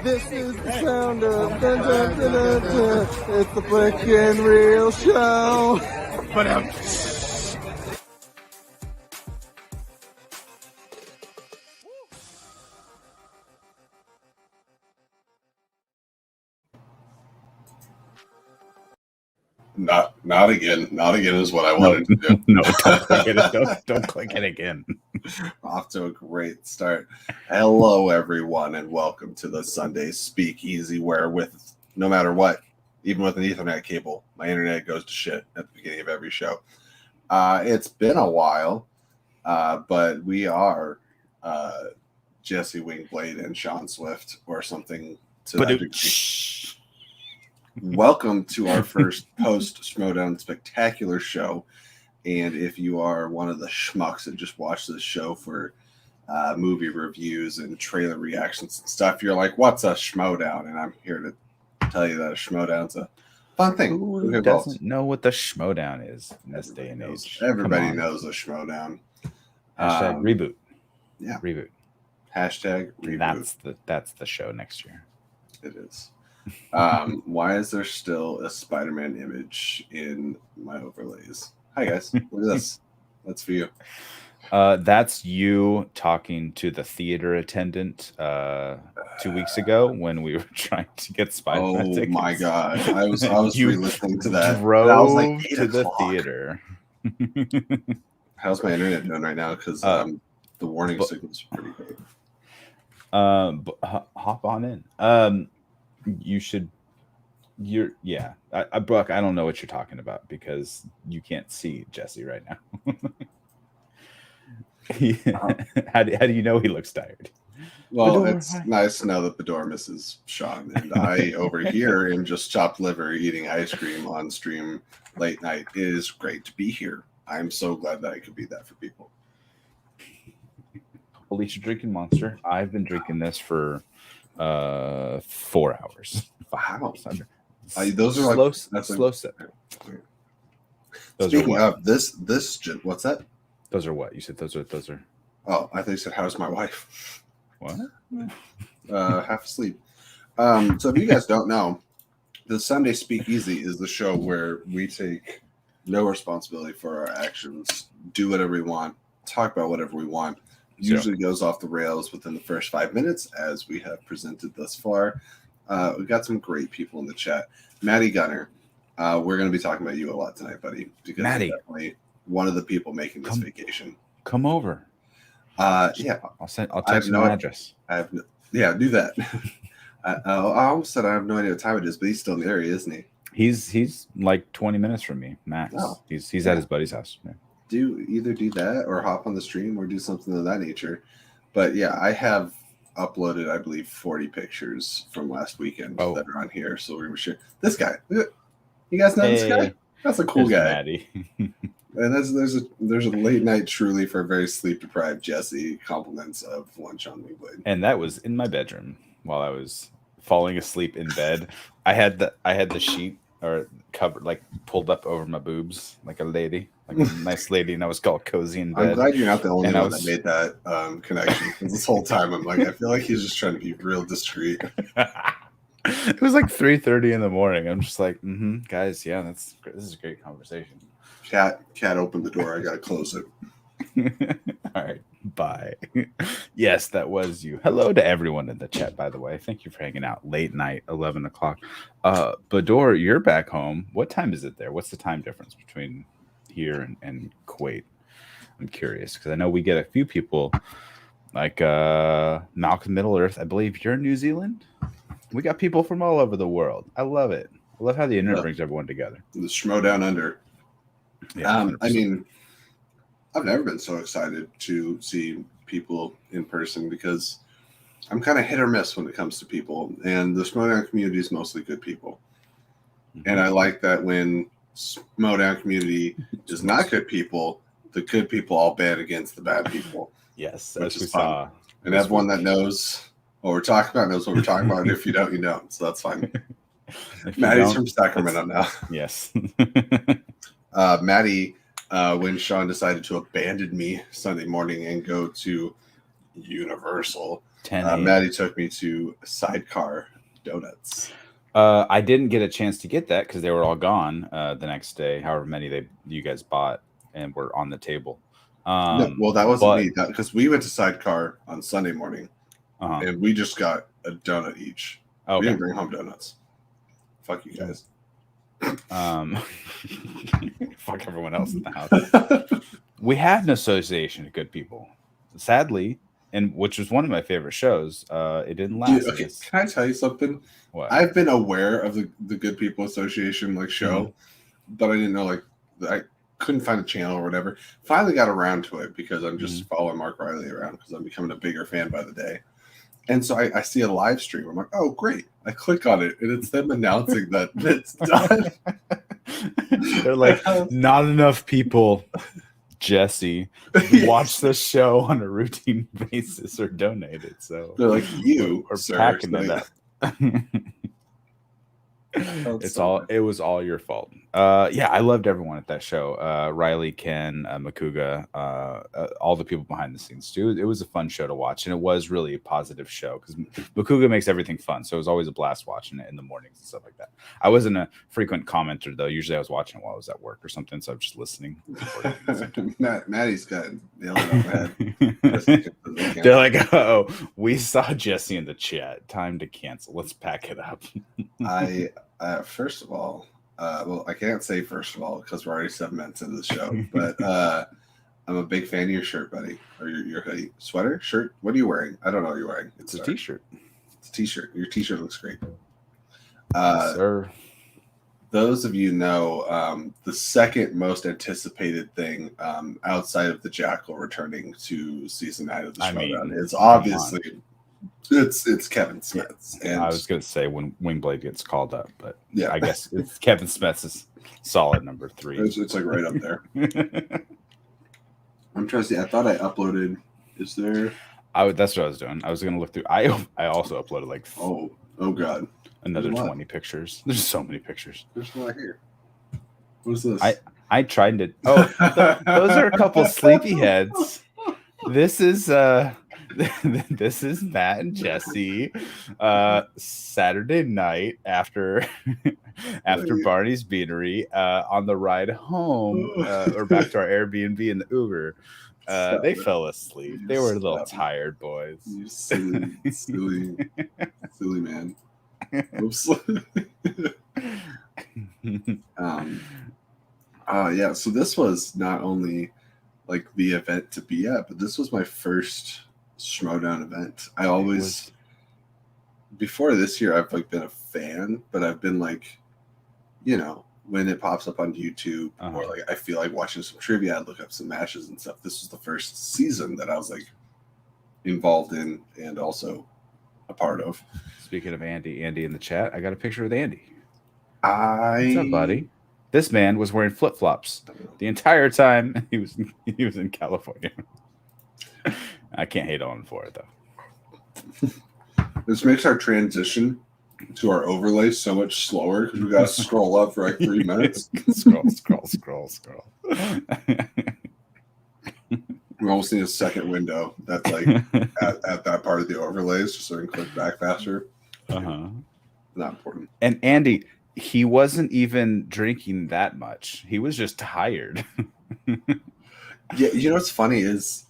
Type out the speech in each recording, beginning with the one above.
This is the sound of dun, dun, dun, dun, dun. It's the freaking real show. But Not again. Not again is what I wanted to do. No, don't click it. Don't click it again. Off to a great start. Hello, everyone, and welcome to the Sunday Speakeasy, where with no matter what, even with an Ethernet cable, my internet goes to shit at the beginning of every show. It's been a while, but we are Jesse Wingblade and Sean Swift, or something to that degree. Welcome to our first post-Schmoedown spectacular show. And if you are one of the schmucks that just watch this show for movie reviews and trailer reactions and stuff, you're like, what's a Schmoedown? And I'm here to tell you that a Schmoedown's a fun thing. Who doesn't know what the Schmoedown is in this day and age? Everybody knows a Schmoedown. Hashtag reboot. Yeah. Reboot. Hashtag reboot. That's the show next year. It is. Why is there still a Spider-Man image in my overlays? Hi guys, look at this. That's for you. That's you talking to the theater attendant 2 weeks ago when we were trying to get Spider-Man tickets. Oh my god, I was re-listening to that. Drove I was like to the theater. How's my internet doing right now? Because the warning signals are pretty great. Hop on in. You should. Buck, I don't know what you're talking about because you can't see Jesse right now. How do you know he looks tired? Well, Bador, it's nice to know that Bador misses Sean, and I over here am just chopped liver eating ice cream on stream late night. It is great to be here. I'm so glad that I could be that for people. At least you're drinking Monster. I've been drinking this for 4 hours. Wow. Those are slow, like slow sip. Speaking of this, what's that? Those are what? You said those are. Oh, I think you said, how's my wife? What? Half asleep. So if you guys don't know, the Sunday Speakeasy is the show where we take no responsibility for our actions, do whatever we want, talk about whatever we want. Usually goes off the rails within the first 5 minutes, as we have presented thus far. We've got some great people in the chat. Maddie Gunner, we're going to be talking about you a lot tonight, buddy, because Maddie, you're definitely one of the people making this vacation. Come over. Yeah, I'll text you my address. Do that. I almost said I have no idea what time it is, but he's still in the area, isn't he? He's like 20 minutes from me, max. Oh, he's at his buddy's house. Yeah. Either do that or hop on the stream or do something of that nature. But yeah, I have uploaded, I believe, 40 pictures from last weekend that are on here. So we're sure this guy. You guys know this guy? That's a cool guy. Maddie. And there's a late night truly for a very sleep deprived Jesse. Compliments of one Sean Wingblade. And that was in my bedroom while I was falling asleep in bed. I had the sheet or covered, like pulled up over my boobs like a lady, like a nice lady, and I was all cozy in bed. I'm glad you're not the only one that made that connection. Because this whole time I'm like, I feel like he's just trying to be real discreet. It was like 3:30 in the morning. I'm just like, guys, yeah, this is a great conversation. Cat opened the door. I gotta close it. All right, bye. Yes, that was you. Hello to everyone in the chat, by the way. Thank you for hanging out late night, 11 o'clock. Bador, you're back home. What time is it there? What's the time difference between here and Kuwait? I'm curious because I know we get a few people like Malcolm Middle Earth. I believe you're in New Zealand. We got people from all over the world. I love it. I love how the internet brings everyone together. The Schmoedown under. Yeah, I mean, I've never been so excited to see people in person because I'm kind of hit or miss when it comes to people, and the Schmoedown community is mostly good people. And I like that when Schmoedown community is not good people, the good people all band against the bad people. Yes, which as is we fun. saw. And everyone that knows what we're talking about knows what we're talking about. If you don't, you don't. So that's fine. Maddie's from Sacramento now. Yes. Maddie, when Sean decided to abandon me Sunday morning and go to Universal, 10 a.m. Maddie took me to Sidecar Donuts. I didn't get a chance to get that because they were all gone the next day. However many you guys bought and were on the table. No, well, that wasn't me. Because we went to Sidecar on Sunday morning, and we just got a donut each. Okay. We didn't bring home donuts. Fuck you guys. Fuck everyone else in the house. We had an association of good people. Sadly, and which was one of my favorite shows, it didn't last. Dude, okay, can I tell you something? What? I've been aware of the Good People Association show, but I didn't know I couldn't find a channel or whatever. Finally got around to it because I'm just following Mark Riley around because I'm becoming a bigger fan by the day. And so I see a live stream. I'm like, oh, great. I click on it, and it's them announcing that it's done. They're like, not enough people, Jesse, watch the show on a routine basis or donate it. So they're like, you are sir, packing it up. It was all your fault. Yeah, I loved everyone at that show. Riley, Ken, Makuga, all the people behind the scenes too. It was a fun show to watch, and it was really a positive show because Makuga makes everything fun. So it was always a blast watching it in the mornings and stuff like that. I wasn't a frequent commenter though. Usually I was watching it while I was at work or something, so I was just listening. Maddie's got nailed it on the head. They're like, oh, we saw Jesse in the chat. Time to cancel. Let's pack it up. First of all, well, I can't say first of all because we're already 7 minutes into the show, but I'm a big fan of your shirt, buddy, or your hoodie, sweater, shirt. What are you wearing? I don't know what you're wearing. It's a t-shirt. It's a t-shirt. Your t-shirt looks great. Yes, sir. Those of you know the second most anticipated thing outside of the Jackal returning to season 9 of the Schmoedown is obviously it's Kevin Smith's. And I was going to say when Wingblade gets called up, but yeah, I guess it's Kevin Smith's solid number 3. It's like right up there. I'm trying to see. I thought I uploaded. Is there? That's what I was doing. I was going to look through. I also uploaded like oh god, another 20 pictures. There's so many pictures. There's one right here. What is this? I tried to. Oh, those are a couple sleepyheads. This is this is Matt and Jesse Saturday night after Barney's Beanery on the ride home or back to our Airbnb in the Uber. They fell asleep. They were a little tired, boys. You silly man. Oops. Yeah, so this was not only like the event to be at, but this was my first Schmoedown event. I always before this year I've like been a fan, but I've been like, you know, when it pops up on YouTube or like I feel like watching some trivia, I'd look up some matches and stuff. This was the first season that I was like involved in and also a part of. Speaking of Andy in the chat, I got a picture with Andy. What's up, buddy? This man was wearing flip-flops the entire time he was in California. I can't hate on him for it though. This makes our transition to our overlay so much slower because we got to scroll up for like 3 minutes. Scroll. We almost need a second window that's like at that part of the overlays just so we can click back faster. Not important. And Andy, he wasn't even drinking that much. He was just tired. Yeah, you know what's funny is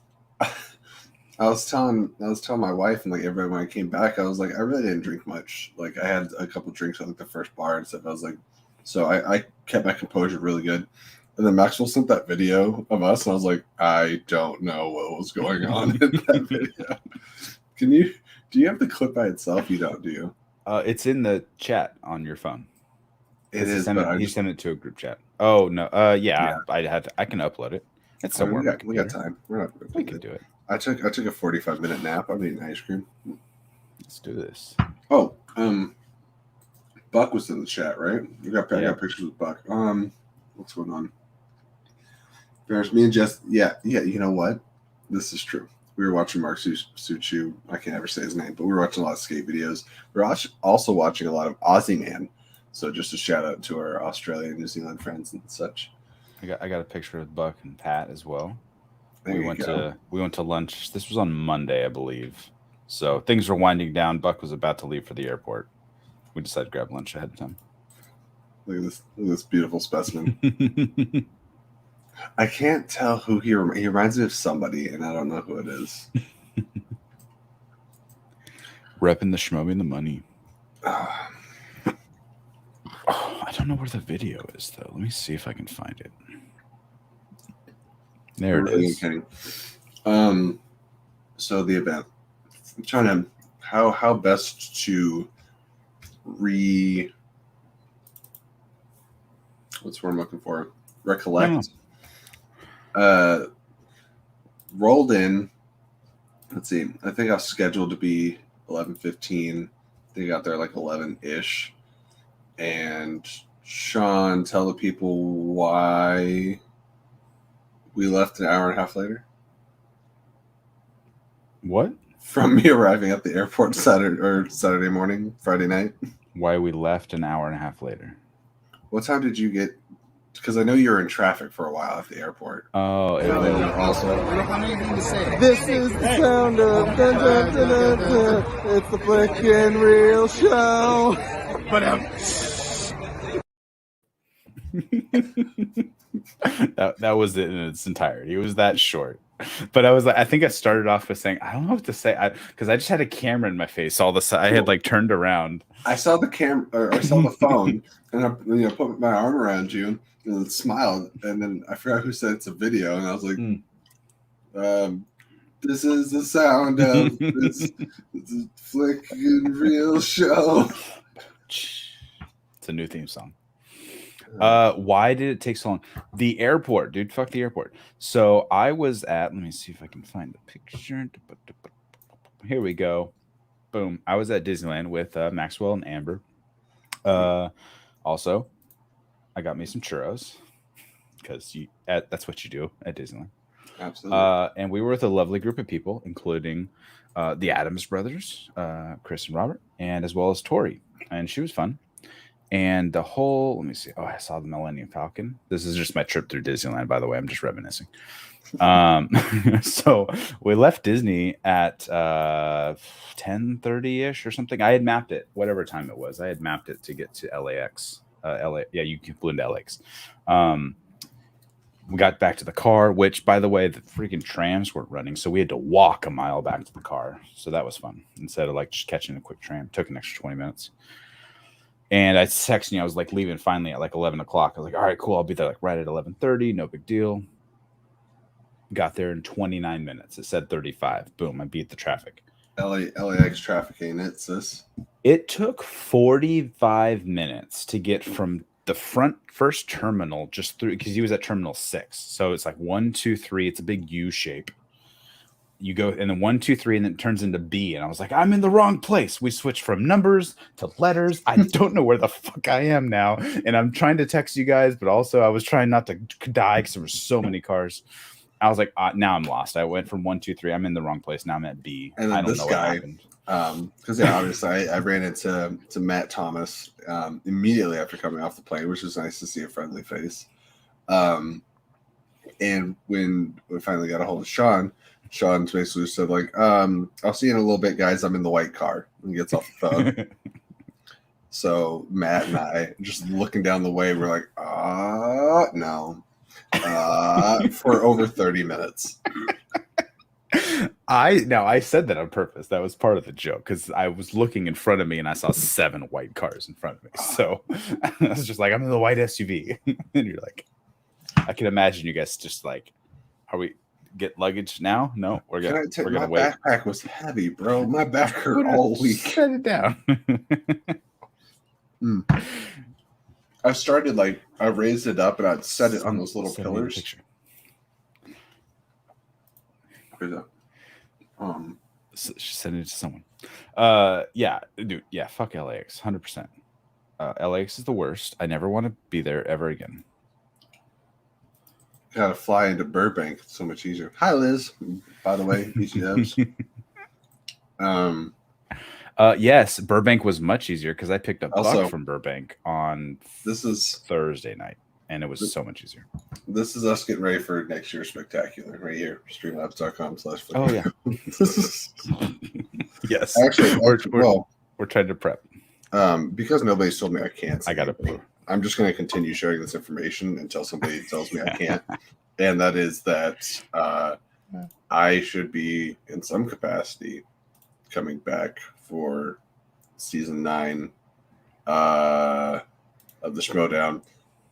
I was telling my wife and like everybody when I came back, I was like, I really didn't drink much. Like I had a couple drinks at like the first bar and stuff. I was like, so I kept my composure really good. And then Maxwell sent that video of us, and I was like, I don't know what was going on in that video. Do you have the clip by itself? You don't, do you? It's in the chat on your phone. It is. He sent it to a group chat. Oh no. Yeah. I can upload it. It's somewhere. We got time. We can do it. I took a 45-minute nap. I'm eating ice cream. Let's do this. Oh, Buck was in the chat, right? I got pictures with Buck. What's going on? There's me and Jess. Yeah. You know what? This is true. We were watching Mark Suchu. I can't ever say his name, but we were watching a lot of skate videos. We were also watching a lot of Aussie Man. So just a shout out to our Australia and New Zealand friends and such. I got a picture of Buck and Pat as well. We went to lunch. This was on Monday, I believe. So things were winding down. Buck was about to leave for the airport. We decided to grab lunch ahead of time. Look at this beautiful specimen. I can't tell who he reminds me of somebody, and I don't know who it is. Repping the schmo and the money. I don't know where the video is, though. Let me see if I can find it. There it is. So the event. I'm trying to how best to what's the word I'm looking for? Recollect. Rolled in. Let's see. I think I was scheduled to be 11:15. I think I got there like 11-ish. And Sean, tell the people why we left an hour and a half later. What? From me arriving at the airport Saturday morning, Friday night. Why we left an hour and a half later. What time did you get? Because I know you were in traffic for a while at the airport. Oh, This is the sound of dun, dun, dun, dun, dun. It's the freaking real show. that was it in its entirety. It was that short. But I think I started off by saying I don't know what to say because I just had a camera in my face all the I had like turned around. I saw the I saw the phone, and I put my arm around you and smiled, and then I forgot who said it's a video, and I was like, "This is the sound of this flicking real show." It's a new theme song. Why did it take so long? The airport, dude. Fuck the airport. So I was at. Let me see if I can find the picture. Here we go. Boom. I was at Disneyland with Maxwell and Amber. Also, I got me some churros because that's what you do at Disneyland. Absolutely. And we were with a lovely group of people, including the Addams brothers, Chris and Robert, and as well as Tori. And she was fun. And the whole, let me see. Oh, I saw the Millennium Falcon. This is just my trip through Disneyland, by the way. I'm just reminiscing. So we left Disney at 10:30-ish or something. I had mapped it, whatever time it was. I had mapped it to get to LAX. Yeah, you flew into LAX. We got back to the car, which, by the way, the freaking trams weren't running, so we had to walk a mile back to the car. So that was fun. Instead of like just catching a quick tram, it took an extra 20 minutes. And I texted you. I was like leaving finally at like 11 o'clock. I was like, all right, cool. I'll be there like right at 11:30. No big deal. Got there in 29 minutes. It said 35. Boom. I beat the traffic. LAX traffic, ain't it, sis? It took 45 minutes to get from the first terminal just through, because he was at terminal 6. So it's like 1, 2, 3. It's a big U shape. You go and then 1, 2, 3, and then it turns into B. And I was like, I'm in the wrong place. We switched from numbers to letters. I don't know where the fuck I am now. And I'm trying to text you guys, but also I was trying not to die because there were so many cars. I was like, now I'm lost. I went from 1, 2, 3. I'm in the wrong place. Now I'm at B. And then I don't this know guy, what happened. because obviously I ran into Matt Thomas immediately after coming off the plane, which was nice to see a friendly face. And when we finally got a hold of Sean basically said like, I'll see you in a little bit, guys. I'm in the white car. And he gets off the phone. So Matt and I just looking down the way, we're like, no. For over 30 minutes. I said that on purpose. That was part of the joke because I was looking in front of me and I saw 7 white cars in front of me. So I was just like, I'm in the white SUV. And you're like, I can imagine you guys just like, are we get luggage now? No, we're gonna wait. My backpack was heavy, bro. My back hurt all week. Set it down. I started like I raised it up and I'd set it on those little pillars. Send it to someone. Yeah, dude. Yeah, fuck LAX, 100%. LAX is the worst. I never want to be there ever again. Gotta fly into Burbank. It's so much easier. Hi, Liz. By the way, easy dubs. Yes, Burbank was much easier because I picked up Also, Buck from Burbank on Thursday night, and it was so much easier. This is us getting ready for next year's spectacular right here. Streamlabs.com/. Oh yeah. Yes. Actually, we're trying to prep. Because nobody's told me I can't. I got it. I'm just going to continue sharing this information until somebody tells me I can't. And that is that I should be in some capacity coming back for season 9 of the Schmoedown,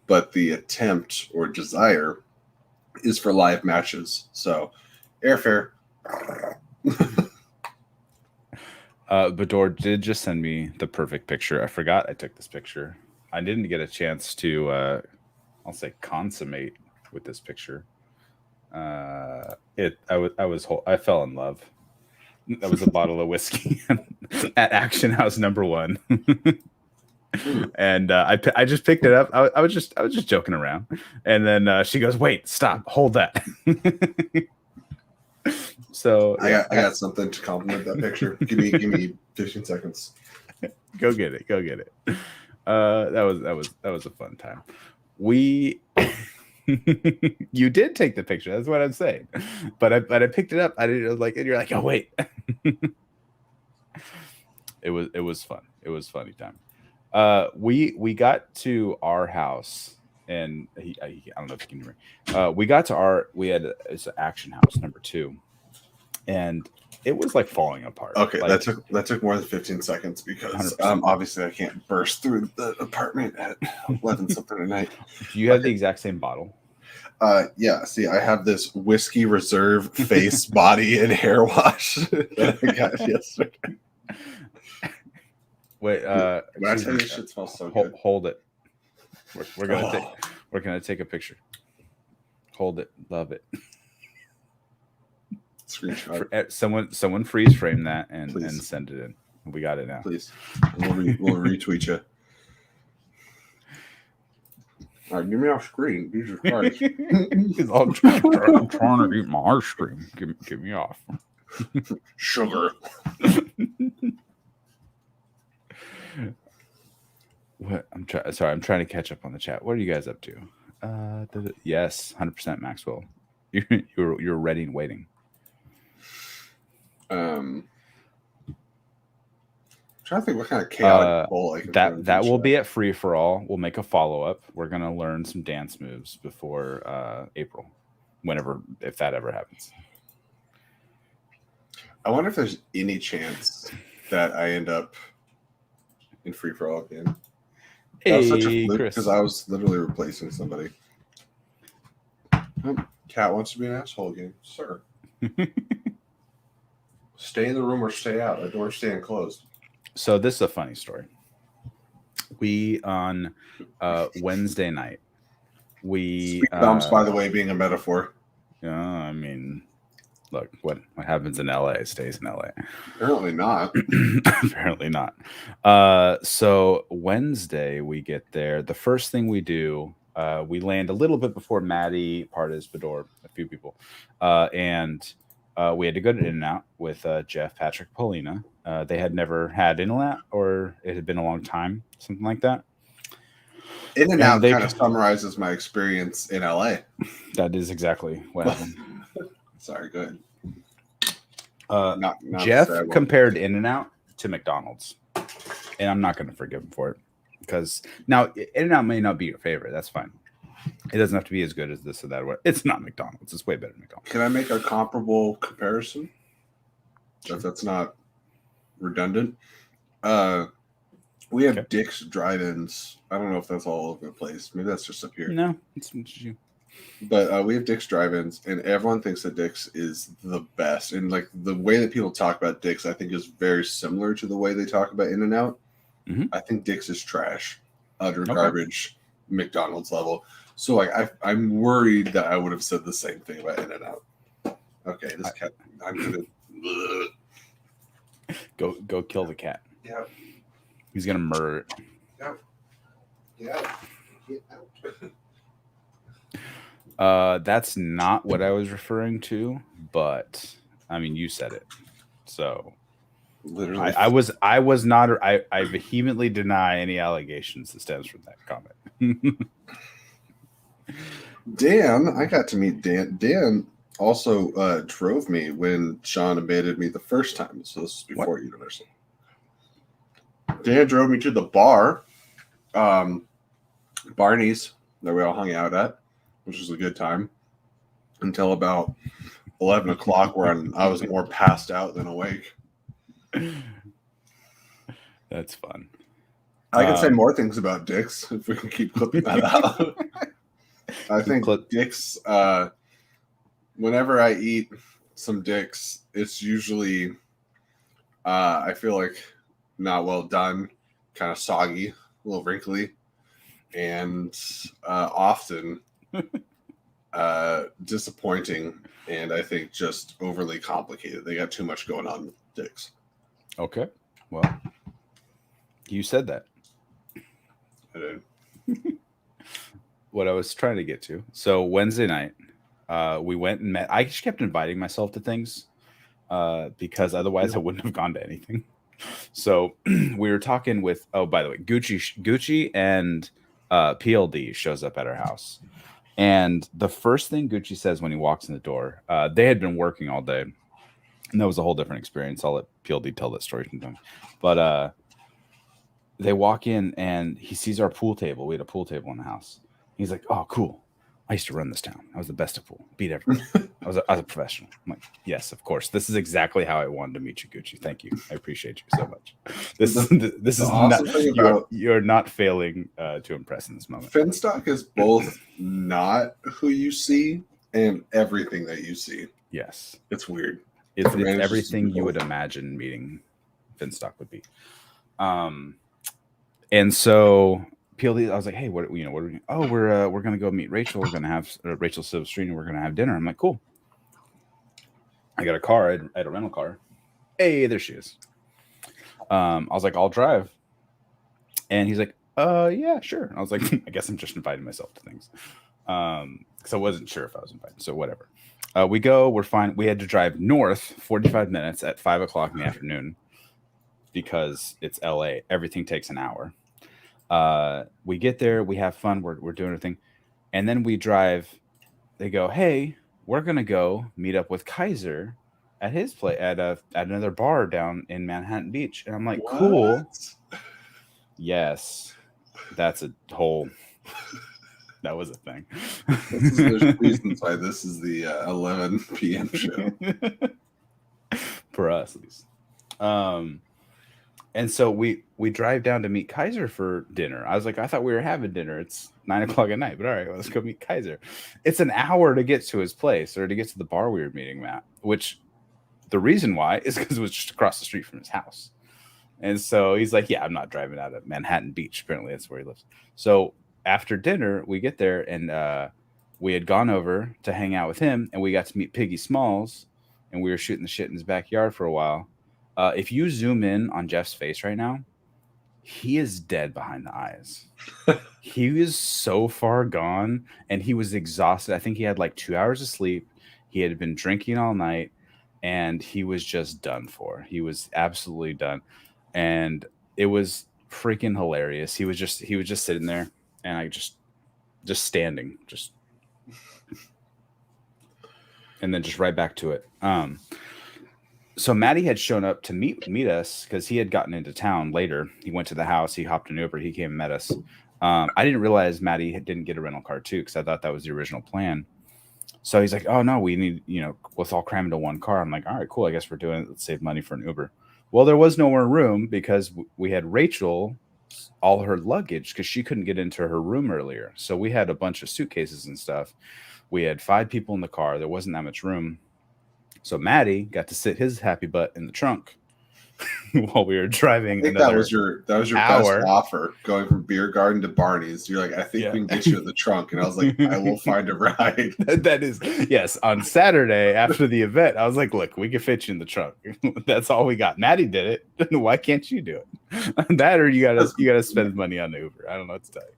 but the attempt or desire is for live matches. So airfare. Bador did just send me the perfect picture. I forgot I took this picture. I didn't get a chance to I'll say consummate with this picture. I fell in love. That was a bottle of whiskey at Action House #1. And I just picked it up. I was just joking around, and then she goes, "Wait, stop, hold that." So I got something to compliment that picture. Give me 15 seconds. Go get it. That was a fun time. You did take the picture. That's what I'm saying. But I picked it up. I didn't like, and you're like, oh wait. It was fun. It was funny time. We got to our house, and I don't know if you can hear me. It's an Action House #2, and it was like falling apart. Okay, like, that took more than 15 seconds because obviously I can't burst through the apartment at 11 something at night. Do you have the exact same bottle? Yeah. See, I have this whiskey reserve face, body, and hair wash that I got yesterday. Wait, when I tell you, shit smells so good. Hold it. We're gonna take a picture. Hold it. Love it. Screenshot. Someone freeze frame that and send it in. We got it now. Please. We'll retweet you. All right, give me off screen. Jesus Christ. I'm trying to eat my ice cream. Give me off. Sugar. What? I'm trying to catch up on the chat. What are you guys up to? Yes, 100% Maxwell. You're ready and waiting. Trying to think what kind of chaotic bowl I can that will be at free for all. We'll make a follow-up. We're gonna learn some dance moves before April, if that ever happens. I wonder if there's any chance that I end up in free for all again. That was such a fluke because I was literally replacing somebody. Cat wants to be an asshole again, sir. Stay in the room or stay out. The door's staying closed. So this is a funny story. We on Wednesday night. Sweet thumbs, by the way, being a metaphor. Yeah, I mean, look, what happens in LA stays in LA. Apparently not. Apparently not. So Wednesday we get there. The first thing we do, we land a little bit before Maddie, Pardes, Bador, a few people, and we had to go to In-N-Out with Jeff, Patrick, Paulina. They had never had In-N-Out, or it had been a long time, something like that. In-N-Out kind of summarizes my experience in LA. That is exactly what happened. Sorry, go ahead. Not Jeff compared In-N-Out to McDonald's, and I'm not going to forgive him for it because now In-N-Out may not be your favorite. That's fine. It doesn't have to be as good as this or that. It's not McDonald's. It's way better than McDonald's. Can I make a comparable comparison? If that's not redundant. We have Dick's drive-ins. I don't know if that's all over the place. Maybe that's just up here. No, it's just you. But we have Dick's drive-ins, and everyone thinks that Dick's is the best. And like the way that people talk about Dick's, I think is very similar to the way they talk about In-N-Out. Mm-hmm. I think Dick's is trash, utter garbage, McDonald's level. So like I'm worried that I would have said the same thing about In-N-Out. Okay, this cat. I'm gonna. Go kill the cat. Yeah. He's gonna murder it. Yeah. Yeah. Get out. That's not what I was referring to, but I mean, you said it. So Literally. I was not. I vehemently deny any allegations that stems from that comment. Dan, I got to meet Dan. Dan also drove me when Sean abandoned me the first time. So this is before Universal. Dan drove me to the bar, Barney's, that we all hung out at, which was a good time, until about 11 o'clock, where I was more passed out than awake. That's fun. I could say more things about dicks if we can keep clipping that out. I think dicks, whenever I eat some dicks, it's usually, I feel like, not well done, kind of soggy, a little wrinkly, and often disappointing, and I think just overly complicated. They got too much going on with dicks. Okay. Well, you said that. I did. What I was trying to get to. So Wednesday night, we went and met. I just kept inviting myself to things because otherwise I wouldn't have gone to anything. So we were talking with, oh, by the way, Gucci and PLD shows up at our house. And the first thing Gucci says when he walks in the door, they had been working all day. And that was a whole different experience. I'll let PLD tell that story sometime. But they walk in and he sees our pool table. We had a pool table in the house. He's like, oh, cool. I used to run this town. I was the best at pool. Beat everyone. I was a professional. I'm like, yes, of course. This is exactly how I wanted to meet you, Gucci. Thank you. I appreciate you so much. This is awesome not, you're not failing to impress in this moment. Finstock is both not who you see and everything that you see. Yes. It's weird. It's everything you would imagine meeting Finstock would be. And so PLD, I was like, hey, what are we doing? Oh, we're gonna go meet Rachel. We're gonna have Rachel Silverstream, and we're gonna have dinner. I'm like, cool. I got a car. I had a rental car. Hey, there she is. I was like, I'll drive. And he's like, yeah, sure. And I was like, I guess I'm just inviting myself to things. Because I wasn't sure if I was invited. So whatever. We go, we're fine. We had to drive north 45 minutes at 5 o'clock in the afternoon because it's LA. Everything takes an hour. We get there, we have fun, we're doing our thing, and then we drive. They go, hey, we're gonna go meet up with Kaiser at his place at another bar down in Manhattan Beach. And I'm like, what? Cool. Yes, that's a whole. That was a thing. There's reasons why this is the 11 p.m. show for us, at least. And so we drive down to meet Kaiser for dinner. I was like, I thought we were having dinner. It's 9 o'clock at night, but all right, well, let's go meet Kaiser. It's an hour to get to his place or to get to the bar we were meeting at, which the reason why is because it was just across the street from his house. And so he's like, yeah, I'm not driving out of Manhattan Beach. Apparently that's where he lives. So after dinner, we get there and we had gone over to hang out with him and we got to meet Piggy Smalls and we were shooting the shit in his backyard for a while. If you zoom in on Jeff's face right now, he is dead behind the eyes. He is so far gone and he was exhausted. I think he had like 2 hours of sleep. He had been drinking all night and he was just done for. He was absolutely done. And it was freaking hilarious. He was just sitting there and I just standing, and then just right back to it. So Maddie had shown up to meet us because he had gotten into town later. He went to the house. He hopped an Uber. He came and met us. I didn't realize Maddie didn't get a rental car too because I thought that was the original plan. So he's like, oh, no, we need, let's all cram into one car. I'm like, all right, cool. I guess we're doing it. Let's save money for an Uber. Well, there was no more room because we had Rachel, all her luggage because she couldn't get into her room earlier. So we had a bunch of suitcases and stuff. We had 5 people in the car. There wasn't that much room. So Maddie got to sit his happy butt in the trunk. while we were driving. I think another that was your best hour. offer, going from beer garden to Barney's. You're like, I think we can get you in the trunk, and I was like, I will find a ride. That is, yes. On Saturday after the event, I was like, look, we can fit you in the trunk. That's all we got. Maddie did it. Why can't you do it? That, or you gotta spend money on Uber. I don't know what to tell you.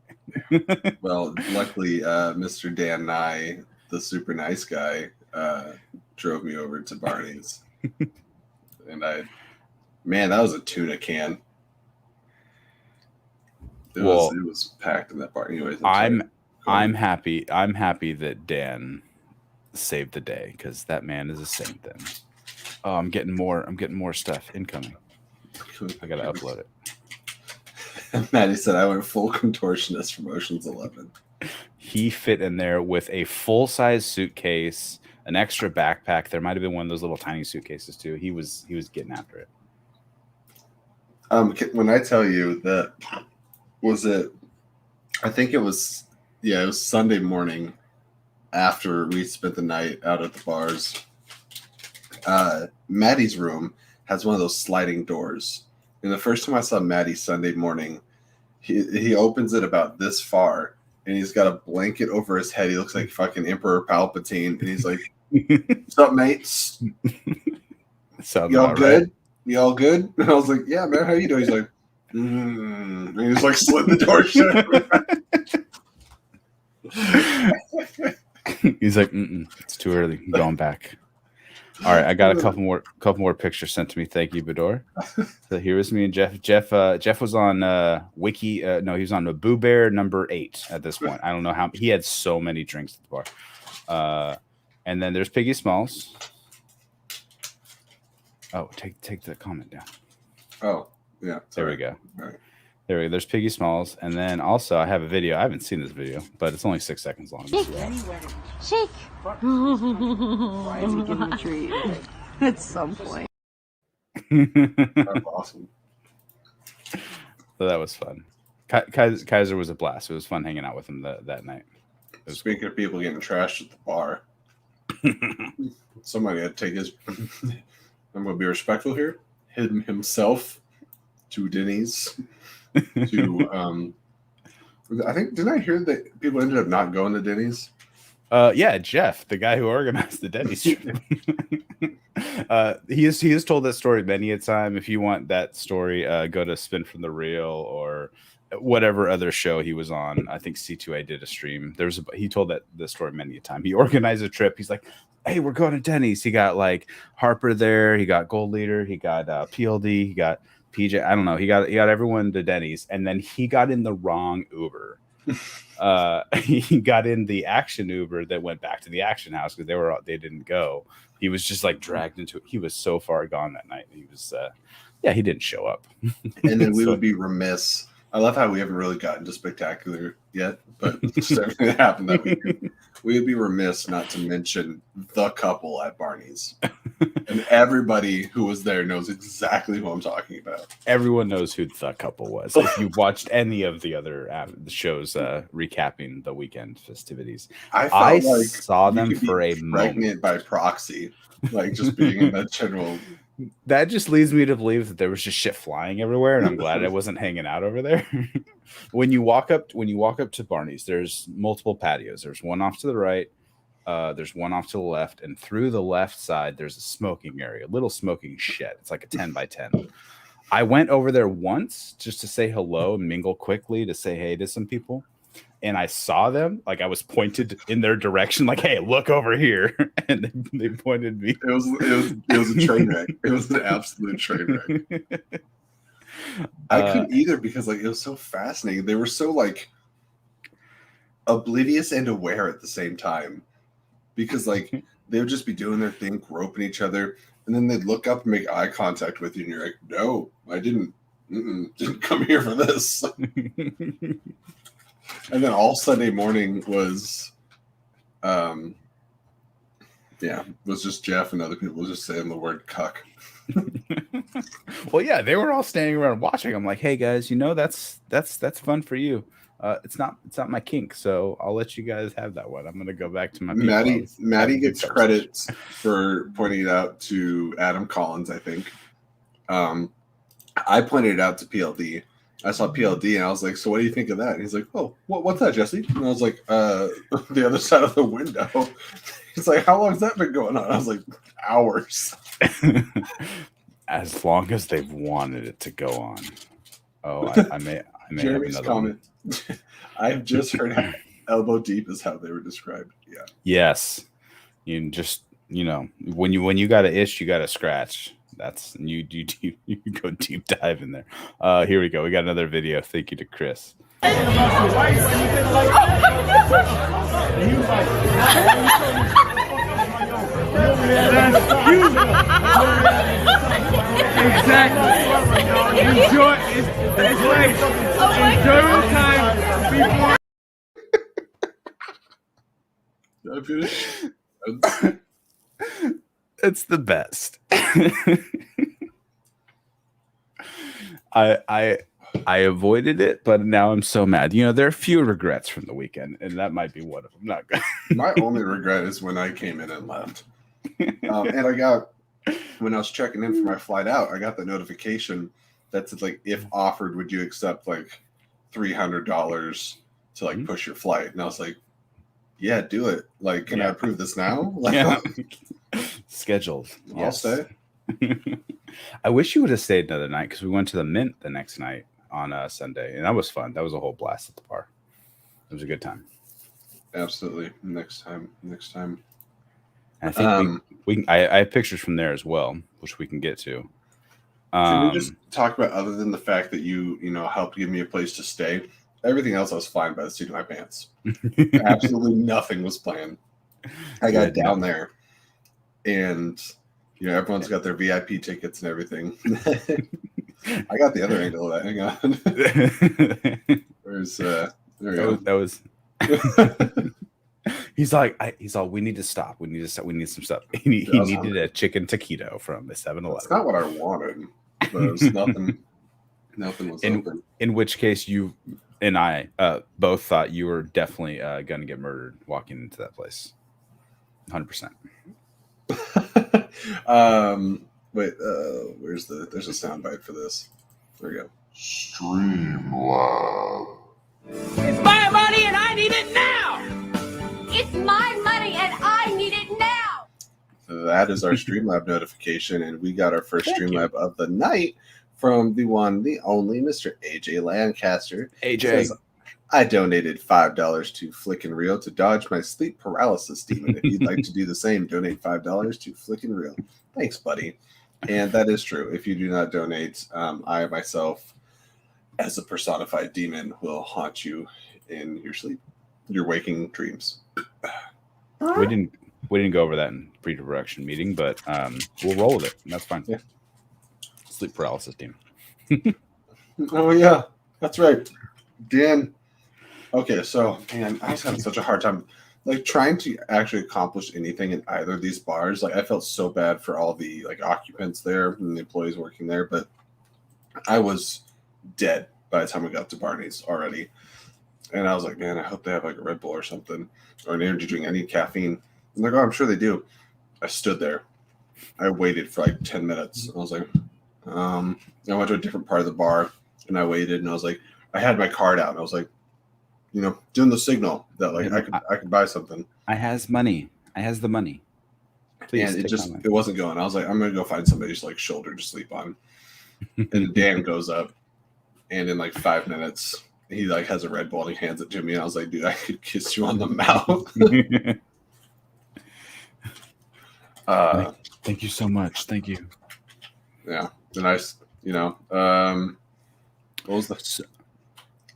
Well, luckily, Mr. Dan Nye, the super nice guy, drove me over to Barney's, and man, that was a tuna can. It was packed in that bar. Anyways, I'm happy. I'm happy that Dan saved the day, because that man is a saint. Then, oh, I'm getting more stuff incoming. I gotta upload it. Maddie said I went full contortionist from Ocean's 11. He fit in there with a full-size suitcase, an extra backpack. There might have been one of those little tiny suitcases too. He was getting after it. When I tell you that, I think it was Sunday morning after we spent the night out at the bars. Maddie's room has one of those sliding doors. And the first time I saw Maddie Sunday morning, he opens it about this far, and he's got a blanket over his head. He looks like fucking Emperor Palpatine, and he's like, "What's up, mates? Y'all good? Right. Y'all good?" And I was like, "Yeah, man. How you doing?" He's like, And he just like slid the door shut. He's like, it's too early. I'm going back. All right, I got a couple more pictures sent to me. Thank you, Bador. So here was me and Jeff. Jeff was on Wiki. No, he was on the Boo Bear number 8 at this point. I don't know how he had so many drinks at the bar. And then there's Piggy Smalls. Oh, take the comment down. Oh, yeah. There we go. All right. There we go. There's Piggy Smalls, and then also I have a video. I haven't seen this video, but it's only 6 seconds long. Shake. Why is he giving a treat at some point? That's awesome. So that was fun. Kaiser was a blast. It was fun hanging out with him that night. Speaking of people getting trashed at the bar, somebody had to take his. I'm going to be respectful here. Hid himself to Denny's. I think, didn't I hear that people ended up not going to Denny's? Yeah, Jeff, the guy who organized the Denny's trip. He has told that story many a time. If you want that story, go to Spin from the Reel or whatever other show he was on. I think C2A did a stream. He told the story many a time. He organized a trip. He's like, hey, we're going to Denny's. He got like Harper there. He got Gold Leader. He got PLD. He got PJ. I don't know. He got everyone to Denny's, and then he got in the wrong Uber. He got in the Action Uber that went back to the Action House because they didn't go. He was just like dragged into it. He was so far gone that night. He was he didn't show up. And then we would be remiss. I love how we haven't really gotten to spectacular yet, but just everything that happened that week. We would be remiss not to mention the couple at Barney's. And everybody who was there knows exactly who I'm talking about. Everyone knows who the couple was. If you watched any of the other shows recapping the weekend festivities, I saw them for a moment. By proxy, like just being in that general. That just leads me to believe that there was just shit flying everywhere, and I'm glad I wasn't hanging out over there. When you walk up to Barney's, there's multiple patios. There's one off to the right, there's one off to the left, and through the left side there's a smoking area, a little smoking shed. It's like a 10 by 10. I went over there once just to say hello and mingle quickly to say hey to some people. And I saw them, like I was pointed in their direction, like, "Hey, look over here!" And they pointed me. It was a train wreck. It was an absolute train wreck. I couldn't either because like it was so fascinating. They were so like oblivious and aware at the same time, because like they would just be doing their thing, groping each other, and then they'd look up and make eye contact with you, and you're like, "No, I didn't come here for this." And then all Sunday morning was just Jeff and other people just saying the word cuck. Well, yeah, they were all standing around watching. I'm like, hey guys, that's fun for you. It's not my kink, so I'll let you guys have that one. I'm gonna go back to my Maddie gets credit for pointing it out to Adam Collins, I think. I pointed it out to PLD. I saw PLD and I was like, so what do you think of that? And he's like, oh, what's that, Jesse? And I was like, the other side of the window. He's like, how long has that been going on? I was like, hours. As long as they've wanted it to go on. Oh, I may Jeremy's have another comment. I've just heard elbow deep is how they were described. Yeah. Yes. You just, when you got an itch, you got a scratch. That's you go deep dive in there. Here we go. We got another video. Thank you to Chris. Exactly. Enjoy the time before. Did I finish? It's the best. I avoided it, but now I'm so mad. There are few regrets from the weekend, and that might be one of them. Not good. My only regret is when I came in and left. And I got, when I was checking in for my flight out, I got the notification that said, like, if offered, would you accept like $300 to like push your flight? And I was like, yeah, do it. Like, can I approve this now? Like, yeah. Scheduled. I'll stay. I wish you would have stayed another night because we went to the Mint the next night on Sunday, and that was fun. That was a whole blast at the bar. It was a good time. Absolutely. Next time. And I think I have pictures from there as well, which we can get to. Can we just talk about, other than the fact that you helped give me a place to stay, everything else I was flying by the seat of my pants. Absolutely nothing was planned. I got down there, and everyone's got their VIP tickets and everything. I got the other angle of that. Hang on. Where's there we go. That was. He's like, we need to stop. We need some stuff. He needed a chicken taquito from the 7-Eleven. That's not what I wanted. But it was nothing. Nothing was open. In which case, you and I both thought you were definitely going to get murdered walking into that place. 100%. Wait, there's a soundbite for this. There we go. Streamlab. It's my money and I need it now. It's my money and I need it now. That is our Streamlab notification, and we got our first Streamlab of the night from the one, the only Mr. AJ Lancaster. AJ says, I donated $5 to Flick and Reel to dodge my sleep paralysis demon. If you'd like to do the same, donate $5 to Flick and Reel. Thanks, buddy. And that is true. If you do not donate, I myself, as a personified demon, will haunt you in your sleep, your waking dreams. We didn't go over that in pre-production meeting, but we'll roll with it. And that's fine. Yeah. Sleep paralysis demon. Oh yeah, that's right, Dan. Okay, so man, I was having such a hard time, like, trying to actually accomplish anything in either of these bars. Like, I felt so bad for all the like occupants there and the employees working there, but I was dead by the time we got to Barney's already. And I was like, man, I hope they have like a Red Bull or something, or an energy drink. I need caffeine. I'm like, oh, I'm sure they do. I stood there. I waited for like 10 minutes. I was like, I went to a different part of the bar and I waited, and I was like, I had my card out and I was like, doing the signal that like I could buy something. I has money. I has the money. Please. And it wasn't going. I was like, I'm gonna go find somebody's like shoulder to sleep on. And Dan goes up, and in like 5 minutes, he like has a Red Bull and he hands it to me, and I was like, dude, I could kiss you on the mouth. Thank you so much. Thank you. Yeah, the nice, what was the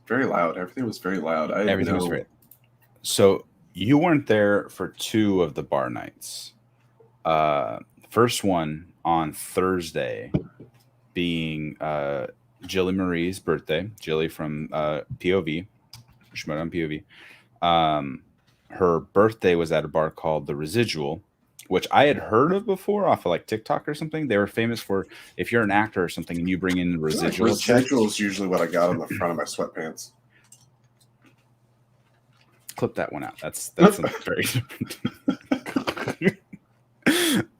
very loud? Everything was very loud. Everything was great. So you weren't there for 2 of the bar nights. First one on Thursday being Jilly Marie's birthday. Jilly from POV, Schmoedown POV. Her birthday was at a bar called The Residual, which I had heard of before off of like TikTok or something. They were famous for, if you're an actor or something and you bring in the residual. Residual is usually what I got on the front of my sweatpants. Clip that one out. That's something very different.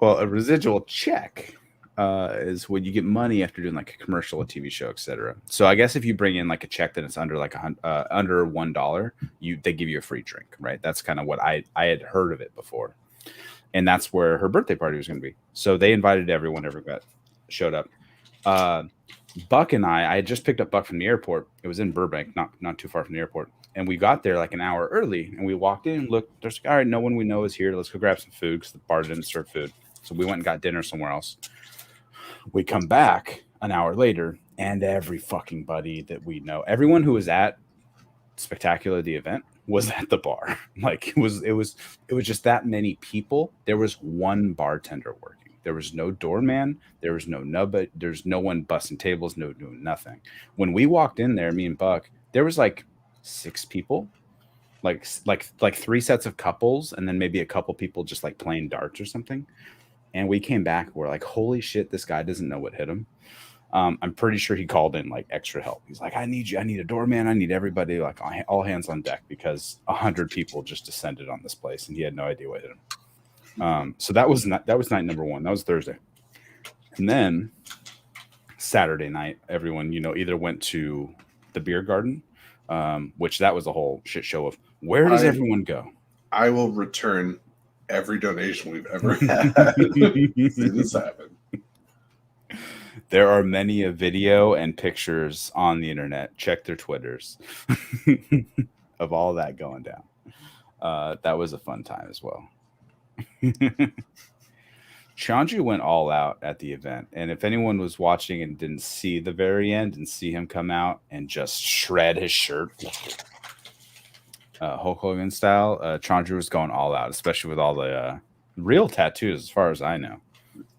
Well, a residual check is when you get money after doing like a commercial, a TV show, etc. So I guess if you bring in like a check that it's under like under $1, they give you a free drink, right? That's kind of what I had heard of it before, and that's where her birthday party was going to be. So they invited everyone. Everyone showed up. Buck and I had just picked up Buck from the airport. It was in Burbank, not too far from the airport. And we got there like an hour early, and we walked in, looked, there's like, all right, no one we know is here. Let's go grab some food because the bar didn't serve food. So we went and got dinner somewhere else. We come back an hour later, and every fucking buddy that we know, everyone who was at Spectacular, the event, was at the bar. Like it was just that many people. There was one bartender working. There was no doorman. There was no nub. There's no one bussing tables. No doing nothing. When we walked in there, me and Buck, there was like 6 people, like 3 sets of couples, and then maybe a couple people just like playing darts or something. And we came back. We're like, holy shit, this guy doesn't know what hit him. I'm pretty sure he called in like extra help. He's like, I need you. I need a doorman. I need everybody, like all hands on deck, because 100 people just descended on this place, and he had no idea what hit him. So that was night number 1. That was Thursday. And then Saturday night, everyone, either went to the beer garden, which that was a whole shit show of where does everyone go? I will return every donation we've ever had. See this happen. There are many a video and pictures on the internet. Check their Twitters of all that going down. That was a fun time as well. Chanju went all out at the event, and if anyone was watching and didn't see the very end and see him come out and just shred his shirt, Hulk Hogan style, Chanju was going all out, especially with all the real tattoos, as far as I know.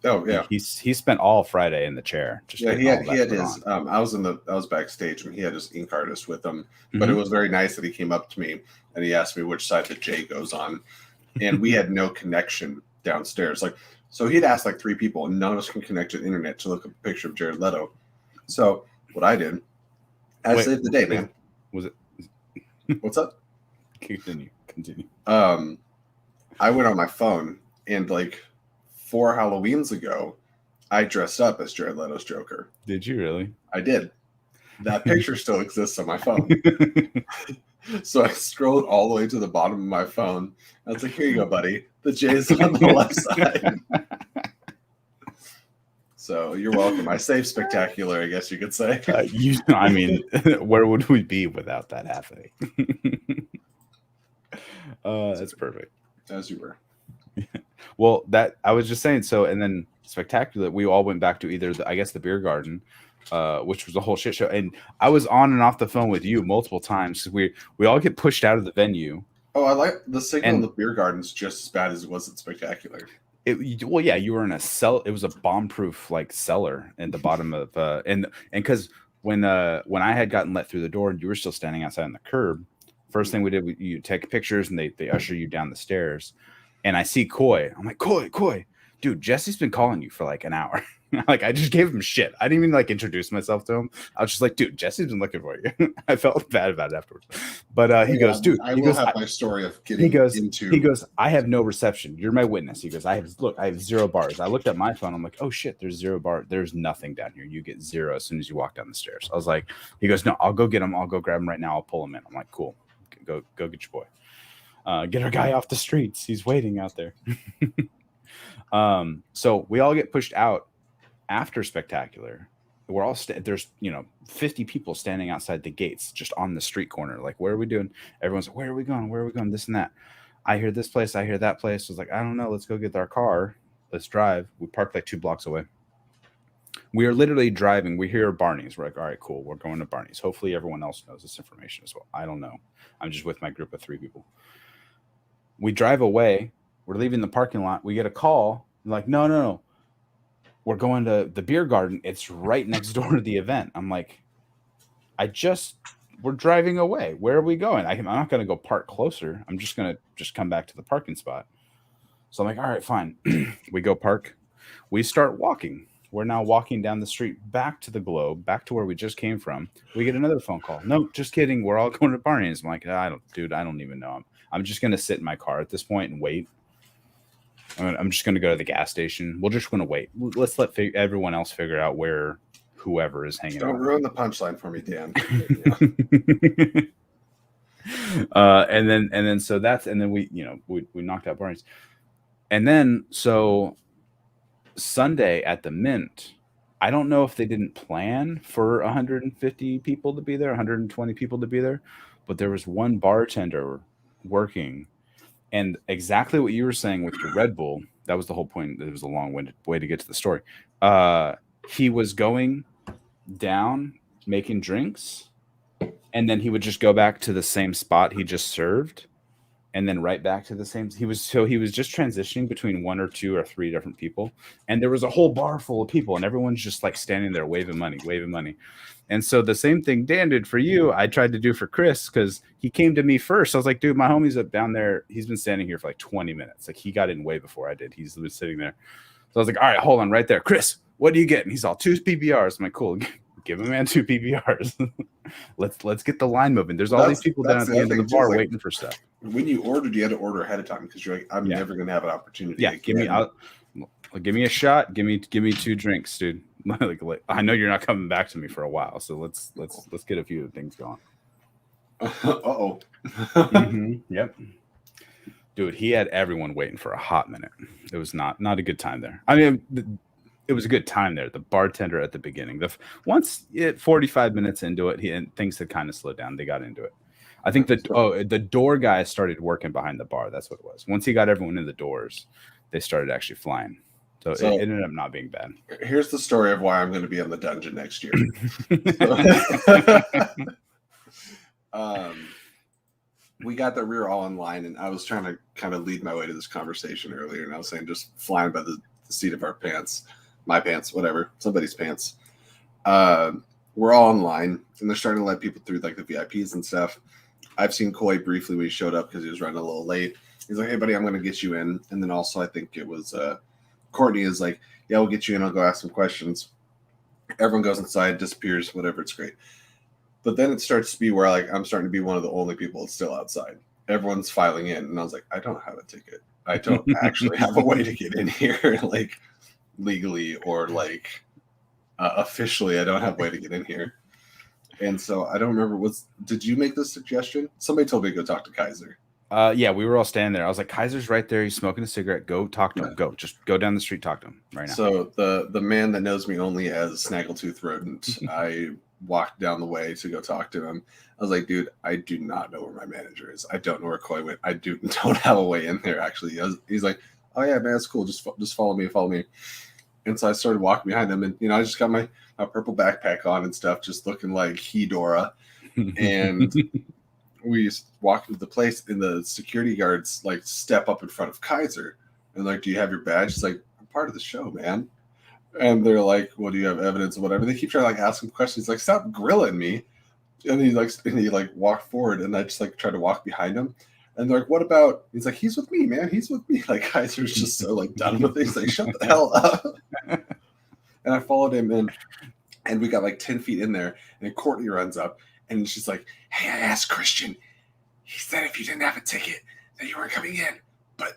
Oh yeah, he spent all Friday in the chair. Just he had his. I was backstage, and he had his ink artist with him. But it was very nice that he came up to me and he asked me which side the J goes on, and we had no connection downstairs. Like, so he'd asked like 3 people, and none of us can connect to the internet to look at a picture of Jared Leto. So what I did, I saved the day, man. Was it? What's up? Continue. I went on my phone, and like 4 Halloweens ago, I dressed up as Jared Leto's Joker. Did you really? I did. That picture still exists on my phone. So I scrolled all the way to the bottom of my phone. I was like, here you go, buddy. The J is on the left side. So you're welcome. I saved Spectacular, I guess you could say. I mean, where would we be without that happening? That's perfect. As you were. Well, that I was just saying. So, and then Spectacular, we all went back to either the beer garden, which was a whole shit show. And I was on and off the phone with you multiple times. We all get pushed out of the venue. Oh, I like the signal in the beer garden's just as bad as it was at Spectacular. Well, yeah, you were in a cell. It was a bomb-proof like cellar in the bottom of and because when I had gotten let through the door and you were still standing outside on the curb, first thing we did, you take pictures and they usher you down the stairs. And I see Coy. I'm like, Coy, dude, Jesse's been calling you for like an hour. Like, I just gave him shit. I didn't even like introduce myself to him. I was just like, dude, Jesse's been looking for you. I felt bad about it afterwards. But he goes, dude, I will have my story of getting into. He goes, I have no reception. You're my witness. He goes, I have 0 bars. I looked at my phone. I'm like, oh shit, there's 0 bar. There's nothing down here. You get 0 as soon as you walk down the stairs. I was like, he goes, no, I'll go get him. I'll go grab him right now. I'll pull him in. I'm like, cool. Go get your boy. Get our guy off the streets. He's waiting out there. So we all get pushed out after Spectacular. We're all there's 50 people standing outside the gates, just on the street corner. Like, what are we doing? Everyone's like, where are we going? Where are we going? This and that. I hear this place. I hear that place. I was like, I don't know. Let's go get our car. Let's drive. We parked like 2 blocks away. We are literally driving. We hear Barney's. We're like, all right, cool. We're going to Barney's. Hopefully everyone else knows this information as well. I don't know. I'm just with my group of 3 people. We drive away. We're leaving the parking lot. We get a call. I'm like, no. We're going to the beer garden. It's right next door to the event. I'm like, we're driving away. Where are we going? I'm not going to go park closer. I'm just going to come back to the parking spot. So I'm like, all right, fine. We go park. We start walking. We're now walking down the street back to the Globe, back to where we just came from. We get another phone call. No, just kidding. We're all going to Barney's. I'm like, I don't even know. I'm just going to sit in my car at this point and wait. I'm just going to go to the gas station. We're just going to wait. Let's let everyone else figure out where whoever is hanging Don't out. ruin the punchline for me, Dan. And then so that's, and then we knocked out Barney's. And then so Sunday at the Mint, I don't know if they didn't plan for 150 people to be there, 120 people to be there, but there was one bartender working. And exactly what you were saying with your Red Bull, that was the whole point. It was a long-winded way to get to the story. He was going down, making drinks, and then he would just go back to the same spot he just served, and then right back to the same. He was just transitioning between 1 or 2 or 3 different people, and there was a whole bar full of people, and everyone's just like standing there waving money. And so the same thing Dan did for you, I tried to do for Chris, because he came to me first. I was like, dude, my homie's up down there. He's been standing here for like 20 minutes. Like, he got in way before I did. He's been sitting there. So I was like, all right, hold on right there. Chris, what are you getting? He's all 2 PBRs. I'm like, cool. Give a man 2 PBRs. let's get the line moving. There's all these people down at the end of the bar waiting for stuff. When you ordered, you had to order ahead of time, because you're like, I'm never going to have an opportunity. Yeah, give me a shot. Give me 2 drinks, dude. like, I know you're not coming back to me for a while, so let's get a few things going. Uh-oh. Yep. Dude, he had everyone waiting for a hot minute. It was not a good time there. I mean, it was a good time there. The bartender at the beginning, once 45 minutes into it, and things had kind of slowed down. They got into it. I think the door guy started working behind the bar. That's what it was. Once he got everyone in the doors, they started actually flying. So it ended up not being bad. Here's the story of why I'm going to be in the dungeon next year. We got that we were all in line, and I was trying to kind of lead my way to this conversation earlier, and I was saying just flying by the seat of our pants, my pants, whatever, somebody's pants. We're all in line, and they're starting to let people through, like the VIPs and stuff. I've seen Coy briefly when he showed up because he was running a little late. He's like, hey, buddy, I'm going to get you in. And then also I think it was Courtney is like, yeah, we'll get you in. I'll go ask some questions. Everyone goes inside, disappears, whatever. It's great. But then it starts to be where like I'm starting to be one of the only people that's still outside. Everyone's filing in. And I was like, I don't have a ticket. I don't actually have a way to get in here, like legally or like officially. I don't have a way to get in here. And so I don't remember. Did you make this suggestion? Somebody told me to go talk to Kaiser. Yeah, we were all standing there. I was like, Kaiser's right there. He's smoking a cigarette. Go talk to him. Go. Just go down the street, talk to him right now. So the man that knows me only as Snaggletooth Rodent, I walked down the way to go talk to him. I was like, dude, I do not know where my manager is. I don't know where Coy went. I don't have a way in there, actually. He's like, oh, yeah, man, it's cool. Just follow me. And so I started walking behind him, and, I just got my purple backpack on and stuff, just looking like Hedora. And we walked into the place, and the security guards, like, step up in front of Kaiser. And, like, do you have your badge? He's like, I'm part of the show, man. And they're like, well, do you have evidence or whatever? They keep trying to, like, ask him questions. He's like, stop grilling me. And he walked forward, and I just, like, tried to walk behind him. And they're like, what about, he's like, he's with me, man. He's with me. Like, Kaiser's just so, like, done with it. He's like, shut the hell up. And I followed him in, and we got, like, 10 feet in there. And then Courtney runs up, and she's like, hey, I asked Christian. He said if you didn't have a ticket, that you weren't coming in. But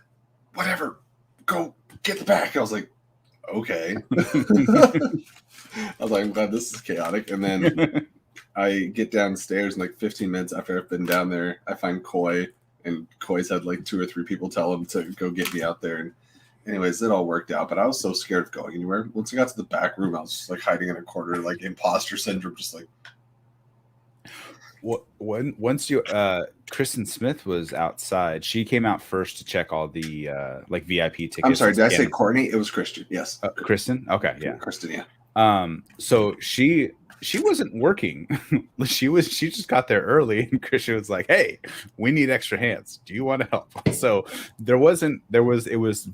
whatever, go get the back. I was like, okay. I was like, I'm glad this is chaotic. And then I get downstairs, and like 15 minutes after I've been down there, I find Coy, and Coy's had like 2 or 3 people tell him to go get me out there. And anyways, it all worked out, but I was so scared of going anywhere. Once I got to the back room, I was just like hiding in a corner, like imposter syndrome, just like. Once Kristen Smith was outside, she came out first to check all the like VIP tickets. I'm sorry, did I say Courtney? It was Christian. Yes, Kristen. Okay, yeah, Kristen. Yeah. So she wasn't working. she just got there early, and Christian was like, "Hey, we need extra hands. Do you want to help?" So it was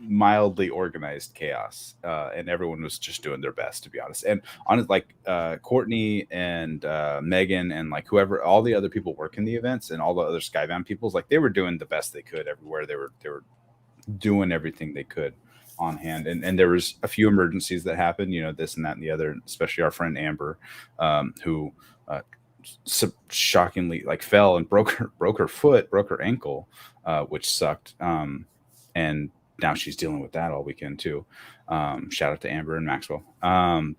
mildly organized chaos, and everyone was just doing their best, to be honest. And on like Courtney and Megan and like whoever, all the other people working the events and all the other Skybound peoples, like they were doing the best they could everywhere. They were doing everything they could on hand, and there was a few emergencies that happened, this and that and the other, especially our friend Amber, who shockingly like fell and broke her foot, broke her ankle, which sucked, and now she's dealing with that all weekend too. Shout out to Amber and Maxwell.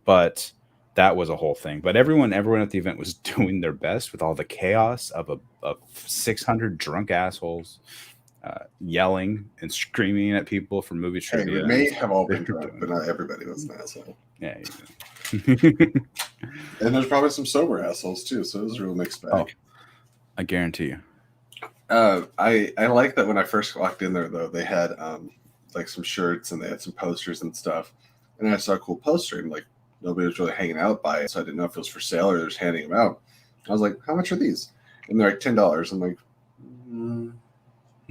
But that was a whole thing. But everyone at the event was doing their best with all the chaos of 600 drunk assholes yelling and screaming at people for movie trivia. We may have all been drunk, but not everybody was an asshole. Yeah. And there's probably some sober assholes too, so it was a real mixed bag. Oh, I guarantee you. I like that when I first walked in there, though, they had like some shirts and they had some posters and stuff. And I saw a cool poster and like nobody was really hanging out by it, so I didn't know if it was for sale or they're just handing them out. I was like, how much are these? And they're like $10. I'm like,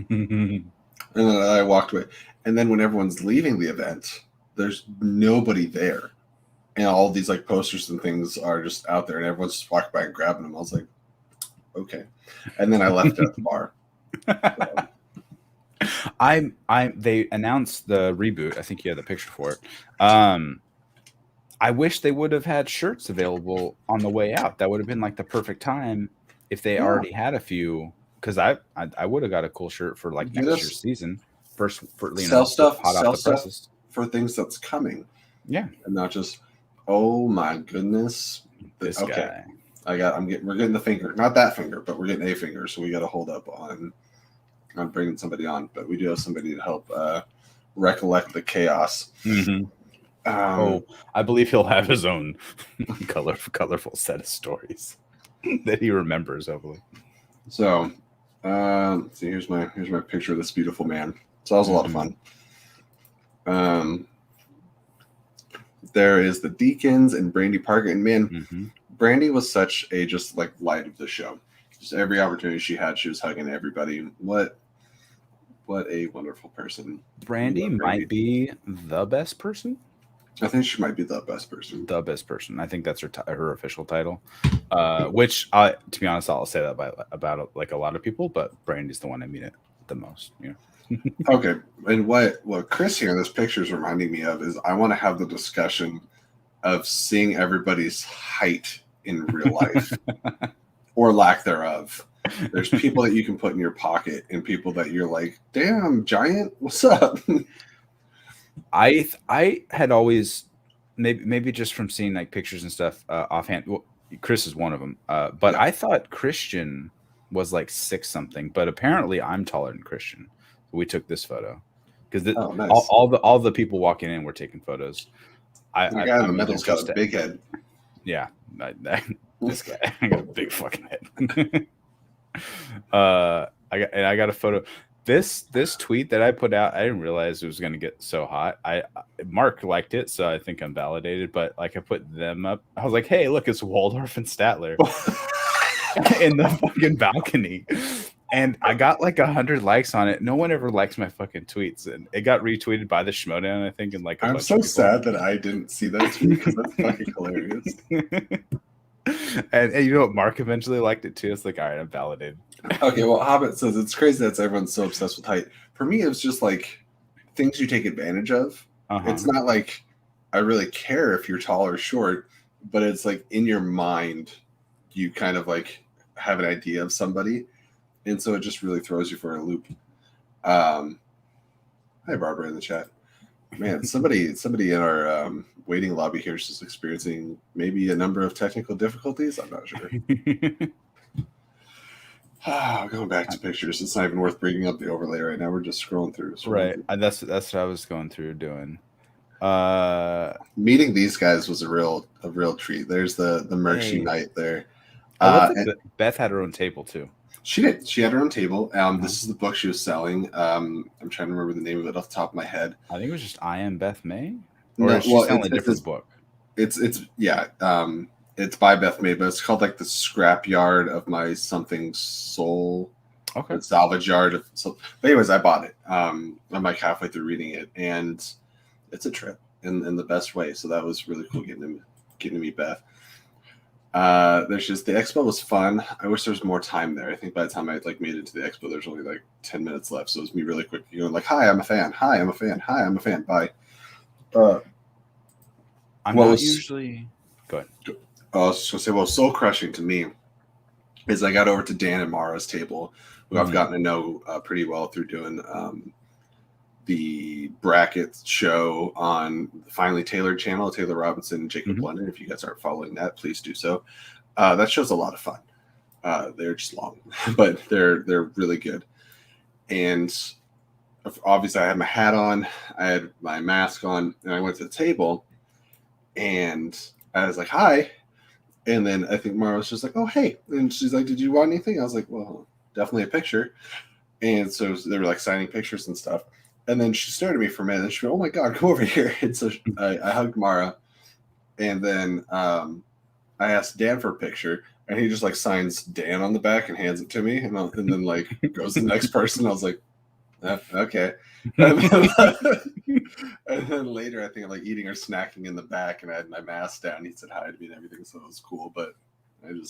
And then I walked away. And then when everyone's leaving the event, there's nobody there. And all these like posters and things are just out there and everyone's just walking by and grabbing them. I was like, okay. And then I left at the bar. They announced the reboot. I think you had the picture for it. I wish they would have had shirts available on the way out. That would have been like the perfect time if they already had a few. Because I would have got a cool shirt for like next year's season. First, for sell stuff, hot off the presses for things that's coming. Yeah, and not just, oh my goodness, this guy. We're getting the finger, not that finger, but we're getting a finger. So we got to hold up on bringing somebody on. But we do have somebody to help recollect the chaos. Mm-hmm. I believe he'll have his own colorful set of stories that he remembers, hopefully. So, see, here's my picture of this beautiful man. So that was a lot of fun. There is the Deacons and Brandy Parker, and man, Brandy was such a just like light of the show. Just every opportunity she had, she was hugging everybody. What a wonderful person. Brandy might be the best person. I think she might be the best person. The best person. I think that's her official title. Which, to be honest, I'll say that about like a lot of people, but Brandy's the one I mean it the most. You know. Okay, and what Chris here in this picture is reminding me of is I want to have the discussion of seeing everybody's height in real life or lack thereove. There's people that you can put in your pocket and people that you're like, damn, giant, what's up? I had always maybe just from seeing like pictures and stuff offhand. Well, Chris is one of them, but I thought Christian was like 6 something, but apparently I'm taller than Christian. We took this photo because nice. all the people walking in were taking photos. The guy in the middle's got a big head. Yeah, this guy, I got a big fucking head. I got a photo. This tweet that I put out, I didn't realize it was going to get so hot. Mark liked it, so I think I'm validated. But like, I put them up. I was like, "Hey, look, it's Waldorf and Statler in the fucking balcony," and I got like 100 likes on it. No one ever likes my fucking tweets, and it got retweeted by the Schmoedown, I think. And like, I'm so sad that I didn't see that tweet because that's fucking hilarious. And you know what? Mark eventually liked it too. It's like, all right, I'm validated. Okay, well, Hobbit says it's crazy that everyone's so obsessed with height. For me, it was just like things you take advantage of. It's not like I really care if you're tall or short, but it's like in your mind, you kind of like have an idea of somebody, and so it just really throws you for a loop. Hi, Barbara in the chat. Man, somebody in our waiting lobby here is just experiencing maybe a number of technical difficulties. I'm not sure. Going back to pictures, it's not even worth bringing up the overlay right now. We're just scrolling through. Right, that's what I was going through doing. Meeting these guys was a real treat. There's the merch night there. Beth had her own table too. She did. She had her own table. This is the book she was selling. I'm trying to remember the name of it off the top of my head. I think it was just I Am Beth May. Or is she selling a different book? It's by Beth May, but it's called like the Scrap Yard of My Something Soul. Okay. The Salvage Yard of so. But anyways, I bought it. I'm like halfway through reading it, and it's a trip in the best way. So that was really cool getting to meet Beth. There's just the expo was fun. I wish there was more time there. I think by the time I like made it to the expo, there's only like 10 minutes left. So it was me really quick, like, hi, I'm a fan. Hi, I'm a fan. Hi, I'm a fan. Bye. I'm not usually. Go ahead. I was just gonna say, well, soul crushing to me is I got over to Dan and Mara's table, who I've gotten to know pretty well through doing the bracket show on the Finally Tailored channel, Taylor Robinson and Jacob London. If you guys aren't following that, please do so. That show's a lot of fun. They're just long, but they're really good. And obviously I had my hat on, I had my mask on, and I went to the table and I was like, hi. And then I think Mara was just like, oh, hey. And she's like, did you want anything? I was like, well, definitely a picture. And so they were like signing pictures and stuff. And then she stared at me for a minute and she went, oh my God, come over here. And so I hugged Mara. And then I asked Dan for a picture. And he just like signs Dan on the back and hands it to me. And then like goes to the next person. I was like, okay. And then later, I think I'm like eating or snacking in the back, and I had my mask down. He said hi to me and everything, so it was cool. But it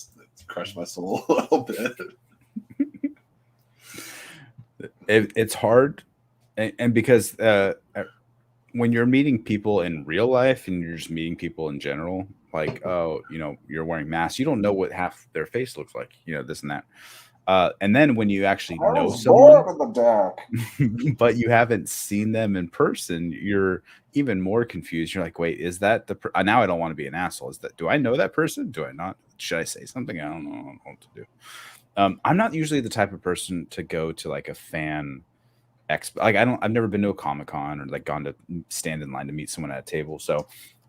crushed my soul a little bit. It's hard, and because when you're meeting people in real life and you're just meeting people in general, like, oh, you're wearing masks, you don't know what half their face looks like, this and that. And then when you actually know someone, but you haven't seen them in person, you're even more confused. You're like, wait, is that now I don't want to be an asshole. Do I know that person? Do I not? Should I say something? I don't know what to do. I'm not usually the type of person to go to like a fan expo. Like I've never been to a Comic-Con or like gone to stand in line to meet someone at a table. So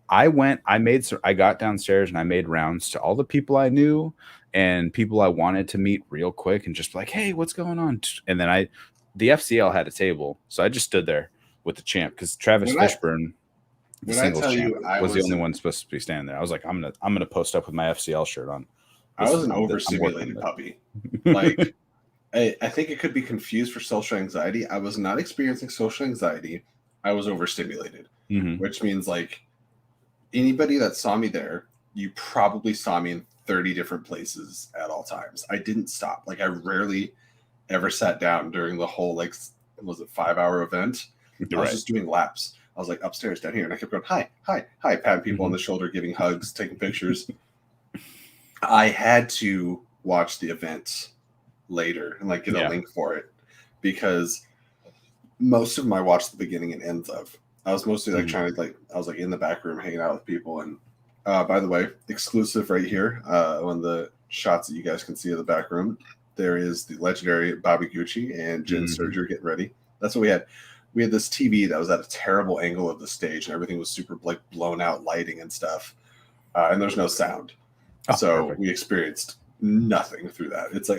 I got downstairs and I made rounds to all the people I knew and people I wanted to meet real quick and just like, hey, what's going on? And then the FCL had a table. So I just stood there with the champ because Travis Fishburne, the singles champ, was the only one supposed to be standing there. I was like, I'm gonna post up with my FCL shirt on. I was an overstimulated puppy. Like, I think it could be confused for social anxiety. I was not experiencing social anxiety. I was overstimulated, which means like anybody that saw me there, you probably saw me in 30 different places at all times. I didn't stop. Like I rarely ever sat down during the whole, like, was it 5-hour event? I was just doing laps. I was like upstairs down here and I kept going, hi, patting people on the shoulder, giving hugs, taking pictures. I had to watch the event later and like get a link for it because most of them I watched the beginning and ends of. I was mostly like trying to I was like in the back room hanging out with people. And by the way, exclusive right here on the shots that you guys can see of the back room, there is the legendary Bobby Gucci and Jen Serger getting ready. That's what we had. We had this TV that was at a terrible angle of the stage and everything was super like blown out lighting and stuff. And there's no sound. So perfect. We experienced nothing through that. It's like,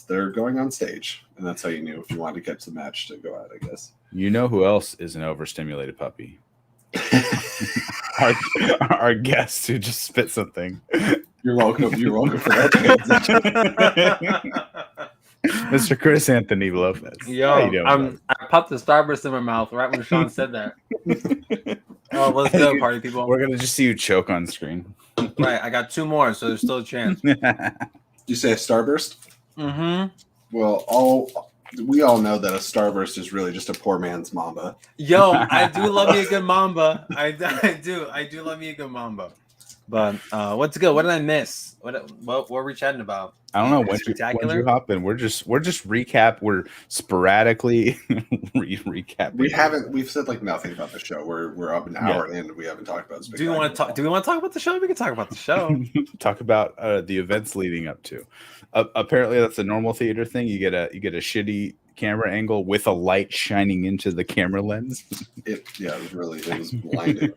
they're going on stage. And that's how you knew if you wanted to catch the match to go out, I guess. You know who else is an overstimulated puppy? our guest who just spit something. You're welcome. You're welcome for that. Mr. Chris Anthony Lopez. Yo, I popped the Starburst in my mouth right when Sean said that. Oh, let's go, party people. We're gonna just see you choke on screen. Right, I got 2 more, so there's still a chance. You say a Starburst? Mm-hmm. Well, we all know that a Starburst is really just a poor man's Mamba. Yo, I do love me a good Mamba. I do love me a good Mamba. But what's good? What did I miss? What were we chatting about? I don't know. When you hop in, we're just recap. We're sporadically recapping. We've said like nothing about the show. We're up an hour in. We haven't talked about. Do we want to talk? Do we want to talk about the show? We can talk about the show. Talk about the events leading up to. Apparently, that's a normal theater thing. You get a shitty camera angle with a light shining into the camera lens. It was blinding.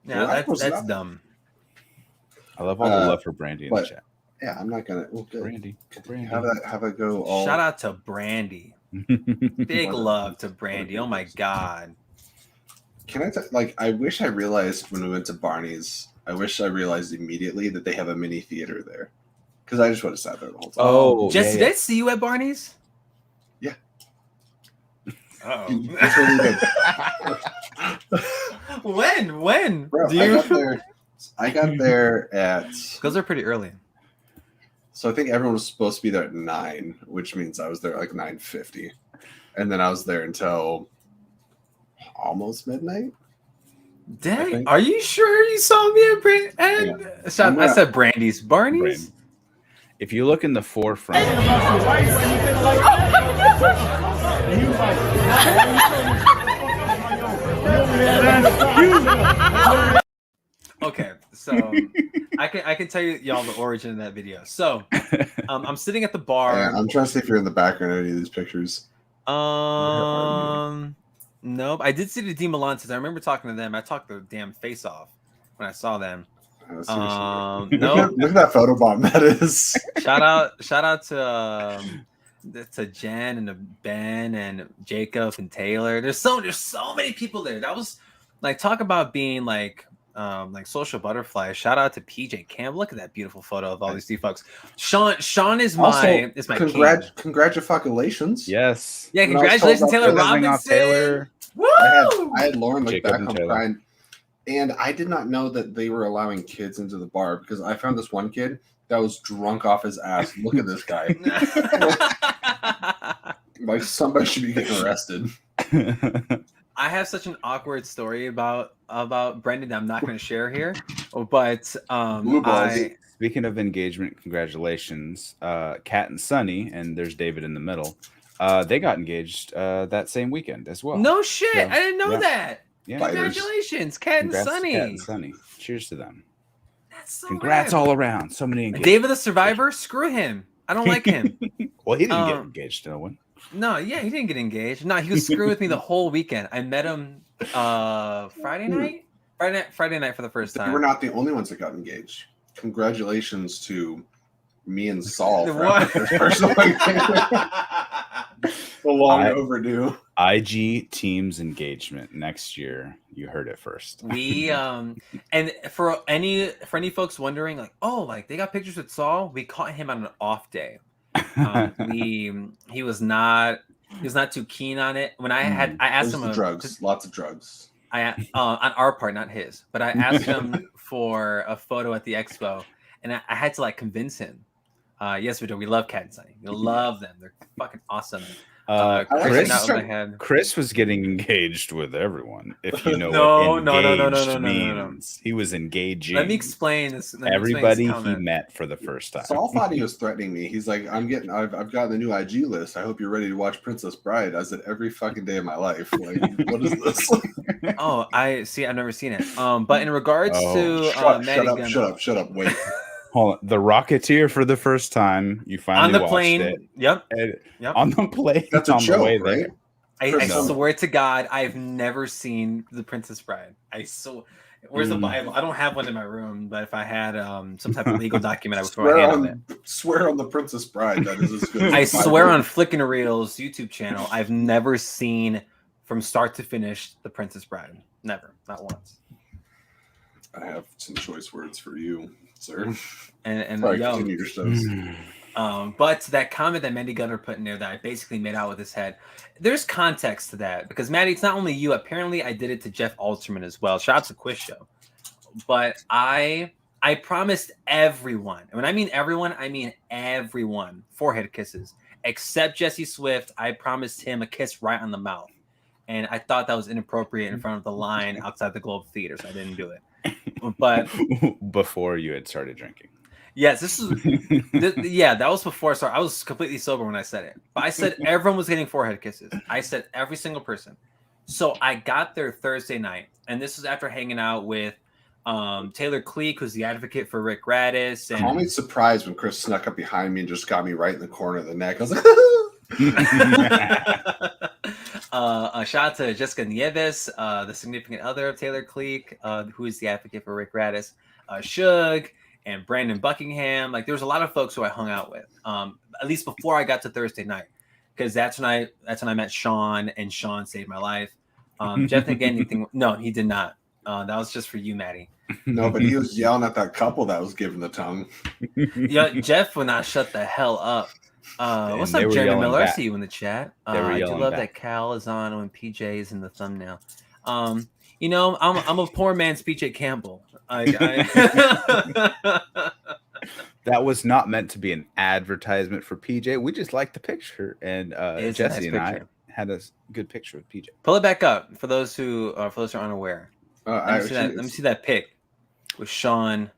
Yeah, that's dumb. I love all the love for Brandy in the chat. Yeah, I'm not gonna. Well, Brandy. Have a go. All... Shout out to Brandy. Big love to Brandy. Oh my god. Can I I wish I realized when we went to Barney's. I wish I realized immediately that they have a mini theater there, because I just would have sat there the whole time. Oh, Jesse, did I see you at Barney's? Yeah. Oh. When? Bro, I got there at... Because they're pretty early. So I think everyone was supposed to be there at 9, which means I was there like 9:50. And then I was there until almost midnight. Dang, are you sure you saw me at Brandy's? I said Brandy's. Barney's? If you look in the forefront... Okay, so I can tell you y'all the origin of that video. So I'm sitting at the bar. I'm trying to see if you're in the background of any of these pictures. Nope. I did see the D Milantes. I remember talking to them. I talked their damn face off when I saw them. Nope. Look at that photo bomb that is. Shout out to Jen and Ben and Jacob and Taylor. There's so many people there. That was like, talk about being like social butterfly. Shout out to PJ Campbell. Look at that beautiful photo of all these three folks. Sean is my congratulations. Yes. Yeah, congratulations, Taylor Robinson. Taylor. Woo! I had Lauren look Jacob back and on Taylor. crying, and I did not know that they were allowing kids into the bar because I found this one kid that was drunk off his ass. Look at this guy. Like, somebody should be getting arrested. I have such an awkward story about Brendan that I'm not going to share here, but Speaking of engagement, congratulations, Kat and Sunny, and there's David in the middle. They got engaged that same weekend as well. No shit, So, I didn't know that. Yeah. Congratulations, Kat and Congrats to Sunny. Kat and Sunny. Cheers to them. That's so Congrats rad. all around. So many engagements. David the Survivor, screw him. I don't like him. Well, he didn't get engaged, no one. No, yeah, he didn't get engaged. No, he was screwing with me the whole weekend. I met him Friday night for the first time. We're not the only ones that got engaged. Congratulations to me and Saul. So long overdue. IG Teams engagement next year. You heard it first. We and for any folks wondering, like, oh, like they got pictures with Saul. We caught him on an off day. He was not too keen on it. When I asked him lots of drugs. On our part, not his, but I asked him for a photo at the expo, and I had to like convince him. Yes, we do. We love Kat and Sunny. We love them. They're fucking awesome. Chris was getting engaged with everyone. If you know what means. He was engaging. Let me explain this. Everybody he met for the first time. Saul thought he was threatening me. He's like, I've got the new IG list. I hope you're ready to watch Princess Bride. I said every fucking day of my life. Like, what is this? Oh, I see. I've never seen it. But in regards to shut up. Wait. Hold on. The Rocketeer for the first time. You finally on the watched plane. It. Yep. On the plane. That's a joke, the way right? I swear to God, I've never seen The Princess Bride. Where's the Bible? I don't have one in my room, but if I had some type of legal document, I would throw a hand on it. Swear on The Princess Bride. That is as good. I swear on Flickin' Reels YouTube channel, I've never seen from start to finish The Princess Bride. Never, not once. I have some choice words for you, sir. And sorry, continue your stuff. But that comment that Mandy Gunner put in there that I basically made out with his head, there's context to that because Maddie, it's not only you. Apparently, I did it to Jeff Alterman as well. Shout out to Quiz Show. But I promised everyone, and when I mean everyone, I mean everyone, forehead kisses except Jesse Swift. I promised him a kiss right on the mouth, and I thought that was inappropriate in front of the line outside the Globe Theater, so I didn't do it. But before you had started drinking. Yes, that was before I started. I was completely sober when I said it. But I said everyone was getting forehead kisses. I said every single person. So I got there Thursday night, and this was after hanging out with Taylor Cleek, who's the advocate for Rick Radis. And call me surprised when Chris snuck up behind me and just got me right in the corner of the neck. I was like, shout out to Jessica Nieves, the significant other of Taylor Cleek, who is the advocate for Rick Radis, Suge, and Brandon Buckingham. Like, there was a lot of folks who I hung out with, at least before I got to Thursday night, because that's when I met Sean, and Sean saved my life. Jeff didn't get anything. No, he did not. That was just for you, Maddie. No, but he was yelling at that couple that was giving the tongue. Yeah, Jeff would not shut the hell up. What's up, Jeremy Miller? I see you in the chat. I do love that Cal is on when PJ is in the thumbnail. I'm a poor man's PJ Campbell. That was not meant to be an advertisement for PJ. We just liked the picture, and Jesse and I had a good picture of PJ. Pull it back up for those who are unaware. Let me see that pic with Sean,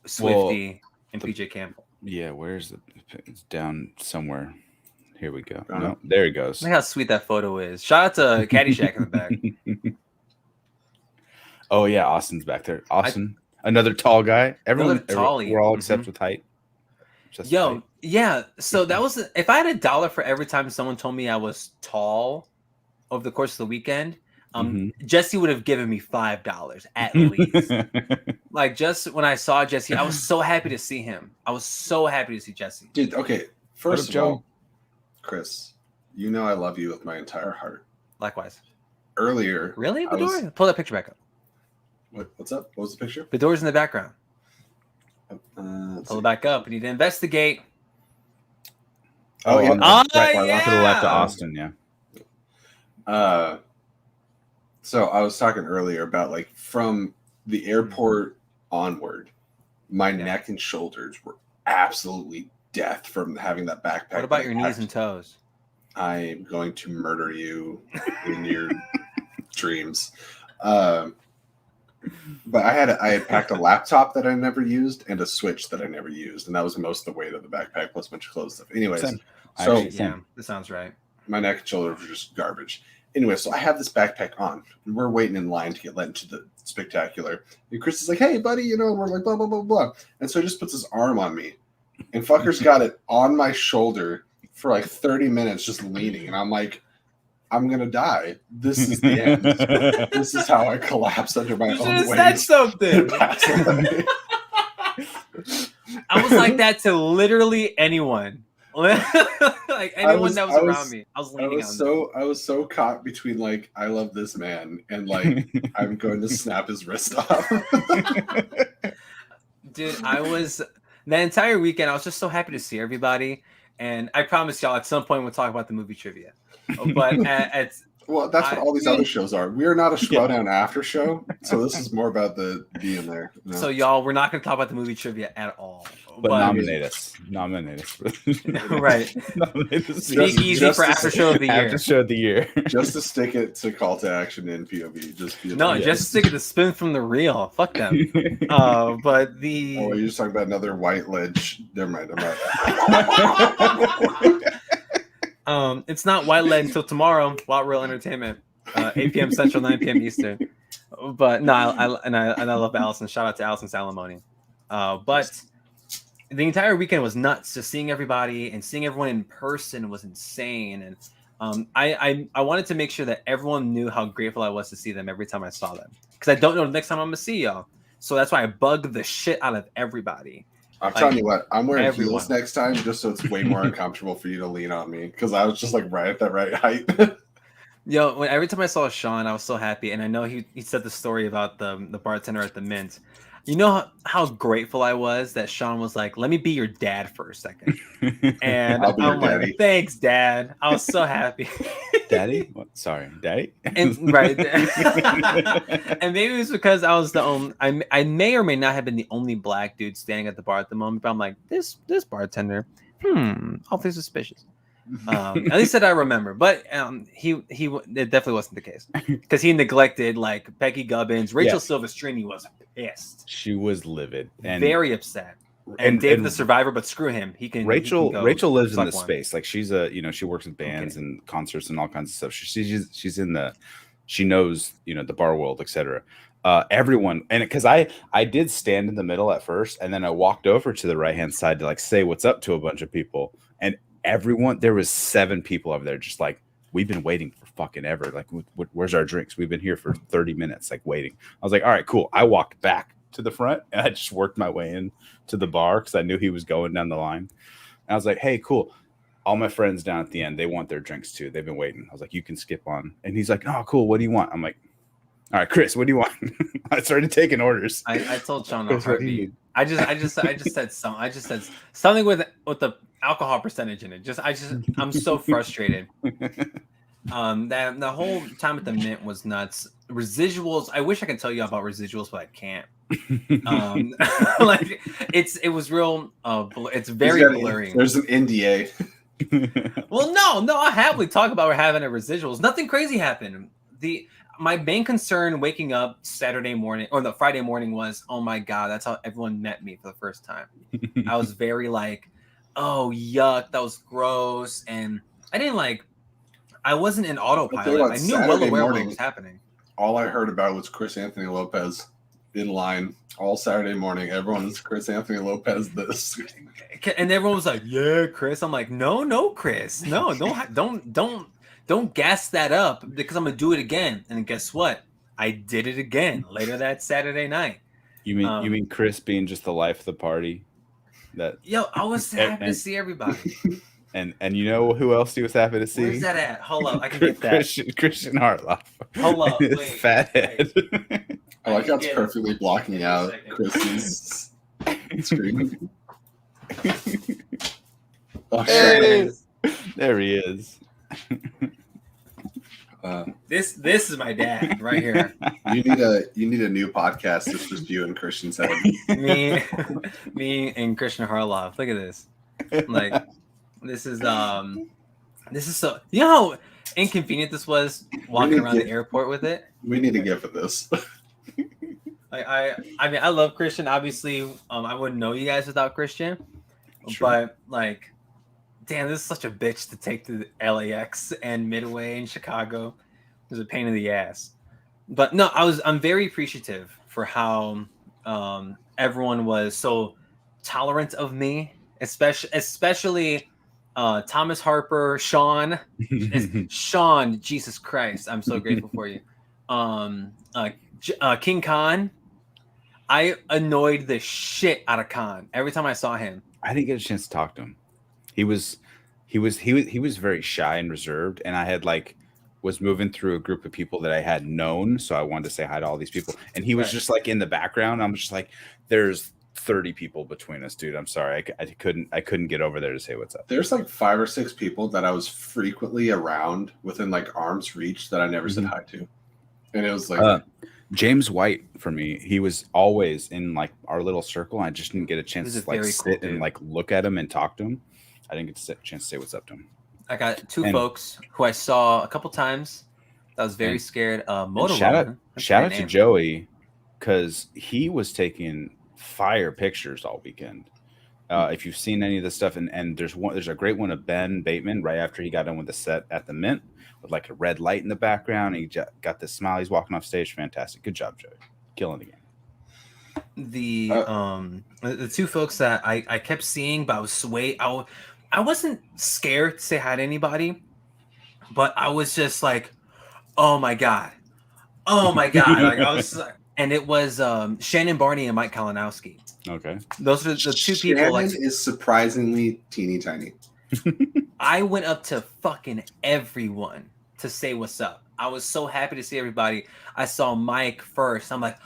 Swifty, and PJ Campbell. Yeah, where's the? It's down somewhere. Here we go. No, there he goes. Look how sweet that photo is. Shout out to Caddyshack in the back. Oh yeah, Austin's back there. Austin, another tall guy. Everyone, Another tallie. we're all except with height. Just Yo, height. yeah. So that was if I had $1 for every time someone told me I was tall over the course of the weekend, Jesse would have given me $5 at least. Like just when I saw Jesse, I was so happy to see him. I was so happy to see Jesse. Dude, okay. First of Joe? all, Chris, you know I love you with my entire heart. Likewise. Earlier, Really, I was- Bedore? Pull that picture back up. What's up? What was the picture? Bedore's in the background. Let's Pull see. it back up. We need to investigate. Oh, yeah. on the Oh, back, to the left of yeah! Austin. Yeah. So I was talking earlier about like from the airport onward, my neck and shoulders were absolutely death from having that backpack. What about your knees and toes? I am going to murder you in your dreams. But I had packed a laptop that I never used and a Switch that I never used, and that was most of the weight of the backpack plus a bunch of clothes stuff. Anyways, Same. so Actually, Yeah, that sounds right. my neck and shoulders were just garbage. Anyway, so I have this backpack on. And we're waiting in line to get let into the spectacular. And Chris is like, hey, buddy, you know, and we're like, blah, blah, blah, blah. And so he just puts his arm on me. And fucker's got it on my shoulder for like 30 minutes just leaning. And I'm like, I'm going to die. This is the end. This is how I collapse under my You should own have weight. said something. and pass away. I was like that to literally anyone. Like anyone that was around me. I was leaning on them. I was so caught between like I love this man and like I'm going to snap his wrist off. Dude, I was that entire weekend. I was just so happy to see everybody, and I promise y'all at some point we'll talk about the movie trivia. But at Well, that's what all these other shows are. We are not a Schmoedown after show, so this is more about the being there. You know? so y'all, we're not going to talk about the movie trivia at all. But nominate us. Nominate us. Right. Nominate us. Speakeasy Just for to after say- show of the year. After show of the year. just to stick it to call to action in POV. Just be No, Yes. just stick it to spin from the reel. Fuck them. But the Oh, you're just talking about another white ledge. Never mind. it's not white lead until tomorrow. Wild Real Entertainment, 8 p.m. Central, 9 p.m. Eastern. But no, I love Allison. Shout out to Allison Salamoni. But the entire weekend was nuts. Just seeing everybody and seeing everyone in person was insane. And I wanted to make sure that everyone knew how grateful I was to see them every time I saw them, because I don't know the next time I'm gonna see y'all. So that's why I bugged the shit out of everybody. I'm telling you what, I'm wearing everyone. heels next time just so it's way more uncomfortable for you to lean on me because I was just like right at that right height. Yo, every time I saw Sean, I was so happy, and I know he said the story about the bartender at the Mint. You know how grateful I was that Sean was like, "Let me be your dad for a second." And I'll be your I'm like, daddy. "Thanks, Dad." I was so happy. Daddy? What? Sorry, Daddy? And right, and maybe it was because I was the only. I may or may not have been the only black dude standing at the bar at the moment, but I'm like, this bartender, awfully suspicious. At least that I remember, but it definitely wasn't the case because he neglected like Becky Gubbins. Rachel Silvestrini was pissed. She was livid and Very upset. And Dave the Survivor, but screw him. He can. Rachel lives in suck this one. space. Like she's she works with bands and concerts and all kinds of stuff. She's in the, she knows, the bar world, etc. Everyone, and because I did stand in the middle at first, and then I walked over to the right hand side to like say what's up to a bunch of people, and everyone, there was 7 people over there just like, we've been waiting for fucking ever. Like, where's our drinks? We've been here for 30 minutes, like waiting. I was like, all right, cool. I walked back to the front and I just worked my way in to the bar because I knew he was going down the line. And I was like, hey, cool. All my friends down at the end, they want their drinks too. They've been waiting. I was like, you can skip on. And he's like, oh, cool. What do you want? I'm like, all right, Chris, what do you want? I started taking orders. I told Sean Chris, what do you heartbeat. need? I just said something. I just said something with the alcohol percentage in it. I'm so frustrated. That the whole time at the Mint was nuts. Residuals. I wish I could tell you about residuals, but I can't. Like it was real. It's very blurry. There's an NDA. Well, no. I happily talk about we're having a residuals. Nothing crazy happened. My main concern waking up Saturday morning or the Friday morning was, oh my God, that's how everyone met me for the first time. I was very like, oh yuck, that was gross, and I wasn't in autopilot. I knew well aware what was happening. all I heard about was Chris Anthony Lopez in line all Saturday morning. Everyone's Chris Anthony Lopez this. And everyone was like, "Yeah, Chris." I'm like, "No, Chris. No, don't gas that up because I'm gonna do it again." And guess what? I did it again later that Saturday night. You mean Chris being just the life of the party? I was happy to see everybody. And you know who else he was happy to see? Where's that at? Hold up, I can get that. Christian Harloff. Hold up, wait. Fat head. I like how it's perfectly blocking out Chris's screen. Oh, Hey. There he is. This is my dad right here. You need a new podcast. It's just you and Christian's head. me and Christian Harloff. Look at this. Like this is so, you know how inconvenient this was walking around the airport with it. We need to get for this. I mean, I love Christian. Obviously, I wouldn't know you guys without Christian. Sure. But like, damn, this is such a bitch to take to LAX and Midway in Chicago. It was a pain in the ass. But no, I'm very appreciative for how everyone was so tolerant of me, especially Thomas Harper, Sean, Jesus Christ, I'm so grateful for you. King Khan, I annoyed the shit out of Khan every time I saw him. I didn't get a chance to talk to him. He was very shy and reserved, and I had was moving through a group of people that I had known, so I wanted to say hi to all these people, and he was just in the background. I'm just like, there's 30 people between us, dude. I'm sorry, I couldn't get over there to say what's up. There's 5 or 6 people that I was frequently around within arm's reach that I never said hi to, and it was James White for me. He was always in our little circle. I just didn't get a chance to sit and look at him and talk to him. I didn't get a chance to say what's up to him. I got two folks who I saw a couple times. I was very scared. Shout out to Joey, because he was taking fire pictures all weekend. If you've seen any of this stuff, and there's a great one of Ben Bateman right after he got done with the set at the Mint with a red light in the background. He got this smile. He's walking off stage. Fantastic. Good job, Joey. Killing the game. The two folks that I kept seeing, but I wasn't scared to say hi to anybody, but I was just like, oh my god. And it was Shannon Barney and Mike Kalinowski. Okay, those are the two people. Shannon is surprisingly teeny tiny. I went up to fucking everyone to say what's up. I was so happy to see everybody. I saw Mike first. I'm like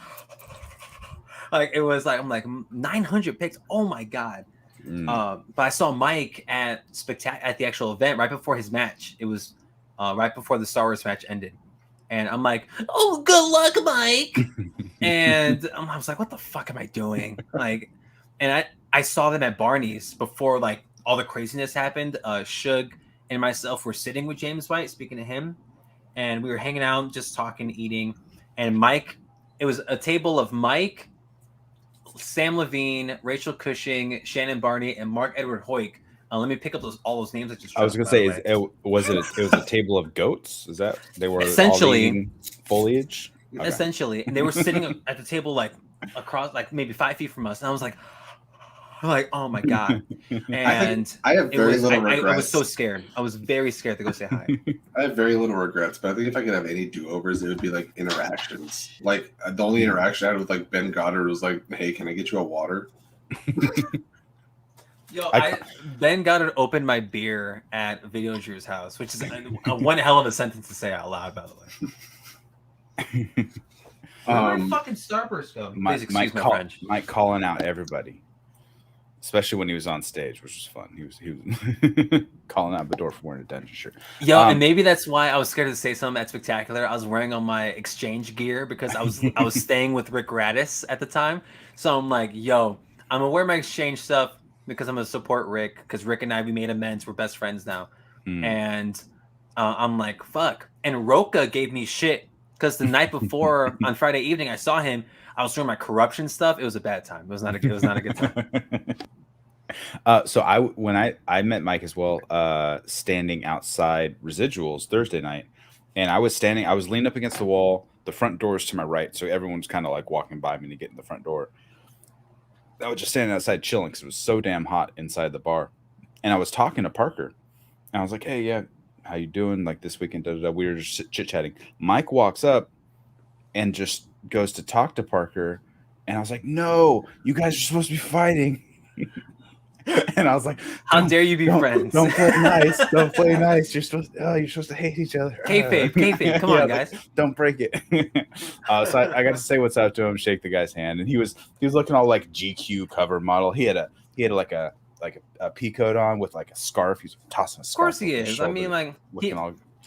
it was I'm 900 pics. Oh my god. But I saw Mike at the actual event right before his match. It was right before the Star Wars match ended, and I'm like, "Oh, good luck, Mike!" And I was like, "What the fuck am I doing?" And I saw them at Barney's before all the craziness happened. Suge and myself were sitting with James White, speaking to him, and we were hanging out, just talking, eating. And Mike, it was a table of Mike, Sam Levine, Rachel Cushing, Shannon Barney, and Mark Edward Hoyk. Let me pick up all those names. I was gonna say, it was a table of goats? Is that they were essentially all eating foliage? Okay. Essentially, and they were sitting at the table across maybe 5 feet from us, and I was like, oh my god. And I have very little regrets. I was so scared. I was very scared to go say hi. I have very little regrets, but I think if I could have any do-overs, it would be interactions. The only interaction I had with Ben Goddard was "Hey, can I get you a water?" Yo, Ben Goddard opened my beer at Video Drew's house, which is one hell of a sentence to say out loud, by the way. Where'd fucking Starburst go? Please excuse my French. Mike calling out everybody, especially when he was on stage, which was fun. He was calling out Bador for wearing a Dungeon shirt. Yo, and maybe that's why I was scared to say something at Spectacular. I was wearing all my exchange gear because I was staying with Rick Radis at the time. So I'm like, yo, I'm gonna wear my exchange stuff because I'm gonna support Rick, because Rick and we made amends. We're best friends now. And I'm like, fuck. And Roca gave me shit because the night before on Friday evening I saw him. I was wearing my corruption stuff. It was a bad time. It was not a good time. So when I met Mike as well, standing outside Residuals Thursday night, and I was leaning up against the wall. the front door is to my right, so everyone's kind of like walking by me to get in the front door. I was just standing outside chilling because it was so damn hot inside the bar, and I was talking to Parker, and I was like, "Hey, yeah, how you doing? Like this weekend?" Da, da, da. We were just chit chatting. Mike walks up and just goes to talk to Parker, and I was like, "No, you guys are supposed to be fighting." And I was like, "How dare you be friends? Don't play nice. Don't play nice. You're supposed to hate each other. Kayfabe. Come on, guys. Don't break it." So I got to say what's up to him, shake the guy's hand, and he was looking all like GQ cover model. He had like a pea coat on with like a scarf. He's tossing a scarf. Of course he is. I mean, like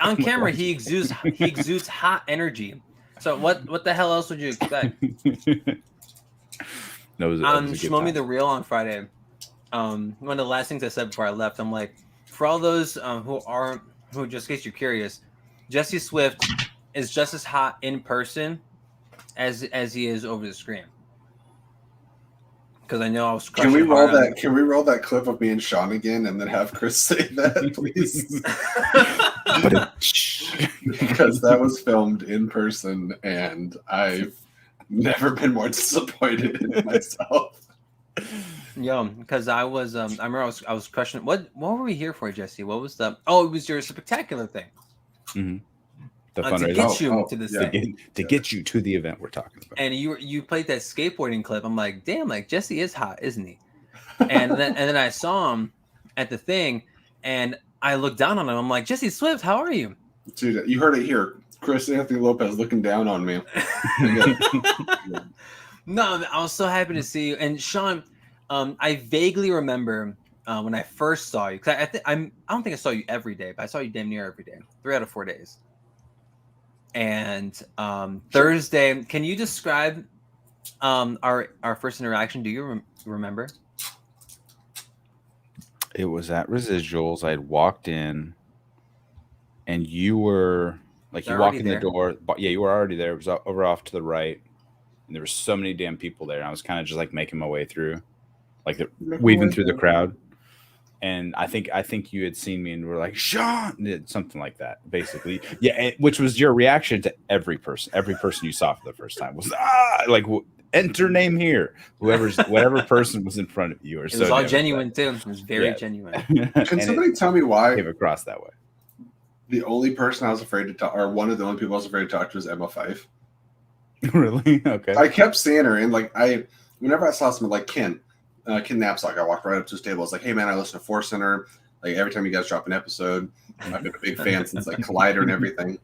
on camera, he exudes hot energy. So what the hell else would you expect? On Schmoe Me the Real on Friday. One of the last things I said before I left, I'm like, for all those who just in case you're curious, Jesse Swift is just as hot in person as he is over the screen. Because I know I was. Can we roll that? Can we roll that clip of me and Sean again, and then have Chris say that, please? Because that was filmed in person, and I've never been more disappointed in myself. Yo, because I remember I was questioning what were we here for, Jesse? What was it was your spectacular thing. Mm-hmm. To get you to this thing. To get you to the event we're talking about. And you played that skateboarding clip. I'm like, damn, like Jesse is hot, isn't he? And then I saw him at the thing, and I looked down on him. I'm like, Jesse Swift, how are you? Dude, you heard it here. Chris Anthony Lopez looking down on me. No, I was so happy to see you. And Sean, I vaguely remember when I first saw you, because I don't think I saw you every day, but I saw you damn near every day, 3 out of 4 days. And Thursday, can you describe our first interaction? Do you remember? It was at Residuals. I had walked in, and you were like, you walked in the door. Yeah, you were already there. It was over off to the right, and there were so many damn people there. And I was kind of just like making my way through, like weaving through the crowd. And I think you had seen me and were like, Sean, something like that, basically. Yeah, which was your reaction to every person you saw for the first time was like, enter name here. Whatever person was in front of you. It was all genuine too. It was very genuine. Can somebody tell me why came across that way? The only person I was afraid to talk, or one of the only people I was afraid to talk to, was Emma Fife. Really? Okay. I kept seeing her, and like whenever I saw someone like Ken Knapsack, I walked right up to his table. I was like, "Hey man, I listen to Force Center. Like every time you guys drop an episode, I've been a big fan since like Collider and everything."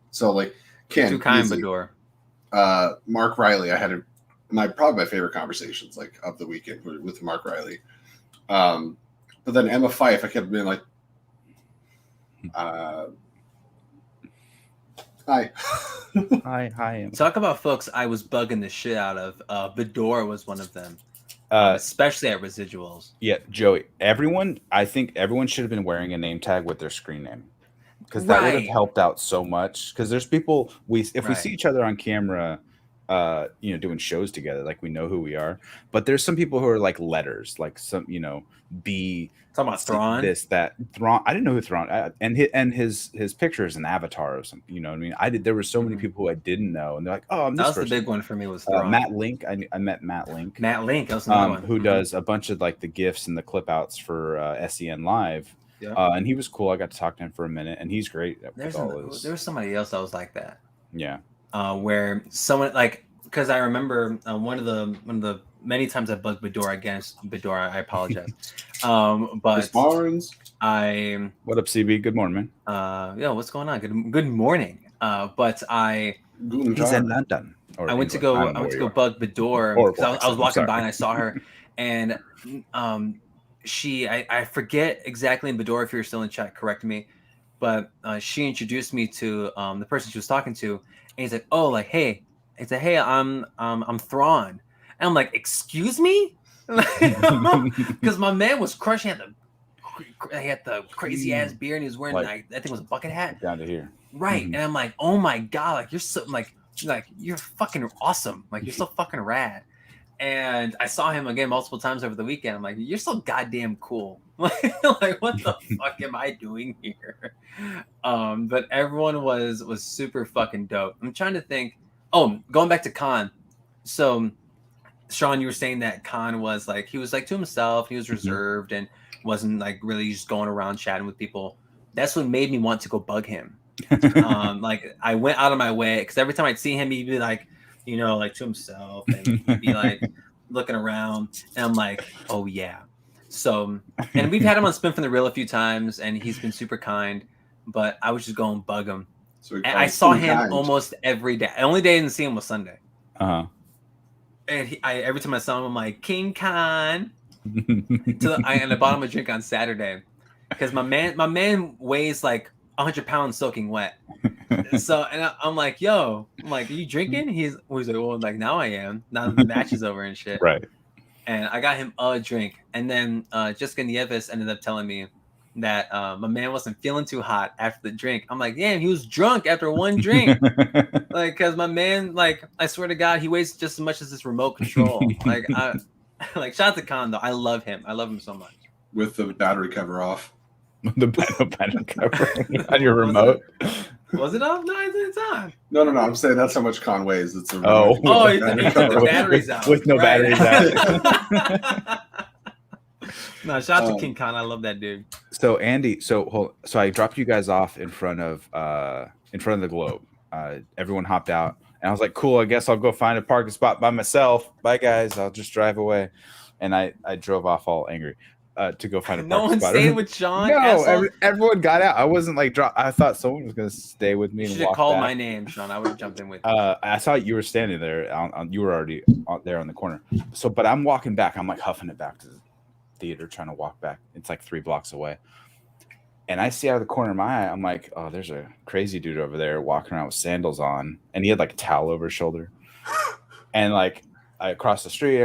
So like Ken, too kind, Bador. Mark Riley, I had probably my favorite conversations like of the weekend with Mark Riley. But then Emma Fife, I kept being like, "Hi." Hi. Talk about folks I was bugging the shit out of. Bador was one of them. Especially at Residuals. Yeah, Joey. I think everyone should have been wearing a name tag with their screen name, because that would have helped out so much. Because there's people we see each other on camera, doing shows together, like we know who we are. But there's some people who are like letters, like some B. Talking about Thrawn. This, that. Thrawn. I didn't know who Thrawn. And his picture is an avatar or something. You know what I mean? There were so many people who I didn't know, and they're like, "Oh, I'm this person." That was the big one for me. Was Thrawn. Matt Link. I met Matt Link. Matt Link. That was another one. Who does a bunch of like the GIFs and the clip outs for SEN Live. Yeah. And he was cool. I got to talk to him for a minute, and he's great. There was somebody else that was like that. Yeah. Where someone because I remember one of the many times I bugged Bador against Bador. I apologize. But Barnes. What up, CB? Good morning, man. What's going on? Good morning. But he's in London. I went to go bug Bador because I was walking by and I saw her, and I forget exactly, in Bador, if you're still in chat, correct me, but she introduced me to the person she was talking to, and he's like, "Oh, like hey," he said, "Hey, I'm Thrawn," and I'm like, "Excuse me," because my man was crushing. He had the crazy ass beard, and he was wearing I think it was a bucket hat down to here, right? And I'm like, "Oh my god, like you're so like you're fucking awesome, like you're so fucking rad." And I saw him again multiple times over the weekend. I'm like, you're so goddamn cool. Like, what the fuck am I doing here? But everyone was super fucking dope. I'm trying to think. Oh, going back to Khan. So, Sean, you were saying that Khan was like, he was like to himself. He was reserved and wasn't like really just going around chatting with people. That's what made me want to go bug him. Like I went out of my way because every time I'd see him, he'd be like, you know, like to himself, and he'd be like looking around, and I'm like, oh yeah. So, and we've had him on Spin from the Real a few times, and he's been super kind. But I was just going bug him. So and I saw him almost every day. The only day I didn't see him was Sunday. And every time I saw him, I'm like, King Khan. And I bought him a drink on Saturday because my man weighs like 100 pounds soaking wet. So and I'm like, yo, I'm like, are you drinking? He's like, well, like now I am. Now the match is over and shit. Right. And I got him a drink, and then Jessica Nieves ended up telling me that my man wasn't feeling too hot after the drink. I'm like, damn, he was drunk after one drink. Like, because my man, like, I swear to God, he weighs just as much as this remote control. Like, shout out to Khan though. I love him. I love him so much. With the battery cover off. The battery cover on your remote. Was it off? No, it's on. No. I'm saying that's how much Khan weighs. It's a remote. The battery's out. With no batteries out. No, shout out to King Khan. I love that dude. So Andy, so I dropped you guys off in front of the Globe. Everyone hopped out, and I was like, "Cool, I guess I'll go find a parking spot by myself. Bye, guys. I'll just drive away." And I drove off all angry to go find a parking spot. No one stayed with Sean. No, everyone got out. I wasn't like I thought someone was gonna stay with me. You should have called my name, Sean. I would have jumped in with you. I saw you were standing there. You were already there on the corner. So, but I'm walking back. I'm like huffing it back to the theater, trying to walk back. It's like 3 blocks away. And I see out of the corner of my eye, I'm like, oh, there's a crazy dude over there walking around with sandals on. And he had like a towel over his shoulder. And like I across the street,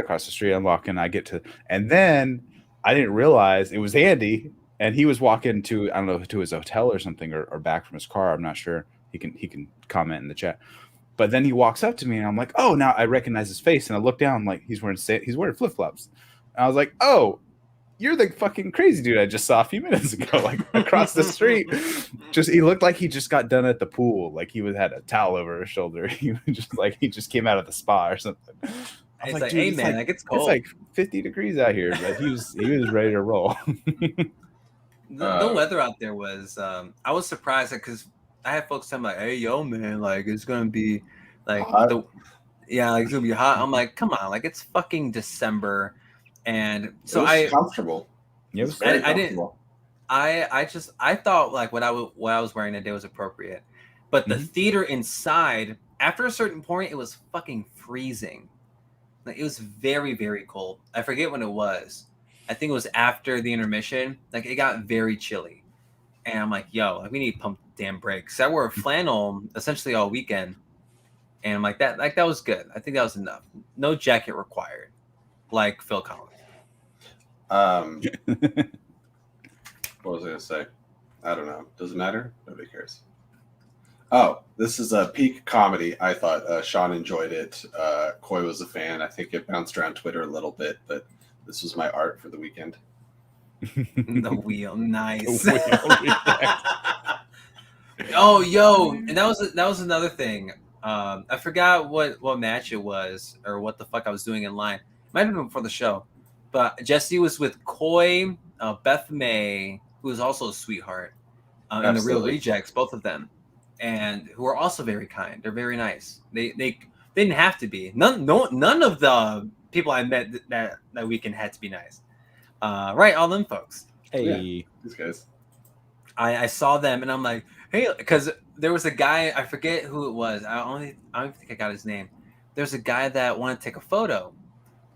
I'm walking, and then I didn't realize it was Andy. And he was walking to, I don't know, to his hotel or something, or back from his car. I'm not sure. He can comment in the chat. But then he walks up to me and I'm like, oh, now I recognize his face. And I look down, like he's wearing flip-flops. And I was like, oh, you're the fucking crazy dude I just saw a few minutes ago, like across the street. He looked like he just got done at the pool, like he had a towel over his shoulder. He just came out of the spa or something. It's like, hey man, like it's cold. It's like 50 degrees out here, but he was ready to roll. The weather out there was I was surprised because I had folks tell me like, hey yo man, like it's gonna be like like it's gonna be hot. I'm like, come on, like it's fucking December. And so it was comfortable. It was I didn't. I thought like what I was wearing that day was appropriate, but the theater inside, after a certain point, it was fucking freezing. Like it was very, very cold. I forget when it was. I think it was after the intermission. Like it got very chilly, and I'm like, yo, like we need to pump damn brakes. I wore a flannel essentially all weekend, and I'm like that was good. I think that was enough. No jacket required, like Phil Collins. What was I gonna say? I don't know. Does it matter? Nobody cares. Oh, this is a peak comedy. I thought Sean enjoyed it. Coy was a fan. I think it bounced around Twitter a little bit, but this was my art for the weekend. The wheel, nice. Oh, yo, and that was another thing. I forgot what match it was or what the fuck I was doing in line. Might have been before the show. But Jesse was with Coy, Beth May, who is also a sweetheart, and the Real Rejects, both of them, and who are also very kind. They're very nice. They didn't have to be. None of the people I met that weekend had to be nice. Right, all them folks. Hey, these guys. I saw them and I'm like, hey, because there was a guy, I forget who it was. I don't think I got his name. There's a guy that wanted to take a photo.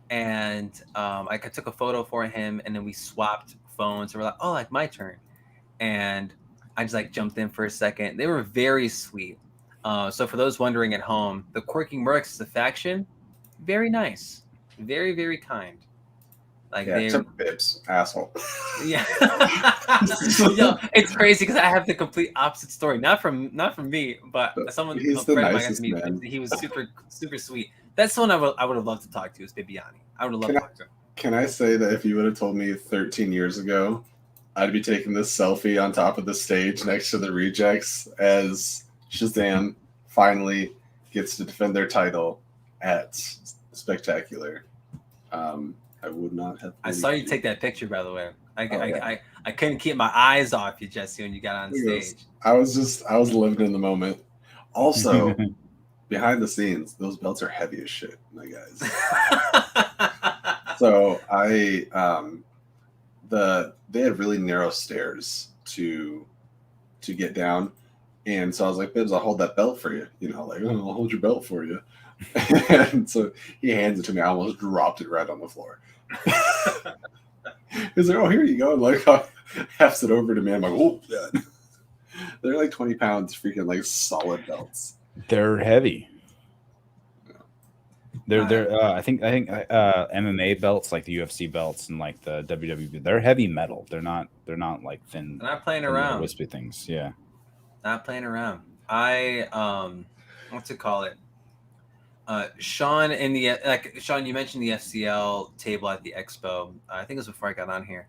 And I took a photo for him, and then we swapped phones. And we're like, oh, like my turn. And I just like jumped in for a second. They were very sweet. So for those wondering at home, the Quirking Mercs is a faction. Very nice. Very, very kind. Like except for Bibs, asshole. Yeah. Yo, it's crazy because I have the complete opposite story. Not from me, but someone. He's the nicest man. He was super, super sweet. That's the one I would have loved to talk to is Bibiani. I would have loved to talk to him. Can I say that if you would have told me 13 years ago, I'd be taking this selfie on top of the stage next to the Rejects as Shazam finally gets to defend their title at Spectacular. I would not have. I saw you take that picture, by the way. Yeah. I couldn't keep my eyes off you, Jesse, when you got on stage. I was living in the moment. Also, behind the scenes, those belts are heavy as shit, my guys. So they had really narrow stairs to get down, and so I was like, Bibbs, I'll hold that belt for you. You know, like, oh, I'll hold your belt for you. And so he hands it to me. I almost dropped it right on the floor. He's like, oh, here you go. And like, hefts it over to me. I'm like, oh, God. They're like 20 pounds, freaking like solid belts. They're heavy. They're I think MMA belts, like the UFC belts and like the WWE, they're heavy metal. They're not like thin. They're not playing around. Wispy things, yeah. Not playing around. What's it call it? Sean Sean, you mentioned the FCL table at the expo. I think it was before I got on here,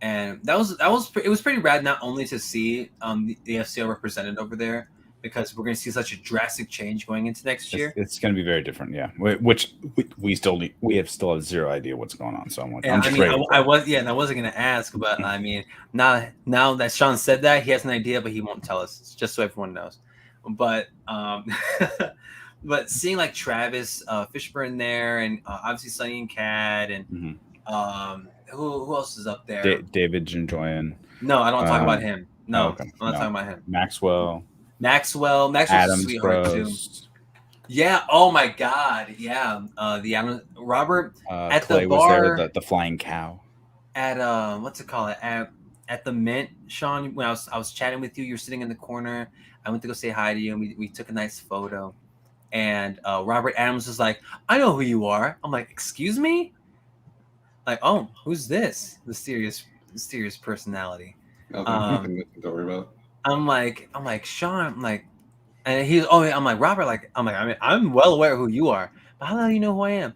and it was pretty rad. Not only to see the FCL represented over there, because we're going to see such a drastic change going into next year. It's going to be very different, yeah. Which we still have zero idea what's going on. So I'm like, I wasn't going to ask, but I mean, now that Sean said that, he has an idea, but he won't tell us, just so everyone knows. But but seeing like Travis Fishburne there, and obviously Sonny and Cad, and who else is up there? David Jinjoyan. No, I don't want to talk about him. No, okay. I'm not talking about him. Maxwell's Adams, a sweetheart too. Yeah. Oh my God. Yeah. The Robert at Clay the bar was there, the flying cow. At what's it called? At the Mint, Sean. When I was chatting with you, you were sitting in the corner. I went to go say hi to you, and we took a nice photo. And Robert Adams was like, "I know who you are." I'm like, "Excuse me?" Like, "Oh, who's this mysterious personality?" Okay, don't worry about it. I'm like, Sean, I'm like, and I'm like, Robert, like, I mean, I'm well aware of who you are, but how the hell do you know who I am?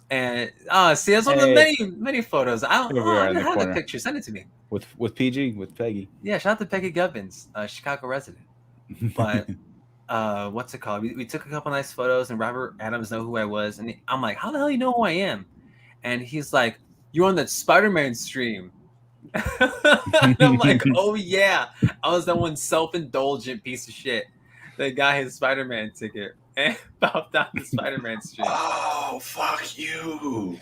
And see, that's one of the many photos. I don't have the picture. Send it to me. With PG, with Peggy. Yeah, shout out to Peggy Gubbins, Chicago resident. But what's it called? We took a couple nice photos, and Robert Adams know who I was, and I'm like, how the hell do you know who I am? And he's like, you're on that Spider-Man stream. And I'm like, oh yeah, I was that one self-indulgent piece of shit that got his Spider-Man ticket and popped on the Spider-Man stream. Oh, fuck you.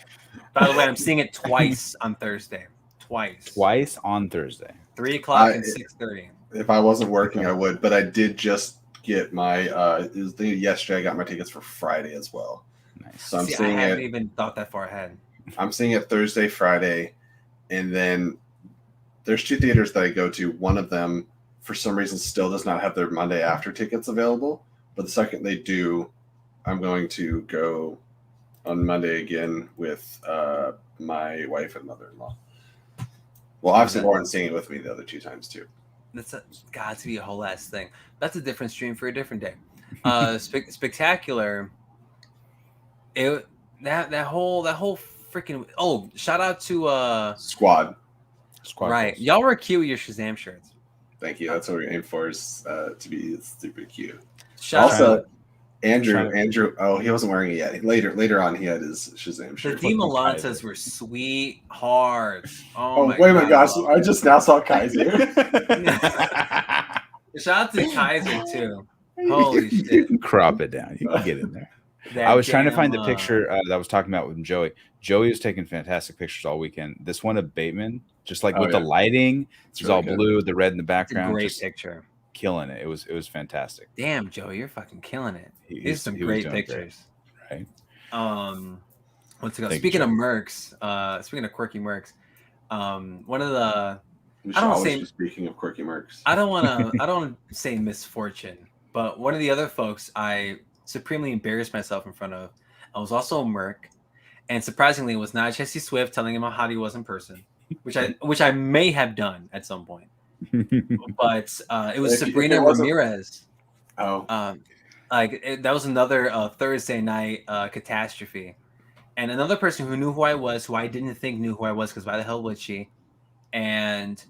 By the way, I'm seeing it twice on Thursday. Twice on Thursday. 3:00 and 6:30. If I wasn't working, I would, but I did just get my yesterday I got my tickets for Friday as well. Nice. So I haven't even thought that far ahead. I'm seeing it Thursday, Friday, and then there's two theaters that I go to. One of them, for some reason, still does not have their Monday after tickets available. But the second they do, I'm going to go on Monday again with my wife and mother-in-law. Well, obviously, Lauren's seeing it with me the other two times, too. That's got to be a whole ass thing. That's a different stream for a different day. Spectacular. That whole freaking shout out to Squad. Right, y'all were cute with your Shazam shirts. Thank you. That's what we aim for, is to be super cute. Shout out. Andrew. Oh, he wasn't wearing it yet. Later on, he had his Shazam shirt. The Demolantas were sweethearts. Oh wait a minute, gosh! I just now saw Kaiser. Shout out to Kaiser too. Holy shit! You can crop it down. You can get in there. I was trying to find the picture that I was talking about with Joey. Joey was taking fantastic pictures all weekend. This one of Bateman, just like with the lighting, it's really all good. Blue, the red in the background. Great picture. Killing it. It was fantastic. Damn, Joey, you're fucking killing it. These are some great pictures. Great. Right. What's it called? Speaking of mercs, speaking of quirky mercs, one of the speaking of quirky mercs. I don't want to say misfortune, but one of the other folks I supremely embarrassed myself in front of, I was also a merc, and surprisingly it was not Jesse Swift telling him how hot he was in person, which I may have done at some point. But it was Sabrina Ramirez. That was another Thursday night catastrophe. And another person who knew who I was, who I didn't think knew who I was, because why the hell would she? And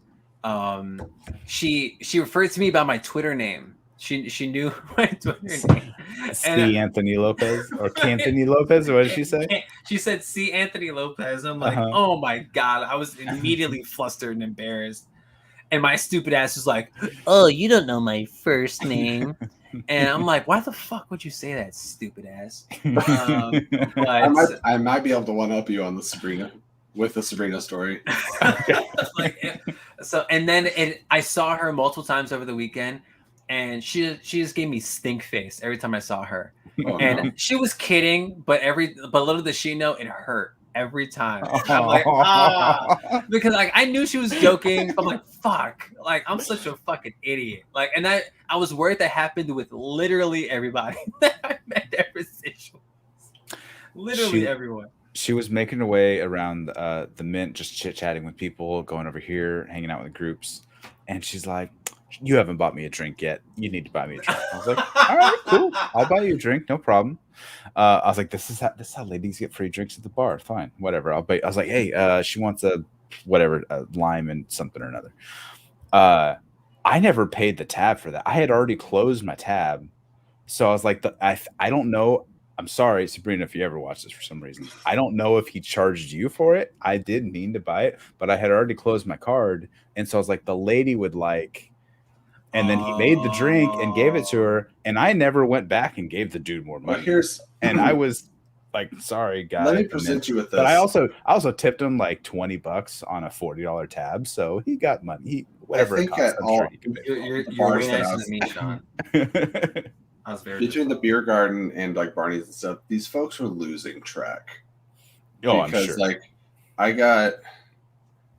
she referred to me by my Twitter name. She knew my Twitter name. C. Anthony Lopez or Canthony Lopez. What did she say? She said C. Anthony Lopez. I'm like, oh my God. I was immediately flustered and embarrassed. And my stupid ass was like, oh, you don't know my first name. And I'm like, why the fuck would you say that, stupid ass? But I might be able to one up you on the Sabrina story. And then I saw her multiple times over the weekend, and she just gave me stink face every time I saw her. Oh, and no. she was kidding, but little did she know, it hurt every time. I'm like, because like I knew she was joking. But I'm like, fuck, like I'm such a fucking idiot. Like, and I was worried that happened with literally everybody that I met ever since. Literally everyone. She was making her way around the Mint, just chit-chatting with people, going over here, hanging out with groups. And she's like, you haven't bought me a drink yet. You need to buy me a drink. I was like, all right, cool. I'll buy you a drink. No problem. I was like, this is how ladies get free drinks at the bar. Fine, whatever. I'll buy. I was like, hey, she wants a lime and something or another. I never paid the tab for that. I had already closed my tab. So I was like, I don't know. I'm sorry, Sabrina, if you ever watch this for some reason. I don't know if he charged you for it. I did mean to buy it, but I had already closed my card. And so I was like, the lady would like, and then he made the drink and gave it to her. And I never went back and gave the dude more money. And I was like, sorry, guys. Let me present you with this. But I also tipped him like $20 on a $40 tab. So he got money. Whatever it costs, I'm sure he can pay. You're way nicer than me, Sean. Between the beer garden and like Barney's and stuff, these folks are losing track. Oh, because, I'm sure. Like, I don't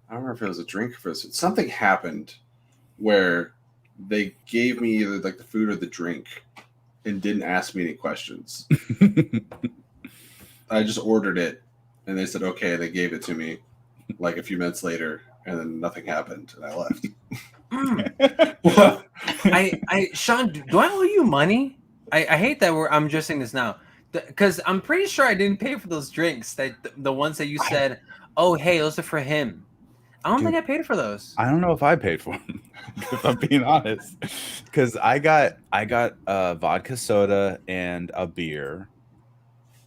remember if it was a drink or something happened where they gave me either like the food or the drink and didn't ask me any questions. I just ordered it and they said, okay, they gave it to me like a few minutes later and then nothing happened and I left. Well, Sean, do I owe you money? I hate that I'm just saying this now because I'm pretty sure I didn't pay for those drinks, that the ones that you said, oh, hey, those are for him. I don't think I paid for those. I don't know if I paid for them, if I'm being honest, because I got vodka soda and a beer.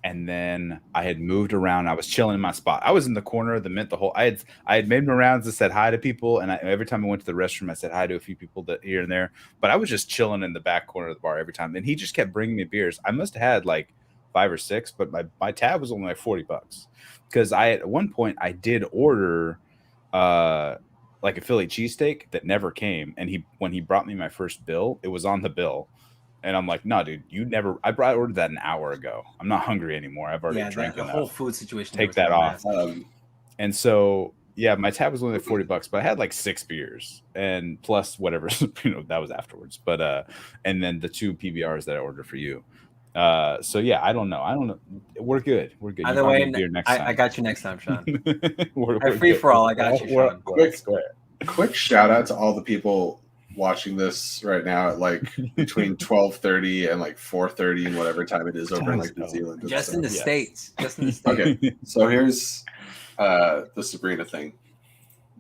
And then I had moved around. I was chilling in my spot. I was in the corner of the Mint the whole. I had made my rounds and said hi to people. And every time I went to the restroom, I said hi to a few people here and there. But I was just chilling in the back corner of the bar every time. And he just kept bringing me beers. I must have had like 5 or 6, but my tab was only like $40 because at one point I did order like a Philly cheesesteak that never came. And when he brought me my first bill, it was on the bill. And I'm like, no, dude, I ordered that an hour ago. I'm not hungry anymore. I've already drank the enough. whole food situation. Take that off. And so, yeah, my tab was only like $40, but I had like 6 beers and plus whatever, that was afterwards. But, and then the 2 PBRs that I ordered for you. So yeah, I don't know. We're good. Either way, I got you next time, Sean. we're free for all. I got you, Sean. Quick shout out to all the people watching this right now at like between 12:30 and like 4:30 and whatever time it is over in like New Zealand. Just in the States. Okay, so here's the Sabrina thing.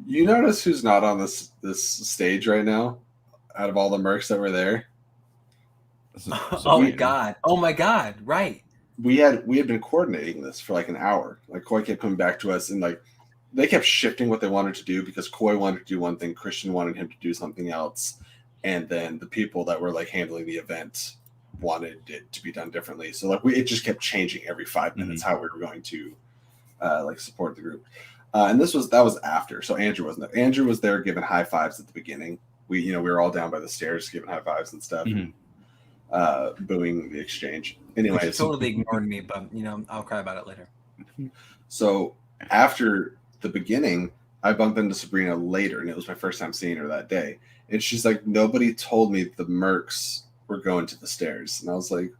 You notice who's not on this stage right now out of all the mercs that were there? Oh my god, right. We had been coordinating this for like an hour. Like Koi kept coming back to us and like they kept shifting what they wanted to do because Koi wanted to do one thing, Christian wanted him to do something else, and then the people that were like handling the event wanted it to be done differently. So like it just kept changing every 5 minutes how we were going to like support the group. And that was after. So Andrew wasn't there. Andrew was there giving high fives at the beginning. We were all down by the stairs giving high fives and stuff. Booing the exchange. Anyway, he totally ignored me, but I'll cry about it later. So after the beginning, I bumped into Sabrina later, and it was my first time seeing her that day. And she's like, nobody told me the mercs were going to the stairs. And I was like,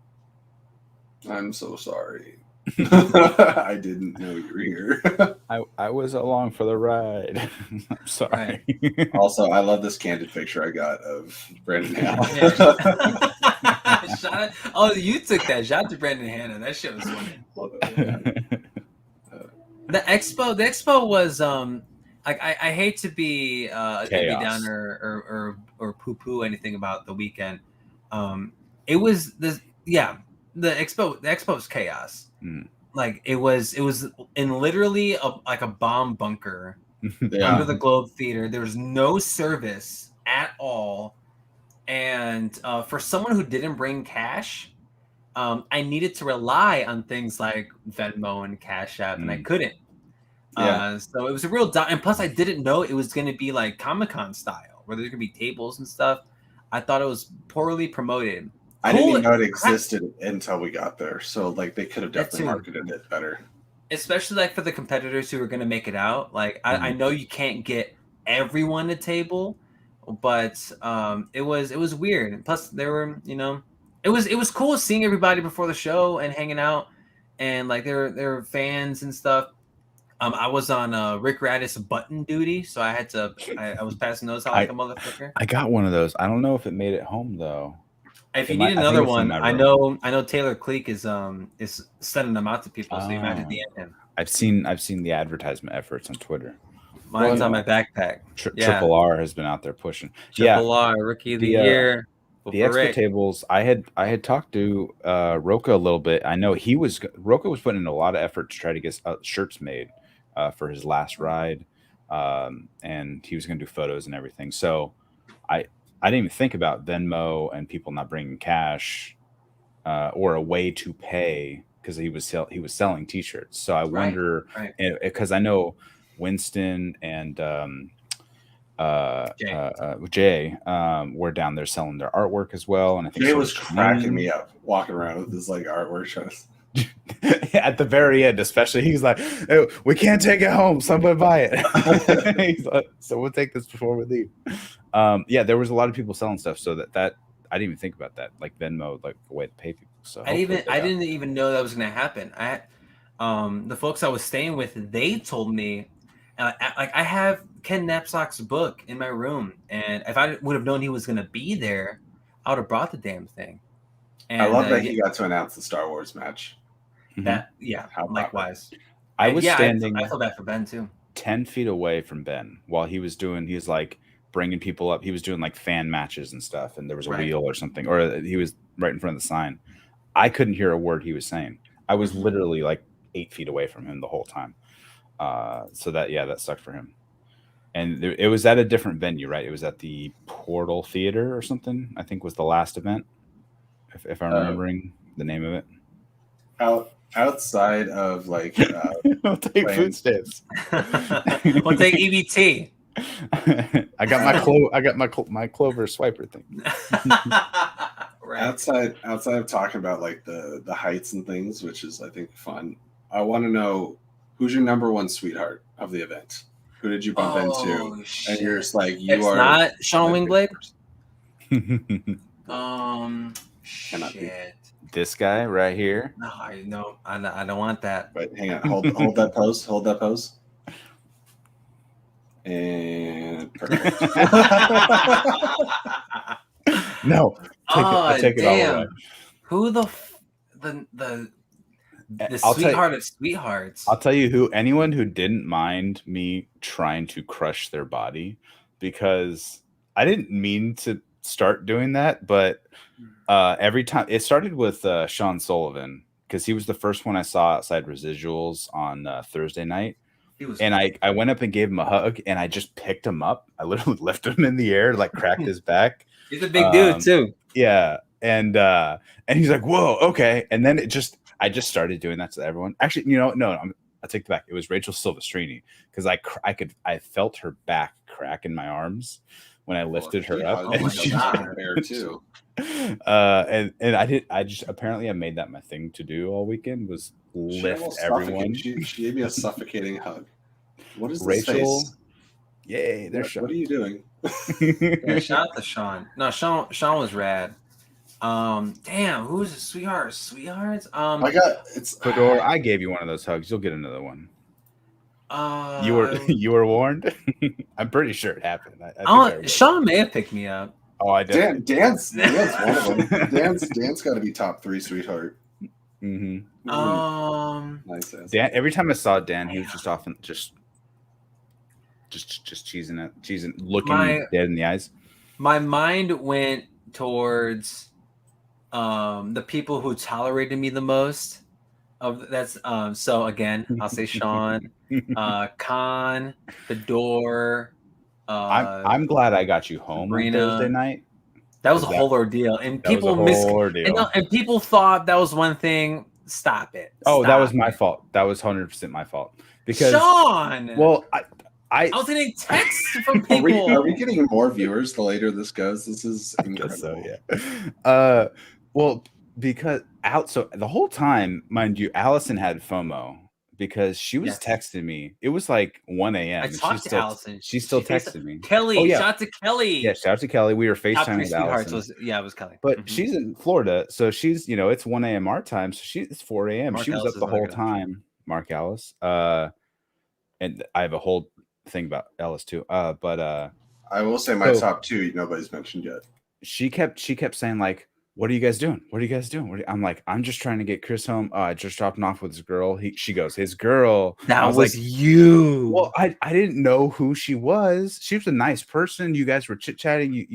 I'm so sorry. I didn't know you were here. I was along for the ride. I'm sorry. Also, I love this candid picture I got of Brandon Hannah. Oh, you took that. Shout out to Brandon Hannah. That shit was funny. The expo was like I hate to be a Debbie Downer or poo poo anything about the weekend. It was the expo was chaos. Like it was in literally like a bomb bunker under the Globe Theater. There was no service at all, and for someone who didn't bring cash, I needed to rely on things like Venmo and Cash App, and I couldn't. So it was a real and plus I didn't know it was going to be like Comic-Con style, where there's going to be tables and stuff. I thought it was poorly promoted. I didn't even know it existed until we got there. So like they could have definitely marketed it better. Especially like for the competitors who are going to make it out. Like I know you can't get everyone a table, but it was weird. And plus there were, it was cool seeing everybody before the show and hanging out, and like there were fans and stuff. I was on Rick Radis button duty, so I had to. I was passing those out like a motherfucker. I got one of those. I don't know if it made it home though. If you need another one, I know Taylor Cleek is sending them out to people, so you might have to DM him. I've seen the advertisement efforts on Twitter. Mine's on my backpack. Triple R has been out there pushing. Triple R, Rookie of the Year. The expo tables. I had talked to Roka a little bit. I know Roka was putting in a lot of effort to try to get shirts made for his last ride, and he was going to do photos and everything. So I didn't even think about Venmo and people not bringing cash or a way to pay, because he was selling T-shirts. So I wonder, because I know Winston and Jay were down there selling their artwork as well. And I think Jay was cracking me up walking around with his like artwork shows. At the very end, especially, he's like, hey, "We can't take it home. Somebody buy it." He's like, "So we'll take this before we leave." There was a lot of people selling stuff, so that I didn't even think about that, like Venmo, like a way to pay people. So I didn't even know that was going to happen. The folks I was staying with, they told me, like I have Ken Knapsack's book in my room, and if I would have known he was going to be there, I would have brought the damn thing. And I love that he got to announce the Star Wars match. Likewise. I was standing. I feel bad for Ben too. 10 feet away from Ben while he was like bringing people up. He was doing like fan matches and stuff, and there was a wheel or something, or he was right in front of the sign. I couldn't hear a word he was saying. I was literally like 8 feet away from him the whole time. So that sucked for him. And it was at a different venue, right? It was at the Portal Theater or something, I think was the last event, if I'm remembering the name of it. Outside of like I'll take food stamps. We'll take EBT. I got my Clover swiper thing. Outside of talking about like the heights and things, which is I think fun, I want to know who's your number one sweetheart of the event. Who did you bump into? Shit. And you're just like, it's not Sean Wingblade. Cannot be. This guy right here. No, I don't want that. But hang on, hold that pose. Hold that pose. And perfect. No, take it all away. Who the sweetheart of sweethearts? I'll tell you who. Anyone who didn't mind me trying to crush their body, because I didn't mean to start doing that, but every time it started with Sean Sullivan, because he was the first one I saw outside Residuals on Thursday night. And I went up and gave him a hug, and I just picked him up. I literally lifted him in the air, like cracked his back. He's a big dude too. Yeah, and he's like, "Whoa, okay." And then I just started doing that to everyone. Actually, no, I take it back. It was Rachel Silvestrini, because I felt her back crack in my arms when I lifted her up. And she there too. And I just apparently I made that my thing to do all weekend, was lift everyone. She gave me a suffocating hug. What is Rachel? This face? Yay! What are you doing? Yeah, shout out to Sean. No, Sean was rad. Damn, who's a sweetheart? Sweethearts? I got it's Fedor, I gave you one of those hugs. You'll get another one. You were I you were warned. I'm pretty sure it happened. I think I remember. Sean may have picked me up. Oh, I did. Dan's one of them. Dan's got to be top 3 sweetheart. Mm-hmm. Nice. Dan. Every time I saw Dan, he was just often just cheesing, looking me dead in the eyes. My mind went towards the people who tolerated me the most. So again, I'll say Sean, Khan, Fedor. I'm glad I got you home on Thursday night. That was a whole ordeal, and people and people thought that was one thing. Stop it! Oh, that was my fault. That was 100% my fault. Because Sean. Well, I was getting texts from people. Are we getting more viewers the later this goes? This is incredible. So, yeah. Well, because so the whole time, mind you, Allison had FOMO because she was texting me. It was like 1 a.m. I talked to Allison. She still texted me. Kelly, shout out to Kelly. Yeah, shout out to Kelly. We were FaceTime with Allison. It was Kelly. But she's in Florida, so she's it's 1 a.m. our time, so it's 4 a.m. She was up the whole time. Mark Ellis. And I have a whole thing about Ellis too. But I will say my top 2 nobody's mentioned yet. She kept saying like, what are you guys doing? What are you guys doing? I'm like, I'm just trying to get Chris home. I just dropped him off with his girl. She goes, his girl. That was like, you. Well, I didn't know who she was. She was a nice person. You guys were chit-chatting,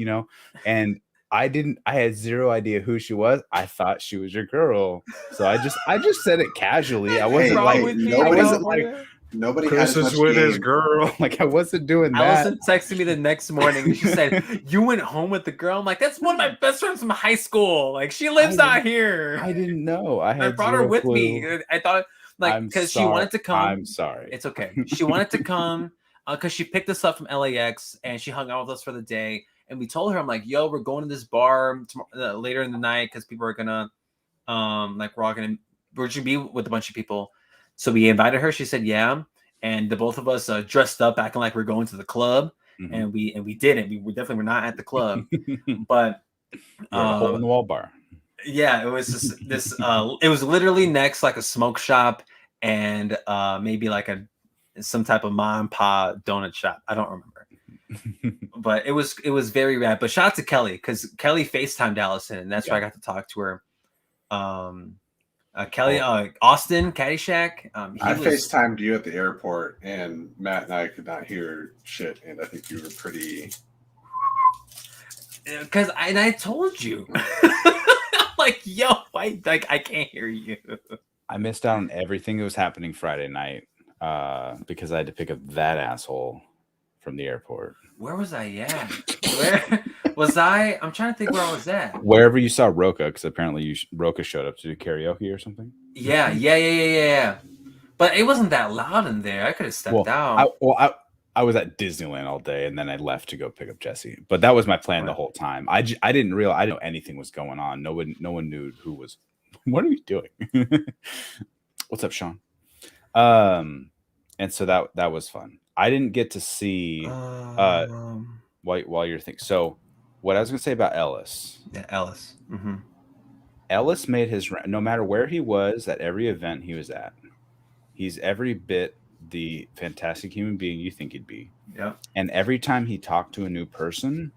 and I had zero idea who she was. I thought she was your girl. So I just said it casually. I wasn't Nobody Chris is with his girl. Like, I wasn't doing that. Allison texted me the next morning. She said, "You went home with the girl." I'm like, "That's one of my best friends from high school. Like, she lives out here." I didn't know. I brought her with me. I thought, because she wanted to come. I'm sorry. It's okay. She wanted to come because she picked us up from LAX and she hung out with us for the day. And we told her, I'm like, "Yo, we're going to this bar later in the night because people are gonna, we're gonna be with a bunch of people." So we invited her. She said, "Yeah." And the both of us dressed up, acting like we're going to the club, and we didn't. We definitely were not at the club, but hole in the wall bar. Yeah, it was just this. It was literally next like a smoke shop and maybe like some type of mom and pop donut shop. I don't remember, but it was very rad. But shout out to Kelly because Kelly FaceTimed Allison, and that's where I got to talk to her. Kelly, Austin, Caddyshack. I FaceTimed you at the airport, and Matt and I could not hear shit, and I think you were pretty. Because I told you, I'm like, yo, I can't hear you. I missed out on everything that was happening Friday night because I had to pick up that asshole from the airport. Where was I at? Where was I? I'm trying to think where I was at. Wherever you saw Roka, because apparently Roka showed up to do karaoke or something. Yeah. But it wasn't that loud in there. I could have stepped out. I was at Disneyland all day, and then I left to go pick up Jesse. But that was my plan the whole time. I didn't realize I didn't know anything was going on. No one knew who was. What are we doing? What's up, Sean? And so that was fun. I didn't get to see while you're thinking. So what I was going to say about Ellis. Yeah, Ellis. Mm-hmm. Ellis made his no matter where he was at every event he was at. He's every bit the fantastic human being you think he'd be. Yeah. And every time he talked to a new person,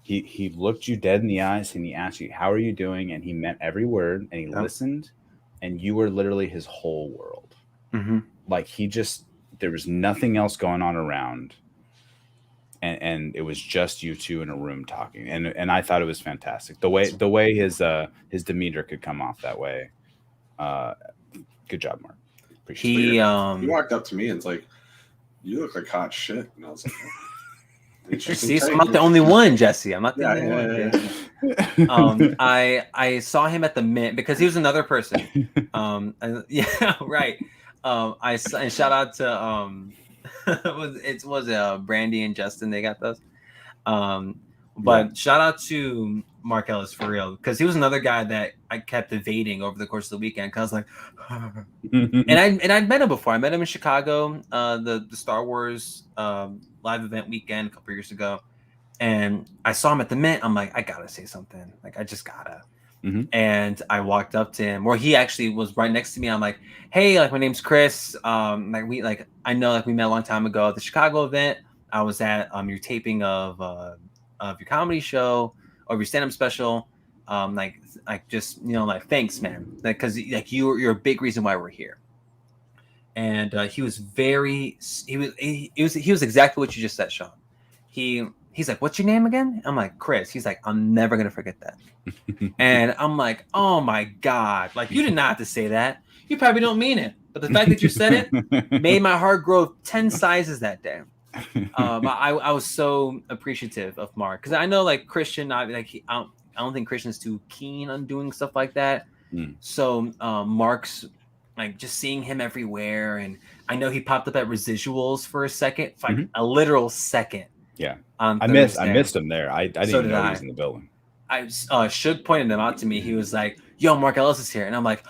he looked you dead in the eyes and he asked you, "How are you doing?" And he meant every word and he listened, and you were literally his whole world. Mm-hmm. Like there was nothing else going on around. And it was just you two in a room talking. And I thought it was fantastic. The way his demeanor could come off that way. Good job, Mark. Appreciate it. He walked up to me and was like, "You look like hot shit." And I was like, see, so I'm not the only one, Jesse. I'm not the only one. I saw him at the Mint because he was another person. Right. And shout out to it was Brandy and Justin. They got those. But shout out to Mark Ellis for real, because he was another guy that I kept evading over the course of the weekend. Cause I was like, and I'd met him before. I met him in Chicago, the Star Wars live event weekend a couple years ago, And I saw him at the Mint. I'm like, I gotta say something. Like, I just gotta. Mhm. And I walked up to him, or he actually was right next to me. I'm like, hey, like, my name's Chris. I know, like, we met a long time ago at the Chicago event. I was at your taping of your comedy show or your stand-up special. Just, like, thanks, man. Like, because like you're a big reason why we're here. And he was exactly what you just said, Sean. He's like, what's your name again? I'm like, Chris. He's like, I'm never gonna forget that. And I'm like, oh my God, like, you did not have to say that. You probably don't mean it, but the fact that you said it made my heart grow 10 sizes that day. I was so appreciative of Mark, because I know, like, Christian, I don't think Christian's too keen on doing stuff like that. So Mark's, like, just seeing him everywhere, and I know he popped up at Residuals for a second, like a literal second. Yeah, I missed him there. I didn't even know he was in the building. Shug pointed them out to me. He was like, yo, Mark Ellis is here. And I'm like,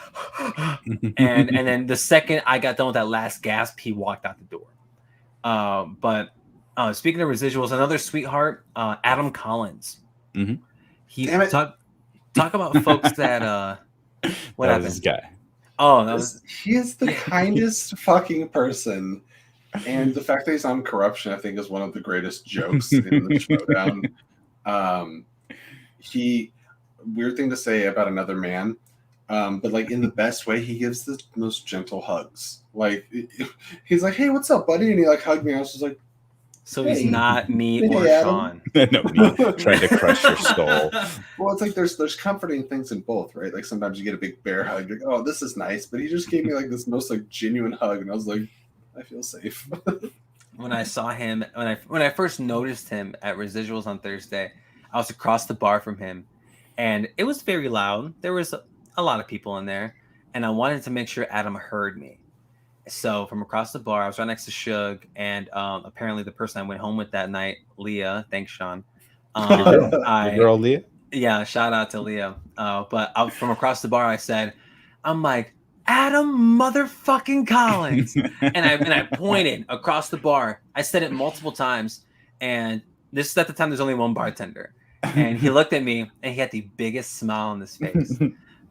and then the second I got done with that last gasp, he walked out the door. But speaking of Residuals, another sweetheart, Adam Collins. Mm-hmm. He talk about folks that what happened? This guy. Oh, he is the kindest fucking person. And the fact that he's on corruption, I think, is one of the greatest jokes in the Schmoedown. Weird thing to say about another man, but, like, in the best way, he gives the most gentle hugs. Like, he's like, hey, what's up, buddy? And he, like, hugged me. I was just like, so hey, he's not me or Adam. Sean. No, me trying to crush your skull. Well, it's like there's comforting things in both, right? Like, sometimes you get a big bear hug. You're like, oh, this is nice. But he just gave me, like, this most, like, genuine hug. And I was like, I feel safe. When I saw him, when I first noticed him at Residuals on Thursday, I was across the bar from him, and it was very loud. There was a lot of people in there, and I wanted to make sure Adam heard me. So from across the bar, I was right next to Shug, and apparently the person I went home with that night, Leah. Thanks, Sean. The girl Leah? Yeah, shout out to Leah. But from across the bar, I said, I'm like, Adam motherfucking Collins. and I pointed across the bar. I said it multiple times. And this is at the time there's only one bartender. And he looked at me and he had the biggest smile on his face.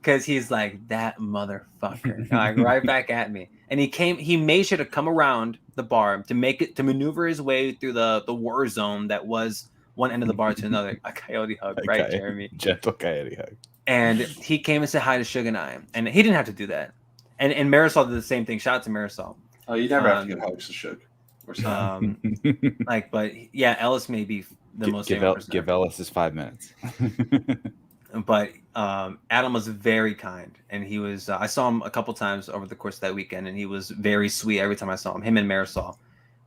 Because he's like, that motherfucker. Like, right back at me. And he made sure to come around the bar to maneuver his way through the war zone that was one end of the bar to another. A coyote hug, right, Jeremy? Gentle coyote hug. And he came and said hi to Suge and I. And he didn't have to do that. And Marisol did the same thing. Shout out to Marisol. Oh, you never have to give hugs to Suge. But yeah, Ellis may be the most famous person. Give Ellis his 5 minutes. But Adam was very kind, and he was. I saw him a couple times over the course of that weekend, and he was very sweet every time I saw him. Him and Marisol.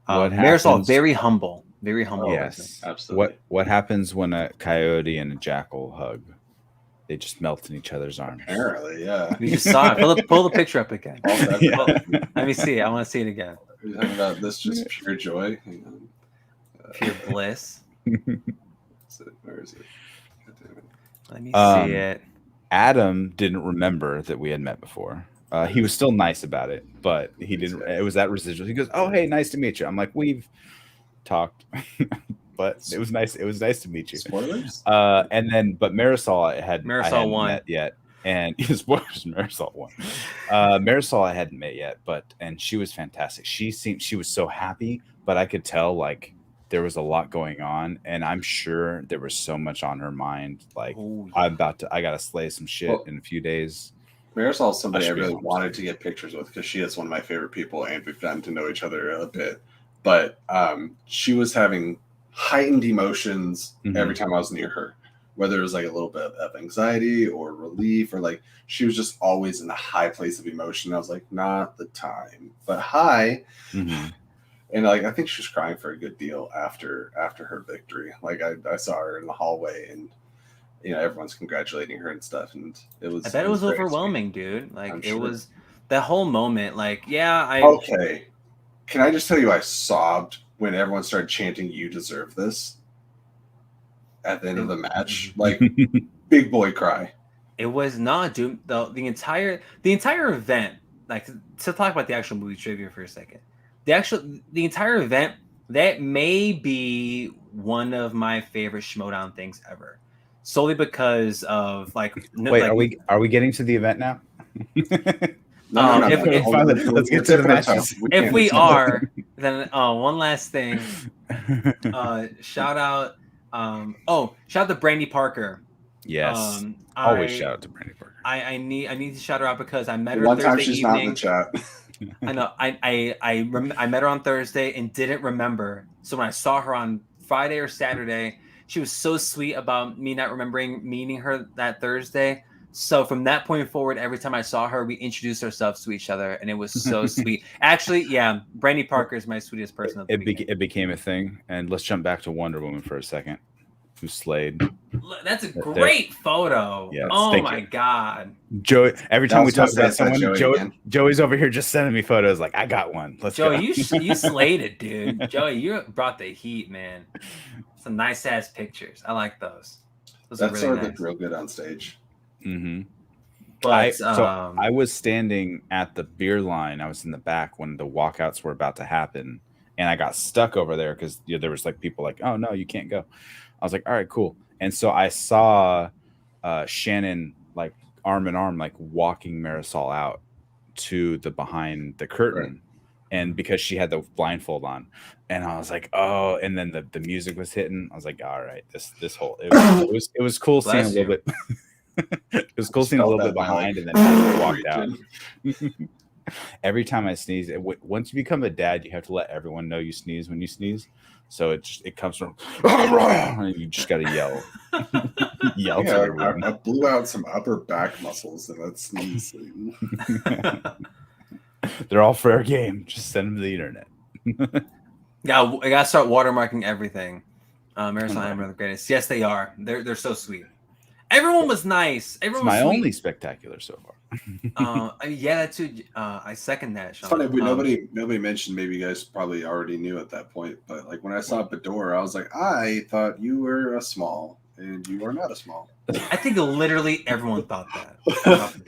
Marisol, very humble. Yes, person. Absolutely. What happens when a coyote and a jackal hug? They just melt in each other's arms. Apparently, yeah. We just saw it. Pull the picture up again. Yeah. Let me see it. I want to see it again. Are you talking about this just pure joy? Pure bliss. Where is it? Let me see it. Adam didn't remember that we had met before. He was still nice about it, but he didn't. It was that residual. He goes, "Oh, hey, nice to meet you." I'm like, "We've talked." But it was nice. It was nice to meet you. Spoilers. But Marisol I hadn't won. met yet, and spoilers. Marisol won. Marisol I hadn't met yet, and she was fantastic. She was so happy, but I could tell like there was a lot going on, and I'm sure there was so much on her mind. Like I gotta slay some shit in a few days. Marisol is somebody I really wanted to get pictures with because she is one of my favorite people, and we've gotten to know each other a bit. But she was having heightened emotions every time I was near her, whether it was like a little bit of anxiety or relief, or like she was just always in a high place of emotion. I was like, not the time, but hi. And like I think she was crying for a good deal after her victory. Like I saw her in the hallway, and you know everyone's congratulating her and stuff, and it was. I bet it was overwhelming, dude. Like it was that whole moment. Like okay. Can I just tell you, I sobbed when everyone started chanting, "You deserve this" at the end of the match. Like, big boy cry. It was not, dude. The entire event, like, to talk about the actual movie trivia for a second. The entire event, that may be one of my favorite Schmoedown things ever, solely because of like. Wait, like, are we getting to the event now? No. Let's get to the matches. If we are, then one last thing. Shout out. Shout out to Brandy Parker. Yes. Always shout out to Brandy Parker. I need to shout her out because I met her One Thursday time she's evening. not in the chat. I know. I met her on Thursday and didn't remember. So when I saw her on Friday or Saturday, she was so sweet about me not remembering meeting her that Thursday. So from that point forward, every time I saw her, we introduced ourselves to each other, and it was so sweet. Actually, yeah, Brandy Parker is my sweetest person of the weekend. It became a thing. And let's jump back to Wonder Woman for a second, who slayed. That's a great photo. Yes, oh my God. Joey, every time we talk about say that, someone, Joey's over here just sending me photos like, I got one. Let's go. Joey, you slayed it, dude. Joey, you brought the heat, man. Some nice ass pictures. I like those. Those That are sort really of nice. looked real good on stage. Mm-hmm. But I was standing at the beer line. I was in the back when the walkouts were about to happen, and I got stuck over there because there was like people like, "Oh no, you can't go." I was like, "All right, cool." And so I saw Shannon like arm in arm, like walking Marisol out to the behind the curtain, Right. and because she had the blindfold on, and I was like, "Oh!" And then the music was hitting. I was like, "All right, this whole it was cool seeing a little bit." It was cool seeing a little bit behind, and then I walked out. Every time I sneeze, once you become a dad, you have to let everyone know you sneeze when you sneeze. So it comes from, and you just got to yell. Yell to everyone. I blew out some upper back muscles and that sneeze. They're all fair game. Just send them to the internet. Yeah, I gotta start watermarking everything. Marisol and Amber are the greatest. Yes, they are. They're so sweet. Everyone was nice. Everyone It's my was sweet. only spectacular so far. Yeah, that too. I second that, Sean. It's funny, but nobody mentioned. Maybe you guys probably already knew at that point. But like when I saw Bador, I was like, I thought you were a small, and you are not a small. I think literally everyone thought that.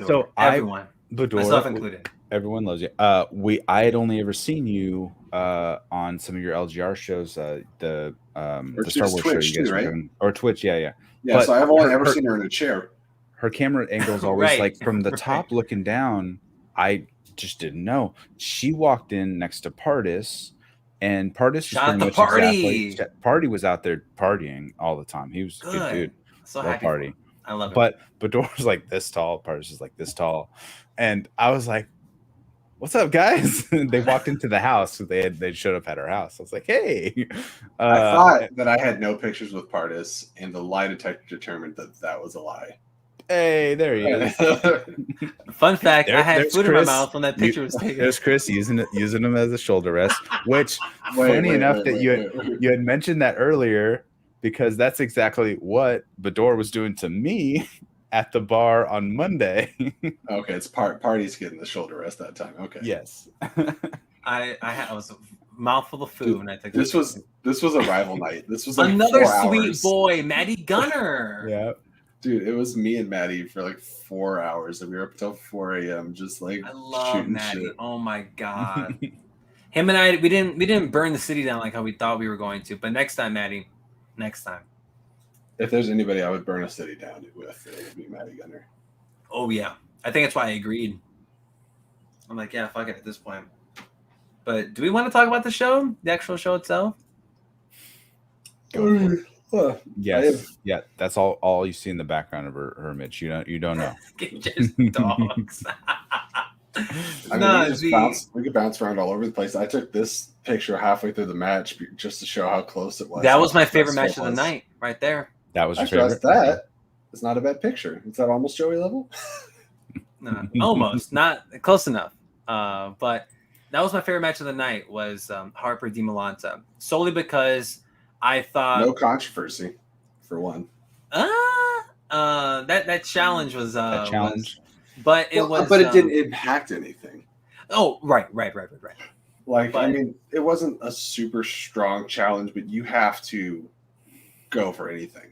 So everyone, Bador, myself included. Everyone loves you. I had only ever seen you on some of your LGR shows, the Star Wars Twitch show you guys too, were right? doing, or Twitch, yeah. Yeah, But so I've only ever seen her in a chair. Her camera angle is always Right. like from the top looking down. I just didn't know. She walked in next to Pardis, and Pardis Shout out was to pretty much Party. Party was out there partying all the time. He was a good dude. So Love happy. Party. I love it. But Bador was like this tall. Pardis is like this tall, and I was like, "What's up, guys?" They walked into the house. So they showed up at her house. I was like, "Hey." I thought that I had no pictures with Pardis, and the lie detector determined that was a lie. Hey, there he is. Fun fact: I had There's food in my Chris. mouth when that picture was taken. There's Chris using him as a shoulder rest. Which funny enough that you had mentioned that earlier, because that's exactly what Bador was doing to me at the bar on Monday. Okay, it's Party's getting the shoulder rest that time. Okay. Yes. I was a mouthful of food when I took This was a rival night. This was like another 4 sweet hours. boy, Maddie Gunner. Yeah. Dude, it was me and Maddie for like 4 hours, and we were up until 4 a.m. just like I love shooting Maddie. shit. Oh my god. Him and I, we didn't burn the city down like how we thought we were going to. But next time, Maddie, next time. If there's anybody I would burn a city down with, it would be Maddie Gunner. Oh yeah, I think that's why I agreed. I'm like, yeah, fuck it at this point. But do we want to talk about the show, the actual show itself? Yes. Yeah. That's all you see in the background of her image. You don't know. Just dogs. I mean, we could bounce around all over the place. I took this picture halfway through the match just to show how close it was. That was my favorite match of the night, right there. That was your Actually, favorite. that. It's not a bad picture. Is that almost Joey level? No, almost, not close enough. But that was my favorite match of the night. Was Harper DiMolanta, solely because I thought No controversy, for one. that challenge was That challenge. but it it didn't impact anything. Oh, right. Like, But- I mean, it wasn't a super strong challenge, but you have to go for anything.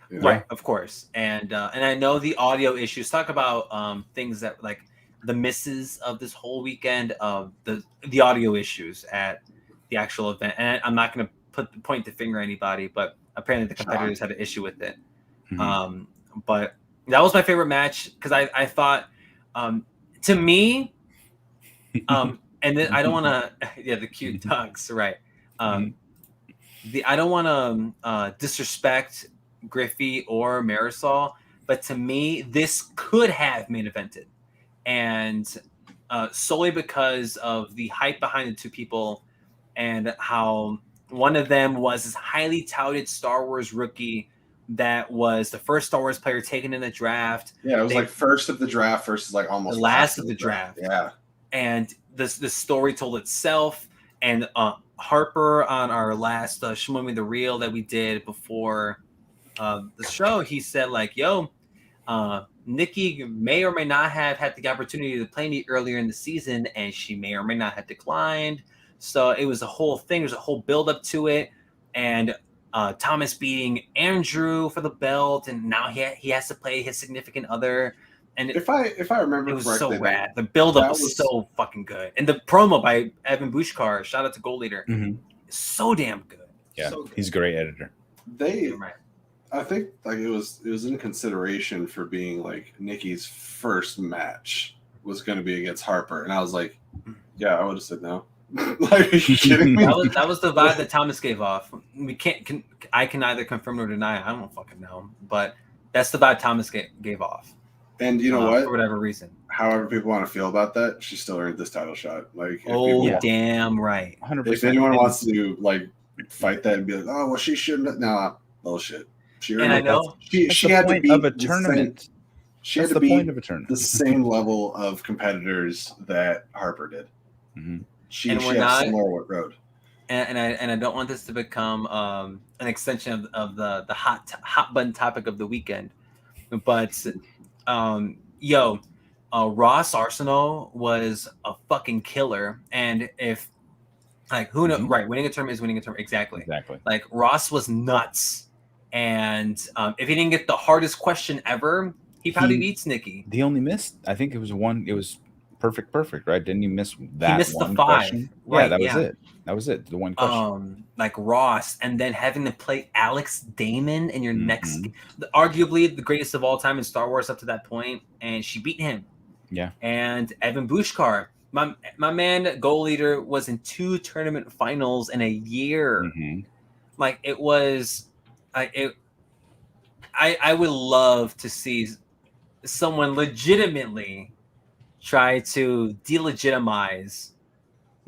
You know? Right, of course. And I know the audio issues. Talk about things that like the misses of this whole weekend of the audio issues at the actual event. And I'm not going to point the finger at anybody, but apparently the competitors had an issue with it. Mhm. But that was my favorite match because I thought, to me, and then I don't want to, yeah, the cute ducks, right? I don't want to disrespect Griffey or Marisol, but to me, this could have main evented, and solely because of the hype behind the two people and how one of them was this highly touted Star Wars rookie that was the first Star Wars player taken in the draft. Yeah, it was like first of the draft versus like almost the last of the draft. Yeah. And this story told itself. And Harper on our last Show Me the Reel that we did before the show, he said like, yo, Nikki may or may not have had the opportunity to play me earlier in the season, and she may or may not have declined. So it was a whole thing. There's a whole build up to it. And Thomas beating Andrew for the belt, and now he has to play his significant other. And if I remember it was correctly, so rad. The build up was so fucking good. And the promo by Evan Bushkar, shout out to Gold Leader, so damn good. Yeah, so good. He's a great editor. I think like it was in consideration for being like Nikki's first match was going to be against Harper, and I was like, yeah, I would have said no. Like, are you kidding me? That was the vibe that Thomas gave off. I can neither confirm nor deny. I don't fucking know, but that's the vibe Thomas gave off. And you know what? For whatever reason, however people want to feel about that, she still earned this title shot. Like, damn right. 100%. If anyone wants to like fight that and be like, oh well, she shouldn't have. Nah, bullshit. She earned and I know she had to be of a tournament. She had to be the same level of competitors that Harper did. She had a similar road. And I don't want this to become an extension of the hot button topic of the weekend, but Ross Arsenal was a fucking killer, and if like who knows, right? Winning a tournament is winning a tournament. Exactly. Like Ross was nuts, and if he didn't get the hardest question ever, he probably beats Nikki. He only missed. I think it was one. It was perfect, right? Didn't he miss that? He missed one the 5. Question? Right, yeah, that was it. That was it. The one question. Like Ross, and then having to play Alex Damon in your next, arguably the greatest of all time in Star Wars up to that point, and she beat him. Yeah. And Evan Bushkar, my man, Goal Leader, was in 2 tournament finals in a year. Like it was, I would love to see someone legitimately try to delegitimize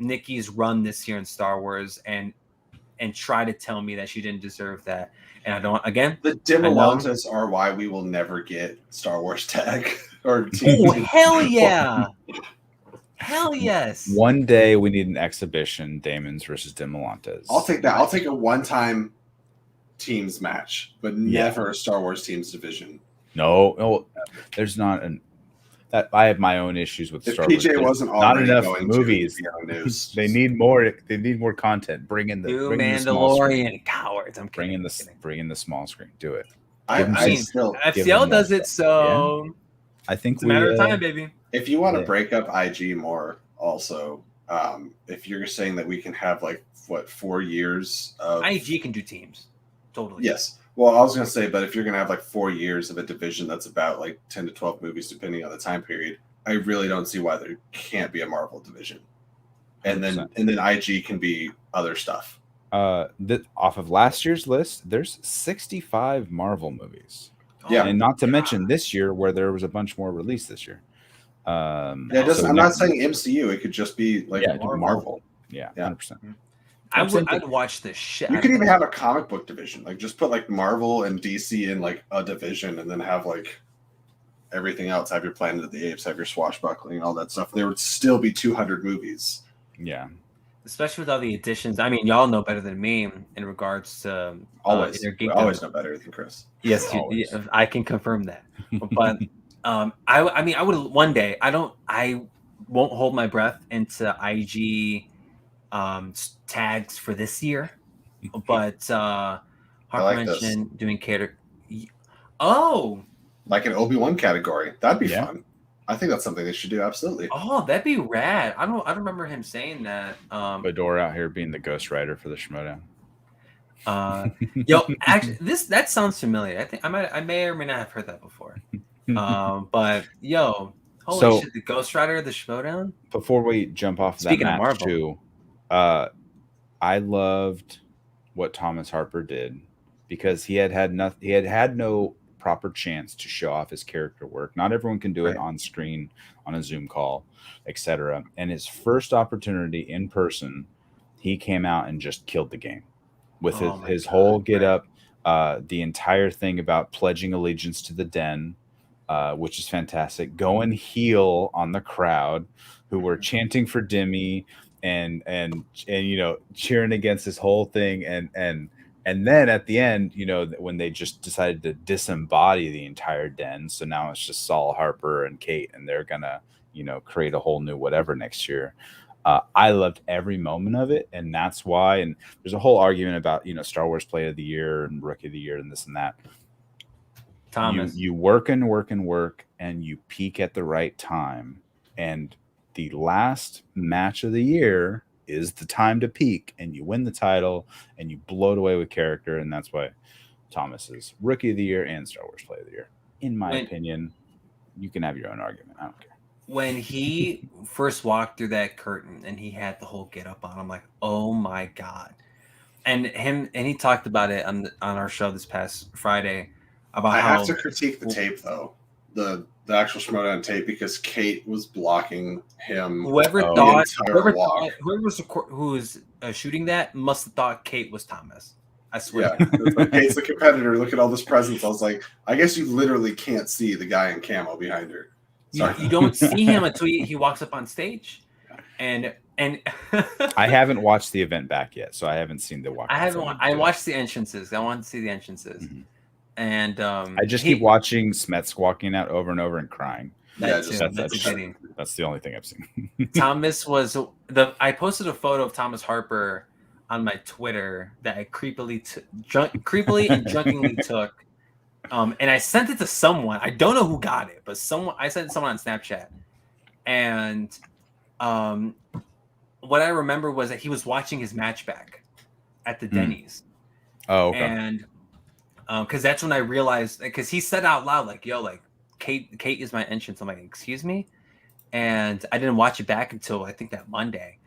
Nikki's run this year in Star Wars and try to tell me that she didn't deserve that. And I don't, again, the Dimilantas are why we will never get Star Wars tag or team. Oh, hell yeah. Hell yes. One day we need an exhibition, Damons versus Dimilantas. I'll take that. I'll take a one-time teams match, but never a Star Wars teams division. No, there's not an. That I have my own issues with if Star PJ Wars. Wasn't not enough going movies. News. They need more. They need more content. Bring in the Mandalorian cowards. I'm kidding. Bring in the small screen. Do it. FCL does it, so I think it's a matter of time, baby. If you want to break up IG more, also, if you're saying that we can have like 4 years of IG can do teams, totally. Yes. Well, I was going to say, but if you're going to have like 4 years of a division that's about like 10 to 12 movies, depending on the time period, I really don't see why there can't be a Marvel division. And 100%. then IG can be other stuff. Off of last year's list, there's 65 Marvel movies. Yeah. And not to mention this year where there was a bunch more released this year. I'm not saying MCU. It could just be like Marvel. Yeah, 100%. I'd watch this shit. You could even have a comic book division. Like just put like Marvel and DC in like a division, and then have like everything else. Have your Planet of the Apes, have your Swashbuckling, all that stuff. There would still be 200 movies. Yeah, especially with all the additions. I mean, y'all know better than me in regards to always know better than Chris. Yes, I can confirm that. But I would one day. I won't hold my breath into IG. Tags for this year, but Harper mentioned doing cater. Oh, like an Obi-Wan category. That'd be fun. I think that's something they should do. Absolutely. Oh, that'd be rad. I don't remember him saying that. Bador out here being the Ghost Rider for the Schmoedown. Yo, actually, that sounds familiar. I think I may or may not have heard that before. But yo, holy shit, the Ghost Rider, the Schmoedown. Before we jump off Speaking that of match Marvel. too, I loved what Thomas Harper did because he had no proper chance to show off his character work. Not everyone can do it on screen, on a Zoom call, etc. And his first opportunity in person, he came out and just killed the game with his whole get up, the entire thing about pledging allegiance to the Den, which is fantastic. Going heel on the crowd who were chanting for Demi and you know, cheering against this whole thing, and then at the end, you know, when they just decided to disembody the entire Den, so now it's just Saul, Harper, and Kate, and they're gonna, you know, create a whole new whatever next year. I loved every moment of it, and that's why. And there's a whole argument about, you know, Star Wars Play of the Year and Rookie of the Year and this and that. Thomas, you work and work and work, and you peak at the right time. And the last match of the year is the time to peak, and you win the title, and you blow it away with character, and that's why Thomas is Rookie of the Year and Star Wars Play of the Year. In my opinion, you can have your own argument. I don't care. When he first walked through that curtain and he had the whole get up on, I'm like, oh my god! And he talked about it on our show this past Friday about I how have to critique the tape though, the actual Schmoedown tape, because Kate was blocking him. who was shooting that must have thought Kate was Thomas. I swear. Yeah, like, Kate's the competitor. Look at all this presence. I was like, I guess you literally can't see the guy in camo behind her. You don't see him until he walks up on stage, and I haven't watched the event back yet, so I haven't seen the walk. I watched the entrances. I wanted to see the entrances, and I just keep watching Smets walking out over and over and crying. That's the only thing I've seen. Thomas was I posted a photo of Thomas Harper on my Twitter that I creepily and drunkenly took. And I sent it to someone. I don't know who got it, but I sent it to someone on Snapchat. And what I remember was that he was watching his match back at the Denny's. Oh, okay. And because that's when I realized, because he said out loud, like, yo, like, Kate is my entrance. I'm like, excuse me? And I didn't watch it back until I think that Monday.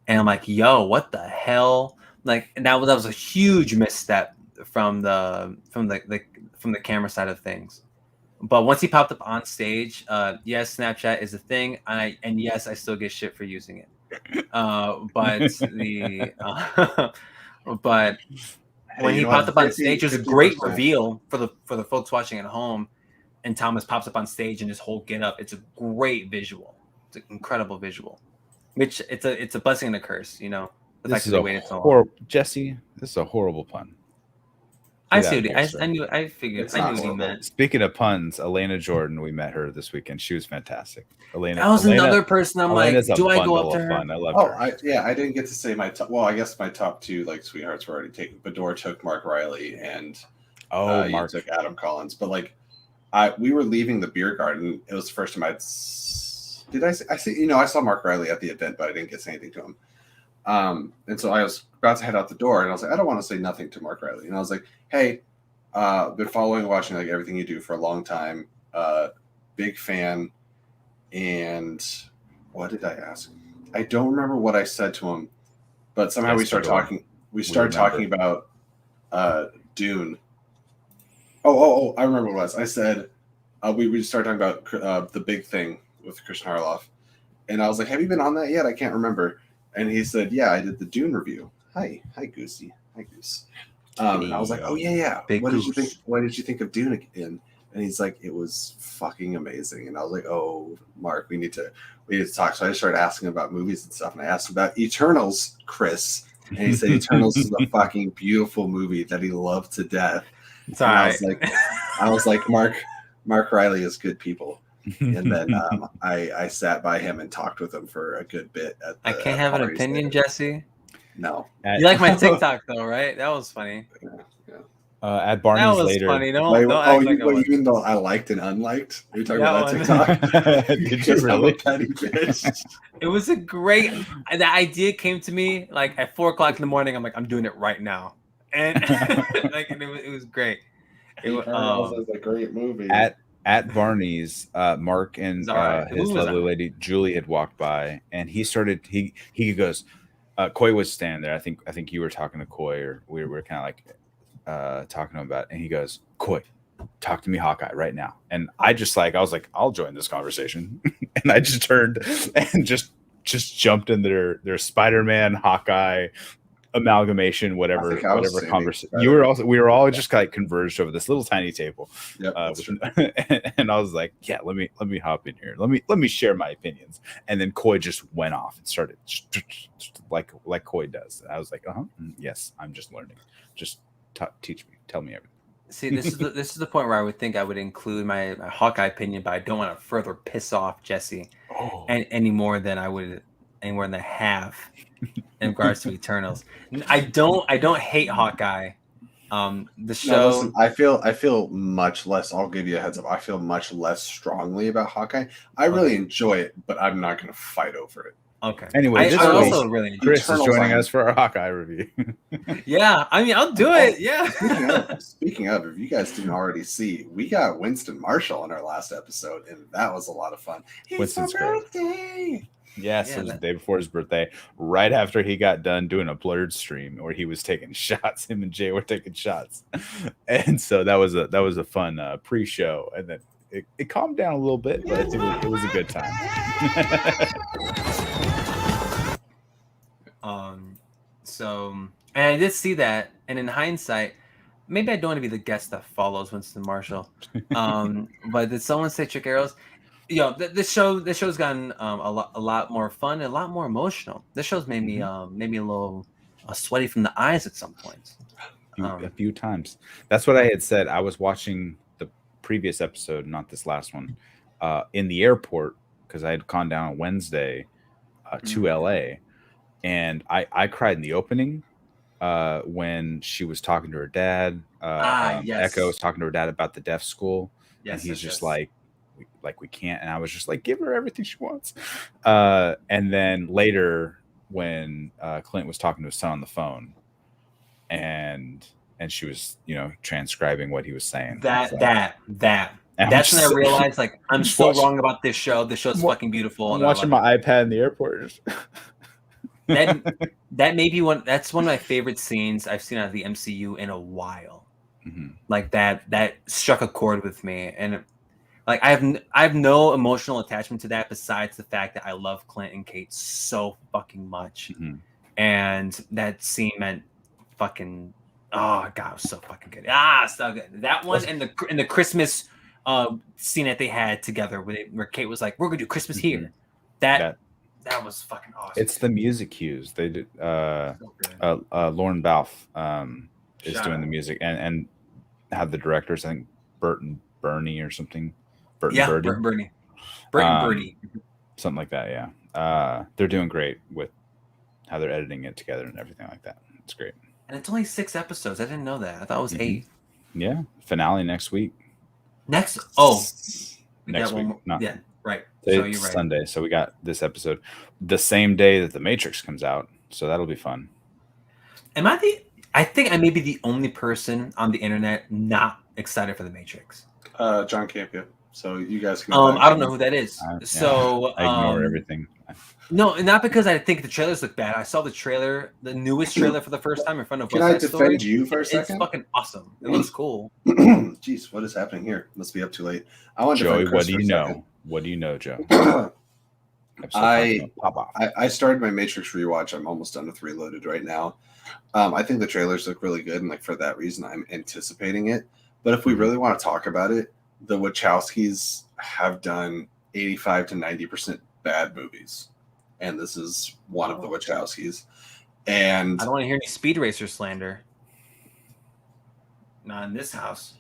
And I'm like, yo, what the hell? Like, and that was a huge misstep from the camera side of things. But once he popped up on stage, yes, Snapchat is a thing, and yes, I still get shit for using it. But when he popped up on stage, it was a great reveal for the folks watching at home. And Thomas pops up on stage and his whole get up. It's a great visual. It's an incredible visual. Which it's a blessing and a curse, you know. The fact that they waited so long. Jesse, this is a horrible pun. I see what I knew. I figured. I knew what he meant. Speaking of puns, Elena Jordan, we met her this weekend. She was fantastic. Elena. That was another person. I'm like, do I go up to her? I love her. I didn't get to say my top. Well, I guess my top two like sweethearts were already taken. Bador took Mark Riley, and Mark took Adam Collins. But like, we were leaving the beer garden. It was the first time I saw Mark Riley at the event, but I didn't get to say anything to him. And so I was about to head out the door, and I was like, I don't want to say nothing to Mark Riley. And I was like, hey, been following and watching like everything you do for a long time. Big fan. And what did I ask? I don't remember what I said to him, but somehow we started talking. We started talking about Dune. Oh, I remember what it was. I said we started talking about The Big Thing with Christian Harloff. And I was like, have you been on that yet? I can't remember. And he said, yeah, I did the Dune review. Hi, Goosey. Hi, Goose. And I was like, oh, yeah. What did you think? What did you think of Dune again? And he's like, it was fucking amazing. And I was like, oh, Mark, we need to talk. So I started asking about movies and stuff. And I asked him about Eternals, Chris. And he said Eternals is a fucking beautiful movie that he loved to death. I was like, Mark Riley is good people. And then I sat by him and talked with him for a good bit. I can't have an opinion, there. Jesse. No. You like my TikTok though, right? That was funny. Yeah. At Barney's that was later. Funny. Even though I liked and unliked? Are you talking about TikTok? Did you really? Petty bitch. It was a great. The idea came to me like at 4:00 in the morning. I'm like, I'm doing it right now. and like and it was great. Eternals is a great movie. At Barney's, Mark and The his movie was lovely alright. lady Julie had walked by, and he started. He goes, Coy was standing there. I think you were talking to Coy, or we were kind of like talking to him about it, and he goes, Coy, talk to me Hawkeye right now. And I was like, I'll join this conversation. And I just turned and just jumped in their Spider-Man Hawkeye amalgamation, whatever conversation. We were all just like converged over this little tiny table. Yep, and I was like, yeah, let me hop in here. Let me share my opinions. And then Coy just went off and started like Coy does. And I was like, yes, I'm just learning. Just teach me, tell me everything. See, this is the point where I would think I would include my Hawkeye opinion, but I don't want to further piss off Jesse any more than I have in regards to Eternals. I don't hate Hawkeye. The show. No, listen, I feel much less. I'll give you a heads up. I feel much less strongly about Hawkeye. I really enjoy it, but I'm not going to fight over it. Okay. Anyway, I also really enjoy Chris is joining us for our Hawkeye review. Yeah, I mean, I'll do it. Yeah. Speaking of, if you guys didn't already see, we got Winston Marshall in our last episode, and that was a lot of fun. Winston's birthday. Yes, it was the day before his birthday, right after he got done doing a blurred stream where he was taking shots. Him and Jay were taking shots, and so that was a fun pre-show, and then it calmed down a little bit, but it was a good time. So, and I did see that, and in hindsight, maybe I don't want to be the guest that follows Winston Marshall. But did someone say Trick Arrows? This show's gotten a lot more fun and a lot more emotional. This show's made me maybe a little sweaty from the eyes at some points. A few times. That's what I had said. I was watching the previous episode, not this last one, in the airport because I had gone down on Wednesday to LA. And I cried in the opening when she was talking to her dad. Yes. Echo was talking to her dad about the deaf school. Yes, and he's yes, just yes. like we can't. And I was just like, give her everything she wants. And then later when Clint was talking to his son on the phone and she was, transcribing what he was saying. That's when I realized, like, I'm so wrong about this show. This show's fucking beautiful. I'm watching my iPad in the airport. that may be that's one of my favorite scenes I've seen out of the MCU in a while. Like that struck a chord with me, and like I have no emotional attachment to that besides the fact that I love Clint and Kate so fucking much, and that scene meant fucking oh god, it was so fucking good. So good. That one and the Christmas scene that they had together where Kate was like, "We're gonna do Christmas here." That was fucking awesome. It's the music cues. They did. Lauren Balfe is doing the music, and have the directors. I think Burton Bernie or something. Burton Bernie. Something like that. Yeah. They're doing great with how they're editing it together and everything like that. It's great. And it's only 6 episodes. I didn't know that. I thought it was 8. Yeah. Finale next week. Next week. Yeah. Right. So you're right. Sunday. So we got this episode the same day that The Matrix comes out. So that'll be fun. I think I may be the only person on the internet not excited for The Matrix. John Campia. So you guys can. I don't know who that is. I ignore everything. No, not because I think the trailers look bad. I saw the trailer, the newest trailer for the first time in front of. Can I defend you for a second? It's fucking awesome. It looks cool. Jeez, what is happening here? Must be up too late. I want to Joey, defend Chris what do you for a know? second. What do you know, Joe? I started my Matrix rewatch. I'm almost done with Reloaded right now. I think the trailers look really good, and like for that reason, I'm anticipating it. But if we really want to talk about it, the Wachowskis have done 85 to 90% bad movies, and this is one of the Wachowskis. And I don't want to hear any Speed Racer slander. Not in this house.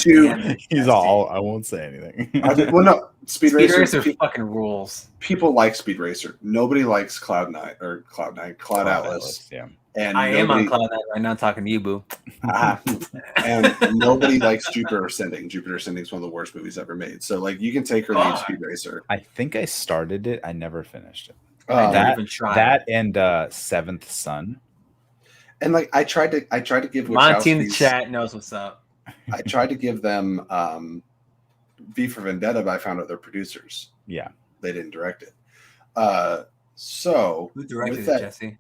He's all. I won't say anything. No, Speed Racer fucking rules. People like Speed Racer. Nobody likes Cloud Atlas. Yeah. And I am on Cloud 9 right now talking to you, boo. And nobody likes Jupiter Ascending. Jupiter Ascending is one of the worst movies ever made. So like you can take or leave Speed Racer. I think I started it. I never finished it. I didn't even try. That and Seventh Son. And like I tried to give Monty in the Wachowskis- chat knows what's up. I tried to give them V for Vendetta, but I found out they're producers. Yeah. They didn't direct it. So Who directed with it, that, Jesse?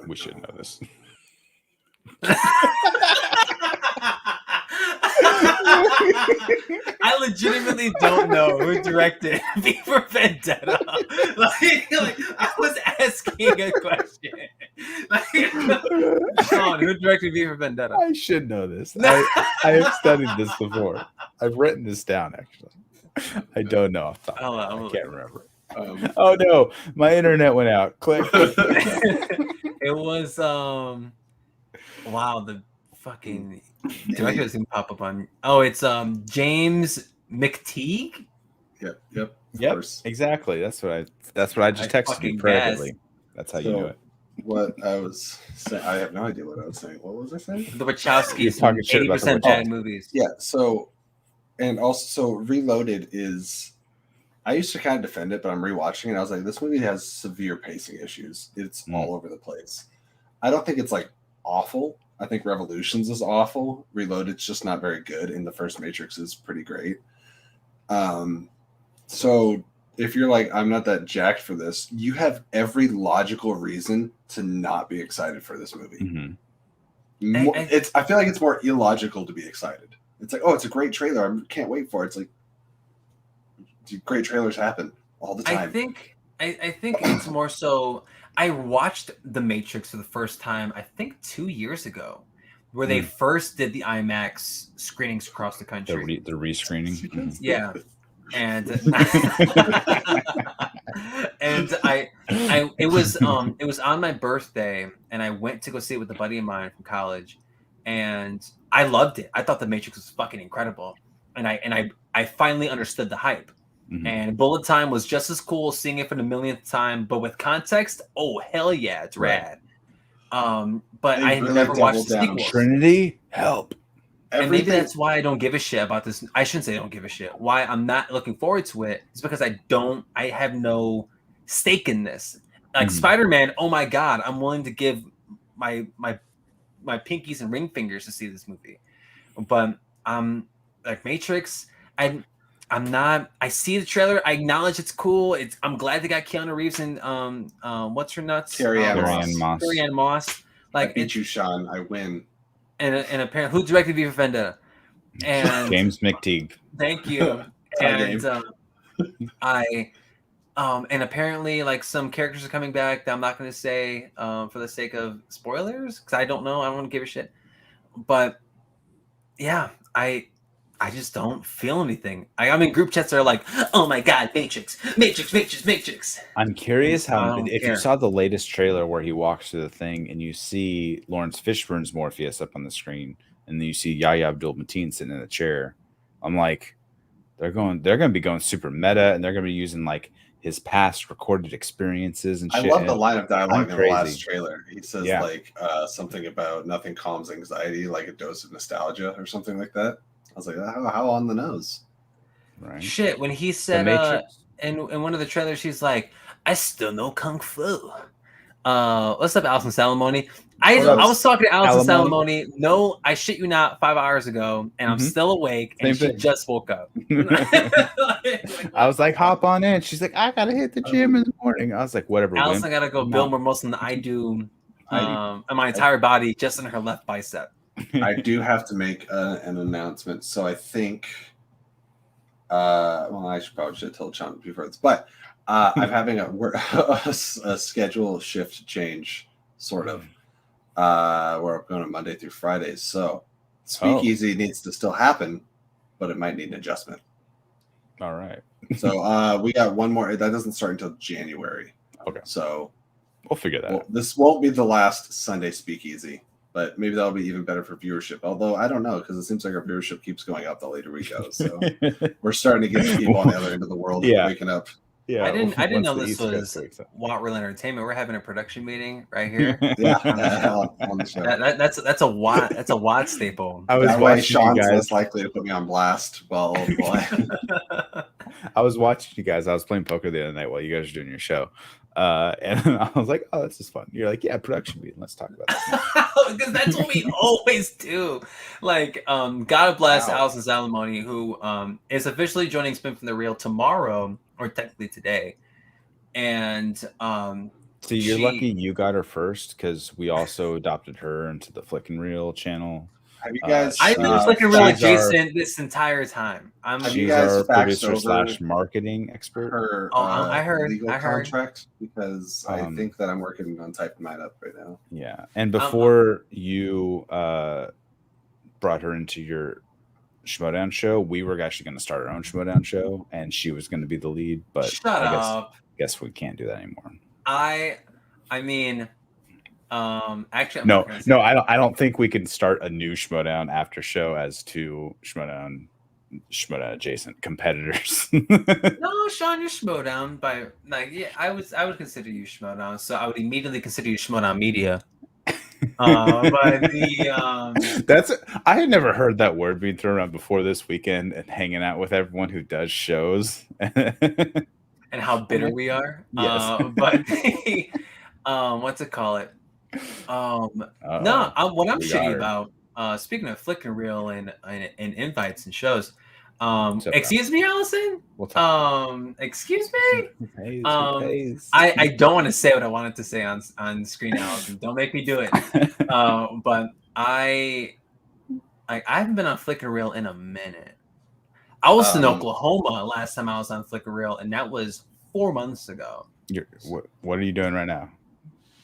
We should know this. I legitimately don't know who directed V for Vendetta. Like I was asking a question. Sean, who directed V for Vendetta? I should know this. I have studied this before. I've written this down, actually. I don't know. Off the top of my head. I can't remember. Oh no, my internet went out. Click. It was wow, the fucking director doesn't pop up on. Oh, it's James McTeague. Yep. Of Yep, course. exactly. That's what I just texted you privately. That's how you do it. What I was saying, I have no idea what I was saying. What was I saying? The Wachowskis, talking shit about the 80% bad Wachowskis. movies. Yeah. So, and also Reloaded is. I used to kind of defend it, but I'm rewatching it. I was like, this movie has severe pacing issues. It's all over the place. I don't think it's like awful. I think Revolutions is awful. Reloaded's just not very good. And the first Matrix is pretty great. So if you're like, I'm not that jacked for this, you have every logical reason to not be excited for this movie. Mm-hmm. I feel like it's more illogical to be excited. It's like, oh, it's a great trailer. I can't wait for it. It's like, great trailers happen all the time. I think it's more so. I watched The Matrix for the first time, I think 2 years ago, where they first did the IMAX screenings across the country. The rescreening. Mm-hmm. Yeah, and it was on my birthday, and I went to go see it with a buddy of mine from college, and I loved it. I thought The Matrix was fucking incredible, and I finally understood the hype. Mm-hmm. And Bullet Time was just as cool, seeing it for the millionth time, but with context, oh hell yeah, it's rad. But I had never watched the sequels. Trinity, help. And maybe that's why I don't give a shit about this. I shouldn't say I don't give a shit. Why I'm not looking forward to it is because I have no stake in this. Like Spider-Man, oh my god, I'm willing to give my pinkies and ring fingers to see this movie. But like Matrix, I'm not. I see the trailer. I acknowledge it's cool. I'm glad they got Keanu Reeves and what's her nuts? Carrie-Anne Moss. Like I beat you, Sean. I win. And apparently, who directed V for Vendetta? And James McTeague. Thank you. And and apparently, like some characters are coming back that I'm not going to say for the sake of spoilers because I don't know. I don't want to give a shit. But yeah, I just don't feel anything. I'm in group chats that are like, oh my god, Matrix. I'm curious if you saw the latest trailer where he walks through the thing and you see Lawrence Fishburne's Morpheus up on the screen, and then you see Yahya Abdul-Mateen sitting in a chair. I'm like, they're going to be going super meta, and they're going to be using like his past recorded experiences and shit. I love the line of dialogue in the crazy. last trailer. He says like something about nothing calms anxiety like a dose of nostalgia or something like that. I was like, how on the nose? Right. Shit, when he said in one of the trailers, he's like, I still know Kung Fu. What's up, Alison Salamoni? I was talking to Alison Salamoni. No, I shit you not, 5 hours ago, and I'm still awake, and she just woke up. I was like, hop on in. She's like, I gotta hit the gym in the morning. I was like, whatever. Alison gotta go build more muscle than I do. And my entire body just in her left bicep. I do have to make an announcement. So I think, I should probably have told Sean before this, but I'm having a schedule shift change, sort of, where I'm going to Monday through Fridays. So Speakeasy needs to still happen, but it might need an adjustment. All right. So we got one more. That doesn't start until January. Okay. So we'll figure that out. This won't be the last Sunday Speakeasy. But maybe that'll be even better for viewership. Although I don't know, because it seems like our viewership keeps going up the later we go. So we're starting to get people on the other end of the world waking up. Yeah, I didn't know this was Watt Real Entertainment. We're having a production meeting right here. On the show. That's a Watt staple. I was watching Sean's you guys. less likely to put me on blast. Well, I was watching you guys. I was playing poker the other night while you guys were doing your show. And I was like, oh, this is fun. You're like, yeah, production meeting. Let's talk about that. Because that's what we always do. Like, God bless Wow. Allison Salamoni, who is officially joining Spin from the Real tomorrow, or technically today. And See, you're lucky you got her first because we also adopted her into the Flick and Reel channel. Have you guys? I've been flicking real adjacent this entire time. She's our producer / marketing expert. Her I heard legal I heard. contract because I think that I'm working on typing mine up right now. Yeah, and before you brought her into your Schmoedown show, we were actually going to start our own Schmoedown show, and she was going to be the lead. But Shut up. Guess we can't do that anymore. I mean. Actually, no, I don't think we can start a new Schmoedown after show as two Schmoedown adjacent competitors. No, Sean, you're Schmoedown by like yeah, I would consider you Schmoedown, so I would immediately consider you Schmoedown Media. But I had never heard that word being thrown around before this weekend and hanging out with everyone who does shows. And how bitter we are. Yes. But what's it call it? What I'm shitty about, speaking of Flick and Reel and invites and shows, excuse me, Allison? Excuse me? I don't want to say what I wanted to say on screen, Allison. Don't make me do it. But I haven't been on Flick and Reel in a minute. I was in Oklahoma last time I was on Flick and Reel, and that was 4 months ago. What are you doing right now?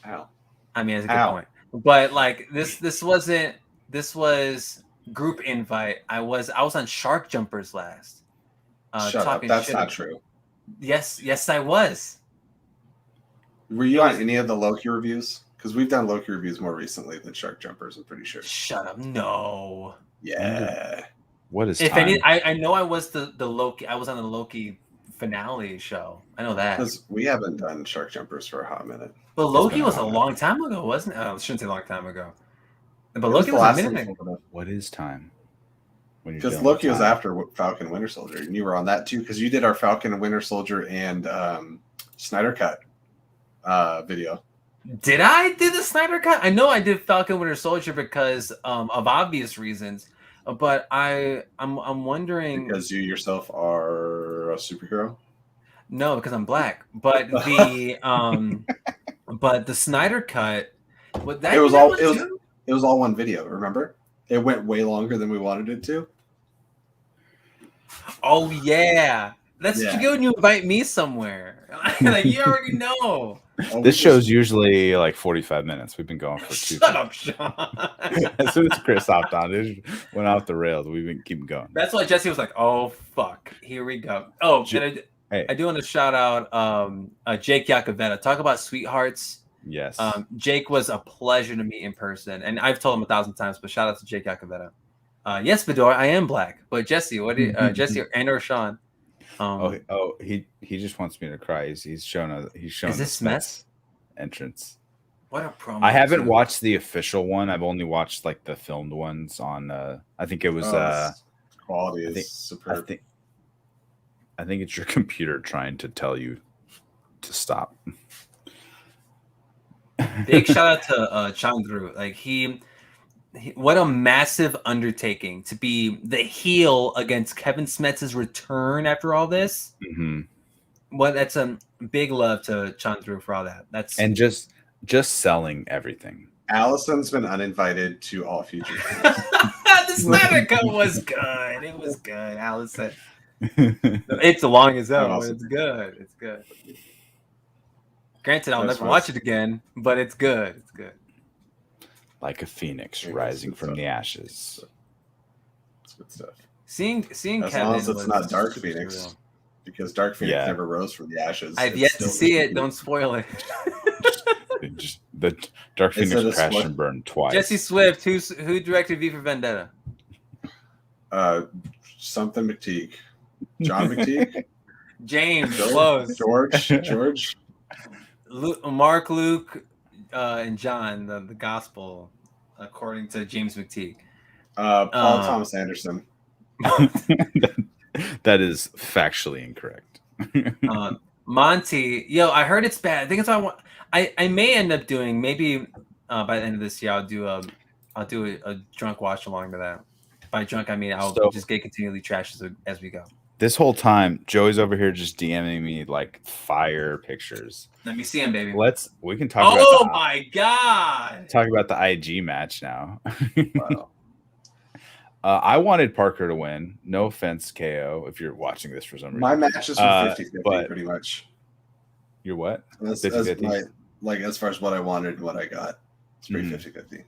Ow. I mean, that's a good point. But like this was group invite. I was on Shark Jumpers last. Shut up. That's not true. Yes, I was. Were you on any of the Loki reviews? Because we've done Loki reviews more recently than Shark Jumpers, I'm pretty sure. Shut up. No. Yeah. What is if time? any I know I was the Loki. I was on the Loki finale show. I know that. Because we haven't done Shark Jumpers for a hot minute. But Loki was a long time ago, wasn't it? I shouldn't say a long time ago. But Loki was a minute ago. What is time? Because Loki was after Falcon and Winter Soldier, and you were on that too. Because you did our Falcon and Winter Soldier and Snyder Cut video. Did I do the Snyder Cut? I know I did Falcon and Winter Soldier because of obvious reasons. But I'm wondering because you yourself are a superhero. No, because I'm black. But the Snyder Cut, it was all one video. Remember, it went way longer than we wanted it to. Oh yeah, that's what you do when you invite me somewhere. Like you already know. This show's usually like 45 minutes. We've been going for 2. Shut up, Sean. As soon as Chris hopped on, it went off the rails. We've been keeping going. That's why Jesse was like, "Oh fuck, here we go." Oh, I do want to shout out Jake Yacovetta. Talk about sweethearts. Yes. Jake was a pleasure to meet in person, and I've told him 1,000 times. But shout out to Jake Yacovetta. Yes, Fedor, I am black. But Jesse, what do you, Jesse and or Sean? He just wants me to cry. He's shown Is this mess entrance. What a promo! I haven't watched the official one. I've only watched like the filmed ones on. I think it was. Quality is superb. I think it's your computer trying to tell you to stop. Big shout out to Chandru. Like he, what a massive undertaking to be the heel against Kevin Smets's return after all this. Mm-hmm. Well, that's a big love to Chandru for all that. That's and just selling everything. Allison's been uninvited to all future. The Snyder Cut was good. It was good, Allison. It's long as hell. It's good. It's good. Granted, I'll never watch it again, but it's good. It's good. Like a phoenix rising from the ashes. That's good stuff. Seeing as Kevin, long as it's not Dark Phoenix, because Dark Phoenix never rose from the ashes. I've yet to see it. Don't spoil it. Just the Dark Phoenix crashed and burned twice. Jesse Swift, who directed V for Vendetta? Something McTeague. John McTeague? James, close. George. Mark, Luke, and John, the gospel, according to James McTeague. Paul Thomas Anderson. That is factually incorrect. Monty, yo, I heard it's bad. I think it's what I want. I may end up doing maybe by the end of this year. I'll do a drunk watch along to that. By drunk, I mean I'll just get continually trashed as we go. This whole time, Joey's over here just DMing me like fire pictures. Let me see him, baby. We can talk. Oh my god! Talk about the IG match now. Wow. I wanted Parker to win. No offense, KO, if you're watching this for some reason. My matches were 50-50 pretty much. You're what? As far as what I wanted and what I got. It's pretty 50-50.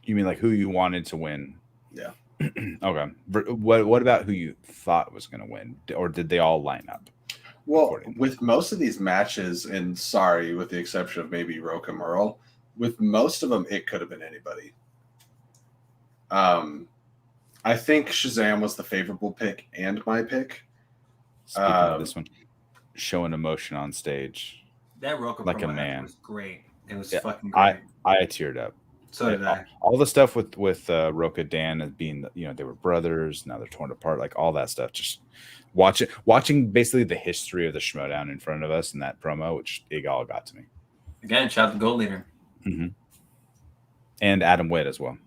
You mean like who you wanted to win? Yeah. Okay. What about who you thought was going to win? Or did they all line up? Well, with most of these matches, and sorry, with the exception of maybe Roka Merle, with most of them, it could have been anybody. I think Shazam was the favorable pick and my pick. Speaking of this one, showing emotion on stage. That Roka like a man was great. It was fucking great. I teared up. So did I. All the stuff with Roka Dan as being, they were brothers. Now they're torn apart. Like all that stuff. Just watching basically the history of the Schmoedown in front of us in that promo, which it all got to me. Again, shout out to Gold Leader. Mm-hmm. And Adam Witt as well.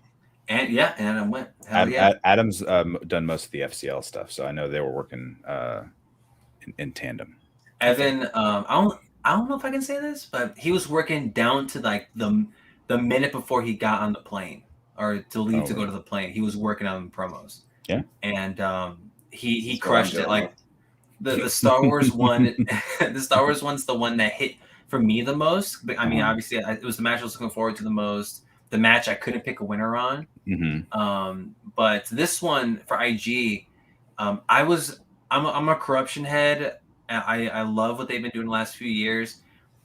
And Adam Witt. Adam's done most of the FCL stuff, so I know they were working in tandem. Evan, I don't know if I can say this, but he was working down to like the minute before he got on the plane or to leave to go to the plane. He was working on promos. Yeah. And he crushed it. Like the Star Wars one, the Star Wars one's the one that hit for me the most. But I mean, obviously it was the match I was looking forward to the most. The match I couldn't pick a winner on. Mm-hmm. But this one for IG, I'm a corruption head. I love what they've been doing the last few years.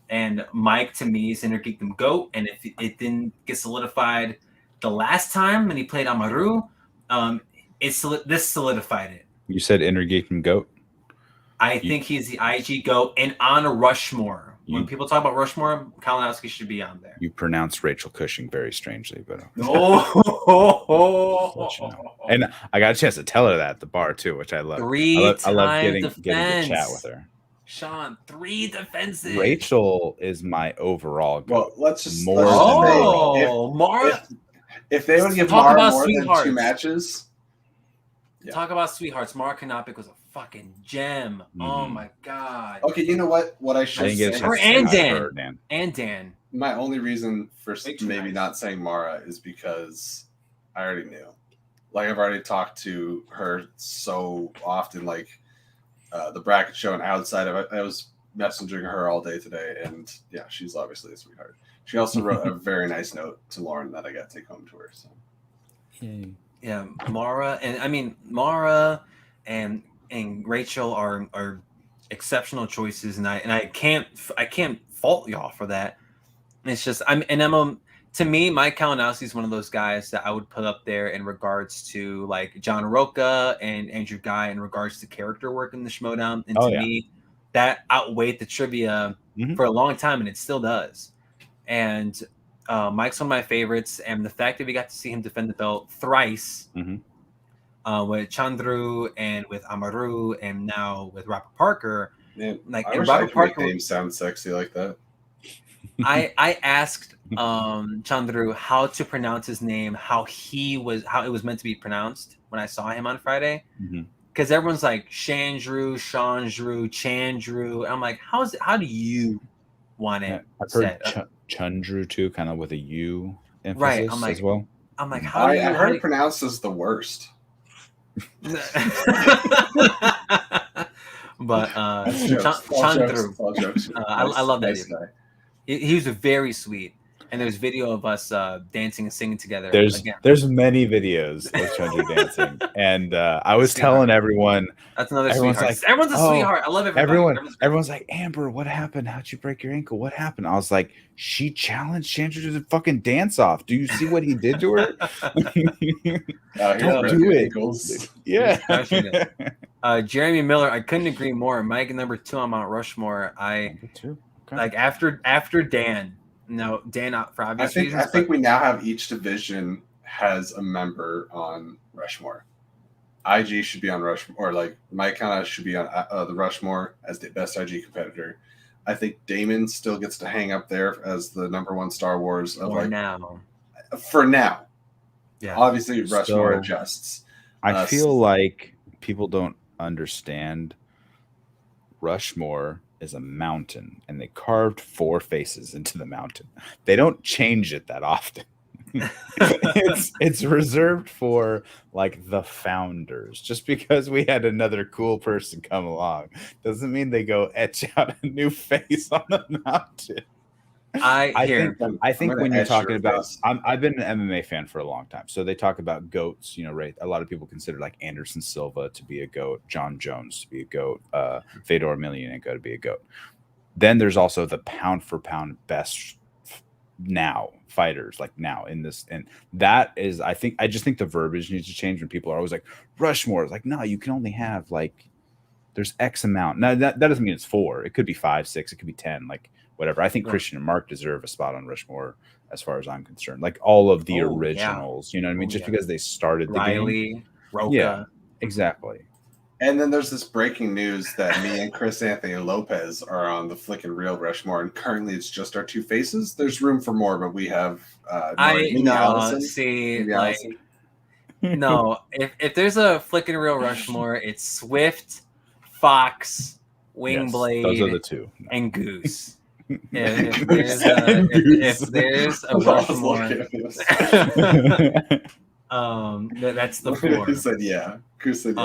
And Mike, to me, is Inner Geekdom GOAT. And if it didn't get solidified the last time when he played Amaru, this solidified it. You said Inner Geekdom GOAT? I think he's the IG GOAT and on a Rushmore. When people talk about Rushmore, Kalinowski should be on there. You pronounced Rachel Cushing very strangely, but and I got a chance to tell her that at the bar too, which I love. I love getting to chat with her. Sean, 3 defenses. Rachel is my overall goal. Well, let's just Mara. If they would give Mara more than 2 matches. Yeah. Talk about sweethearts. Mara Kanopik was a fucking gem. Mm-hmm. Oh my god. Okay, you know what I should say? And Dan. My only reason for maybe not saying Mara is because I already knew. Like I've already talked to her so often, like the bracket show and outside of it. I was messaging her all day today, and yeah, she's obviously a sweetheart. She also wrote a very nice note to Lauren that I got to take home to her. So. Yeah, Mara and Rachel are exceptional choices, and I can't fault y'all for that. It's just to me, Mike Kalinowski is one of those guys that I would put up there in regards to like John Roca and Andrew Guy in regards to character work in the Schmoedown, and me that outweighed the trivia for a long time, and it still does. And Mike's one of my favorites, and the fact that we got to see him defend the belt thrice with Chandru and with Amaru and now with Robert Parker. Man, Robert Parker name sounds sexy like that. I asked Chandru how to pronounce his name, how it was meant to be pronounced when I saw him on Friday. Because everyone's like Chandru, Chandru. And I'm like, how do you want it? I've heard Chandru too, kind of with a U emphasis right. I'm like, as well. I'm like, I heard it pronounced as the worst. But Chandru, I love that guy. He was very sweet, and there's video of us dancing and singing together. There's many videos of Chandru dancing, and I was telling everyone that's another sweetheart. Like, everyone's a sweetheart. I love everybody. Everyone's like, Amber, what happened? How'd you break your ankle? What happened? I was like, she challenged Chandru to the fucking dance off. Do you see what he did to her? Don't do it. Yeah. Jeremy Miller, I couldn't agree more. Mike number 2 on Mount Rushmore. Number 2. Okay. Like after Dan. No, Dan out for obvious reasons. I think we now have each division has a member on Rushmore. IG should be on Rushmore, or like Mike kind of should be on the Rushmore as the best IG competitor. I think Damon still gets to hang up there as the #1 Star Wars of For like now. For now. Yeah. Obviously, Rushmore So, adjusts. I feel like people don't understand Rushmore is a mountain, and they carved 4 faces into the mountain. They don't change it that often. it's reserved for like the founders. Just because we had another cool person come along doesn't mean they go etch out a new face on the mountain. I think when you're talking about, I've been an MMA fan for a long time, so they talk about goats. You know, right? A lot of people consider like Anderson Silva to be a goat, John Jones to be a goat, Fedor Emelianenko to be a goat. Then there's also the pound for pound best now fighters, like now in this, and that is, I just think the verbiage needs to change when people are always like Rushmore. It's like, no, you can only have like there's X amount. Now that doesn't mean it's 4. It could be 5, 6. It could be 10. Like. Whatever. I think Christian and Mark deserve a spot on Rushmore as far as I'm concerned. Like all of the originals, you know what I mean? Just because they started the game. Roca. Yeah, exactly. And then there's this breaking news that me and Chris Anthony Lopez are on the Flick and Reel Rushmore, and currently it's just our 2 faces. There's room for more, but we have no. If there's a Flick and Reel Rushmore, it's Swift, Fox, Wingblade, those are the 2, and Goose. If there's a Rushmore, that's the 4. He said, "Yeah." Goose said,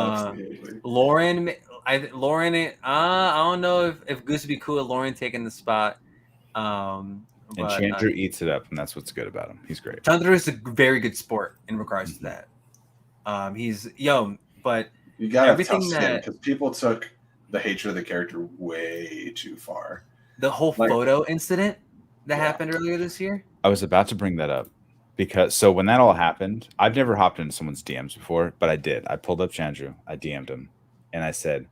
Lauren, I don't know if Goose would be cool with Lauren taking the spot. And Chandru eats it up, and that's what's good about him. He's great. Chandru is a very good sport in regards to that. He's but you got everything that because people took the hatred of the character way too far. The whole photo incident that happened earlier this year. I was about to bring that up because when that all happened, I've never hopped into someone's DMs before, but I did. I pulled up Chandru, I DM'd him, and I said,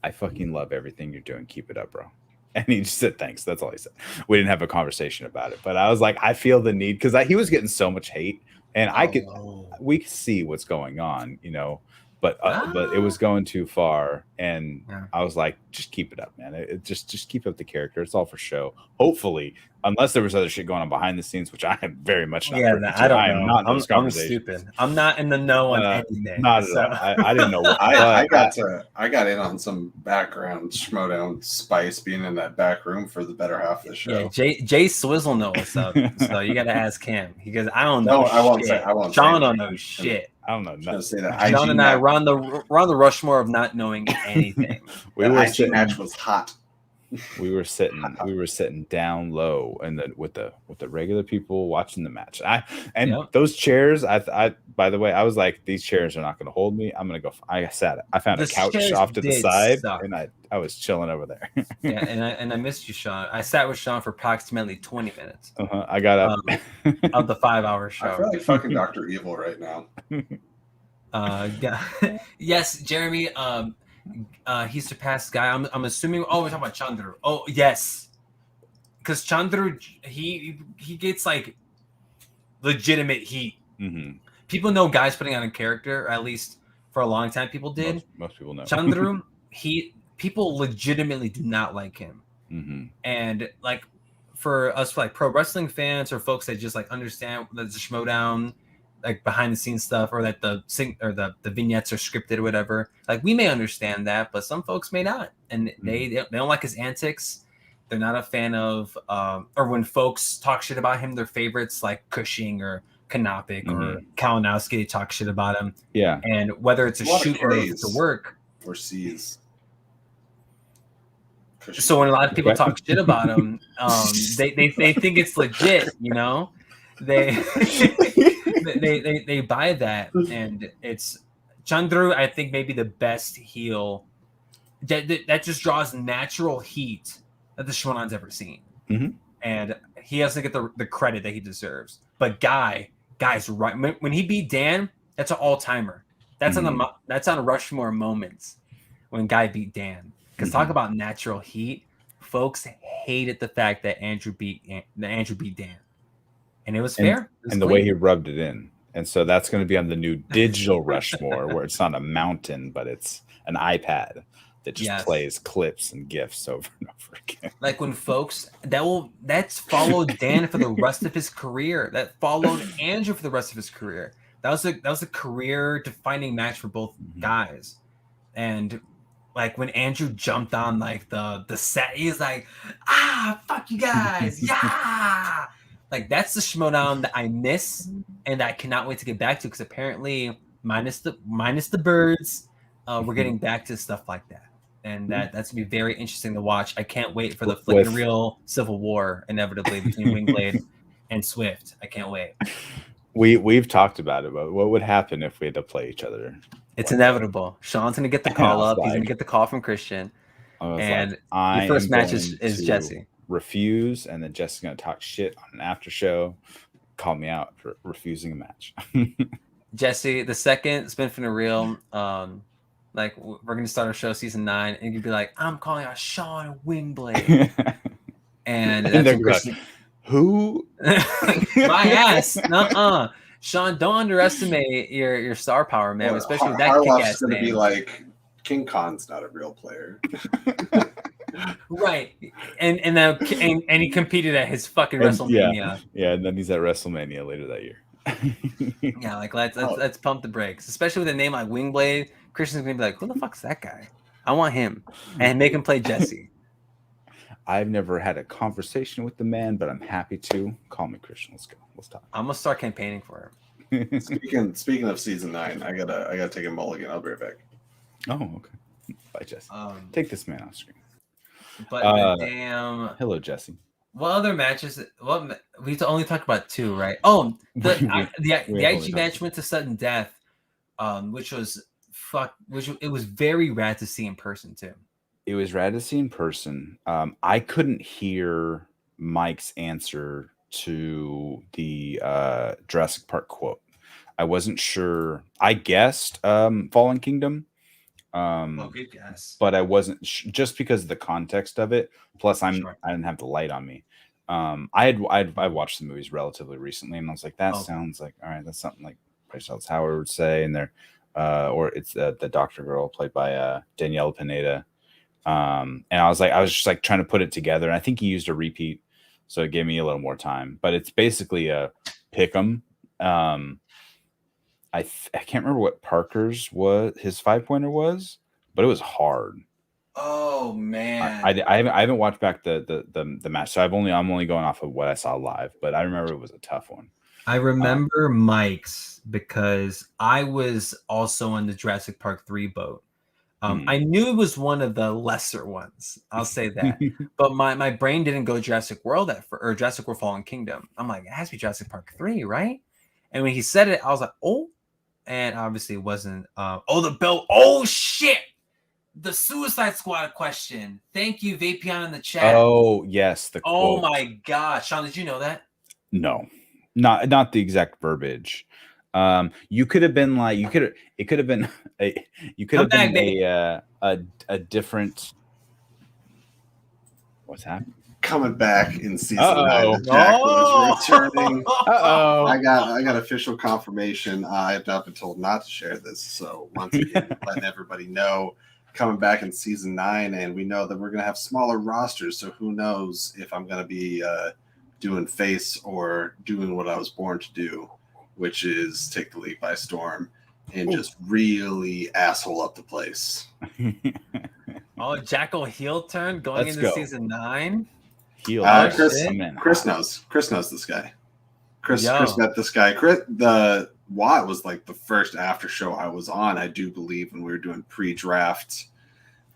"I fucking love everything you're doing. Keep it up, bro." And he just said, "Thanks." That's all he said. We didn't have a conversation about it, but I was like, I feel the need because he was getting so much hate, and we could see what's going on, you know. But it was going too far, and I was like, just keep it up, man. Just keep up the character. It's all for show. Hopefully, unless there was other shit going on behind the scenes, which I am very much not. Yeah, I don't know. Not I'm stupid. I'm not in the know on anything. Not at all. I didn't know. I got in on some background Schmoedown spice being in that back room for the better half of the show. Yeah, Jay Swizzle knows what's up, so you got to ask him. He goes, I don't know. No, I won't say. Sean don't know shit. I don't know nothing. Say that. Sean and I were on the Rushmore of not knowing anything. The match was hot. We were sitting down low, and with the regular people watching the match. Those chairs. By the way, I was like, these chairs are not going to hold me. I'm going to go. I found a couch off to the side, and I was chilling over there. Yeah, and I missed you, Sean. I sat with Sean for approximately 20 minutes. I got up of the 5-hour show. I feel like fucking Dr. Evil right now. Yes, Jeremy. He surpassed Guy. I'm assuming. Oh, we're talking about Chandru. Oh, yes, because Chandru he gets like legitimate heat. Mm-hmm. People know Guy's putting on a character, or at least for a long time, people did. Most people know Chandru. People legitimately do not like him, and like for us, like pro wrestling fans or folks that just like understand that the Schmoedown, like behind the scenes stuff, or that the vignettes are scripted or whatever. Like we may understand that, but some folks may not, and they don't like his antics. They're not a fan of, or when folks talk shit about him, their favorites like Cushing or Kanopik or Kalinowski, they talk shit about him. Yeah, and whether it's a shoot or it's a work or sees. So when a lot of people talk shit about him, they think it's legit, you know. They buy that, and it's Chandru. I think maybe the best heel that just draws natural heat that the Schmoedown's ever seen, and he doesn't get the credit that he deserves. But Guy's right. When he beat Dan, that's an all timer. That's on Rushmore moments when Guy beat Dan. Because talk about natural heat, folks hated the fact that Andrew beat Dan, and it was fair. And the way he rubbed it in And so that's going to be on the new digital Rushmore, where it's not a mountain, but it's an iPad that just plays clips and GIFs over and over again. Like when folks that's followed Dan for the rest of his career. That followed Andrew for the rest of his career. That was a career defining match for both guys. And like when Andrew jumped on like the set, he's like, fuck you guys, yeah. Like that's the Schmoedown that I miss and I cannot wait to get back to, because apparently minus the birds, we're getting back to stuff like that. And that's gonna be very interesting to watch. I can't wait for the flipping real civil war inevitably between Wingblade and Swift. I can't wait. We've talked about it, but what would happen if we had to play each other? It's inevitable. Sean's gonna get the call up. He's gonna get the call from Christian. And your first match is Jesse. Refuse, and then Jesse's gonna talk shit on an after show, call me out for refusing a match. Jesse, the second spin for the reel, like we're gonna start our show season 9, and you'd be like, I'm calling out Sean Wingblade. And that's what Christian, who? My ass. Nuh-uh. Sean, don't underestimate your star power, man. Especially with that kick-ass gonna name. be like, King Khan's not a real player. Right. And he competed at his fucking WrestleMania. Yeah, and then he's at WrestleMania later that year. Yeah, like let's pump the brakes. Especially with a name like Wingblade. Christian's gonna be like, who the fuck's that guy? I want him. And make him play Jesse. I've never had a conversation with the man, but I'm happy to. Call me Christian. Let's go. Let's talk. I'm gonna start campaigning for him. Speaking of season 9, I gotta take a mulligan. I'll be right back. Oh, okay. Bye, Jesse. Take this man off screen. But damn. Hello, Jesse. What other matches? We only talked about 2, right? Oh, the IG match went to sudden death, which was it was very rad to see in person too. It was rad to see in person. I couldn't hear Mike's answer to the Jurassic Park quote. I wasn't sure. I guessed Fallen Kingdom. Good guess. But I wasn't just because of the context of it. Plus, I didn't have the light on me. I watched the movies relatively recently, and I was like, that sounds like all right. That's something like Bryce Dallas Howard would say, and they're or it's the doctor girl played by Danielle Pineda. And I was just like trying to put it together, and I think he used a repeat, so it gave me a little more time. But it's basically a pick 'em. I can't remember what Parker's his 5-pointer was, but it was hard. Oh man, I haven't watched back the match, so I'm only going off of what I saw live. But I remember it was a tough one. I remember Mike's because I was also on the Jurassic Park 3 boat. I knew it was one of the lesser ones. I'll say that, but my brain didn't go Jurassic World or Jurassic World Fallen Kingdom. I'm like, it has to be Jurassic Park 3, right? And when he said it, I was like, oh. And obviously it wasn't. The belt. Oh shit! The Suicide Squad question. Thank you, Vapion in the chat. Oh yes, oh my god, Sean, did you know that? No, not the exact verbiage. You could have been like it could have been a different. What's happening? Coming back in season 9. Jack was returning. I got official confirmation. I have not been told not to share this. So once again, letting everybody know, coming back in season 9, and we know that we're gonna have smaller rosters. So who knows if I'm gonna be doing face or doing what I was born to do, which is take the league by storm and just really asshole up the place. Jackal heel turn going into season 9. Chris knows this guy. Chris met this guy. The Watt was like the first after show I was on, I do believe, when we were doing pre-draft.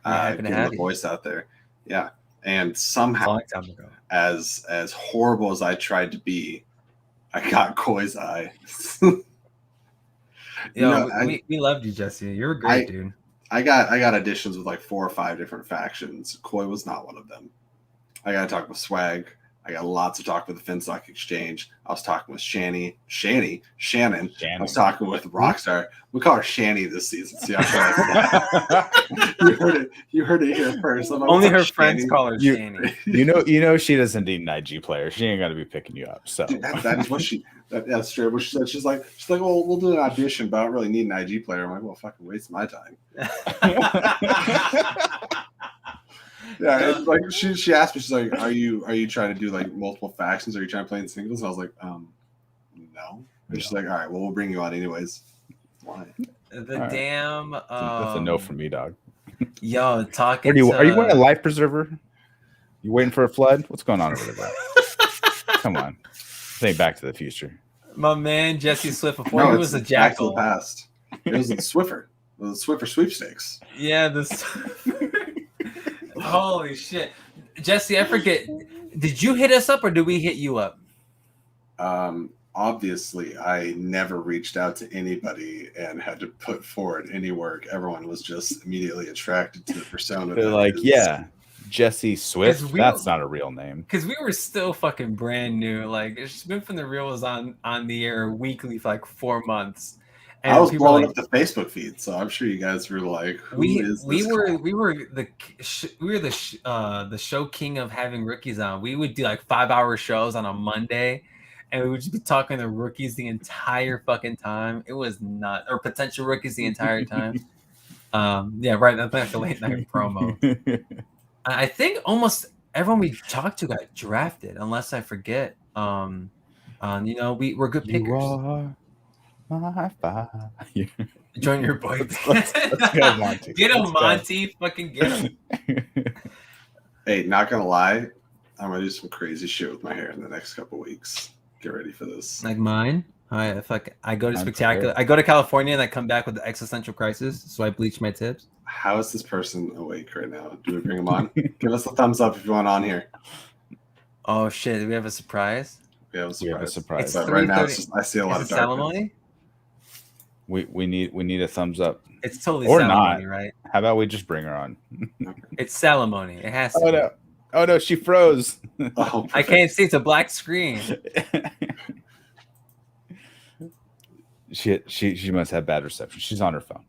Getting the voice out there. Yeah. And somehow, as horrible as I tried to be, I got Koi's eye. We loved you, Jesse. You're a great dude. I got auditions with like 4 or 5 different factions. Koi was not one of them. I got to talk with Swag. I got lots of talk with the Finstock Exchange. I was talking with Shannon. I was talking with Rockstar. We call her Shanny this season. See how she likes that? You heard it here first. Only her friends call her Shanny. You know she doesn't need an IG player. She ain't got to be picking you up. So dude, that is what that's straight what she said. She's like, well, we'll do an audition, but I don't really need an IG player. I'm like, well, fucking waste my time. Yeah, it's like she asked me, she's like, are you trying to do like multiple factions? Are you trying to play in singles? And I was like, no. And she's like, all right, well, we'll bring you on anyways. Why? Damn. That's a no from me, dog. Yo, talking. Are you wearing a life preserver? You waiting for a flood? What's going on over there, bro? Come on, think Back to the Future. My man Jesse Swift before he was a jackal. Back to the past. It was the Swiffer. The Swiffer sweepstakes. Yeah, this. Holy shit, Jesse! I forget. Did you hit us up or did we hit you up? Obviously, I never reached out to anybody and had to put forward any work. Everyone was just immediately attracted to the persona. They're like, yeah, Jesse Swift. That's not a real name. Because we were still fucking brand new. Like, Spin from the Real was on the air weekly for like 4 months. And I was blowing up the Facebook feed, so I'm sure you guys were like, we were the show king of having rookies on. We would do like 5-hour shows on a Monday, and we would just be talking to rookies the entire fucking time. It was not, or potential rookies the entire time. Yeah, right. That's like a late night promo. I think almost everyone we talked to got drafted, unless I forget. We're good pickers. My fire. Join your boy. Let's go, Monty. Get him, Monty. Fucking get him. Hey, not gonna lie, I'm gonna do some crazy shit with my hair in the next couple weeks. Get ready for this. Like mine. I go to Spectacular. I go to California and I come back with the existential crisis. So I bleach my tips. How is this person awake right now? Do we bring him on? Give us a thumbs up if you want on here. Oh shit! Do we have a surprise? We have a surprise. But right now, it's just, I see a lot of ceremony. We need a thumbs up. It's totally or ceremony, not. Right? How about we just bring her on? It's ceremony. It has to. Oh no! Oh no! She froze. Oh, I can't see. It's a black screen. She must have bad reception. She's on her phone.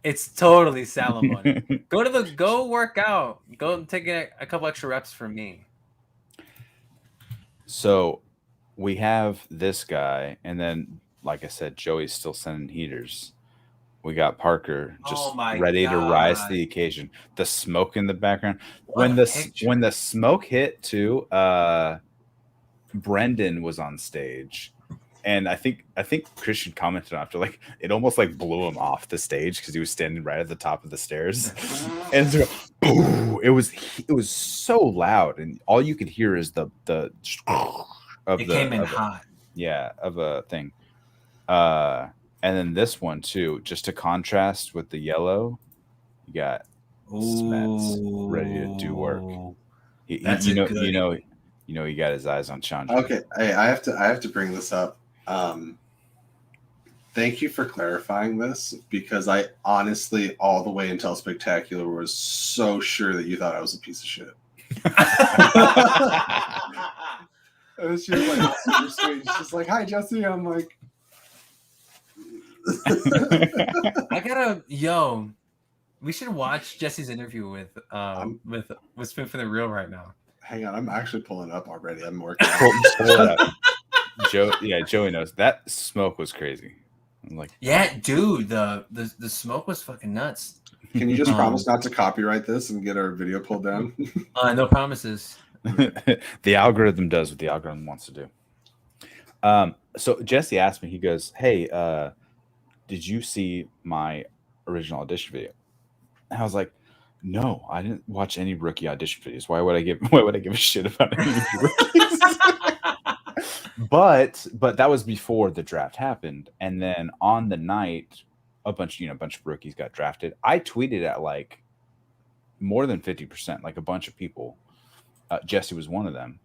It's totally ceremony. Go work out. Go take a couple extra reps for me. So we have this guy, and then, like I said, Joey's still sending heaters. We got Parker just ready to rise to the occasion. The smoke in the background. When the smoke hit too, Brendan was on stage. And I think Christian commented after, like, it almost like blew him off the stage because he was standing right at the top of the stairs, and it was so loud, and all you could hear is the came in hot. Yeah, of a thing. And then this one too, just to contrast with the yellow, you got Smets ready to do work. He got his eyes on Chandra. Okay, hey, I have to bring this up. Thank you for clarifying this, because I honestly, all the way until Spectacular, was so sure that you thought I was a piece of shit. And she was like super sweet. She's just like, "Hi, Jesse." I'm like, we should watch Jesse's interview with Spin for the Real right now. Hang on, I'm actually pulling up already. I'm working. Joey knows that smoke was crazy. I'm like, yeah, dude, the smoke was fucking nuts. Can you just promise not to copyright this and get our video pulled down? No promises. The algorithm does what the algorithm wants to do. So Jesse asked me, he goes, "Hey, did you see my original audition video?" And I was like, "No, I didn't watch any rookie audition videos. Why would I give a shit about any rookies?" But that was before the draft happened, and then on the night, a bunch of rookies got drafted. I tweeted at like more than 50%, like a bunch of people. Jesse was one of them,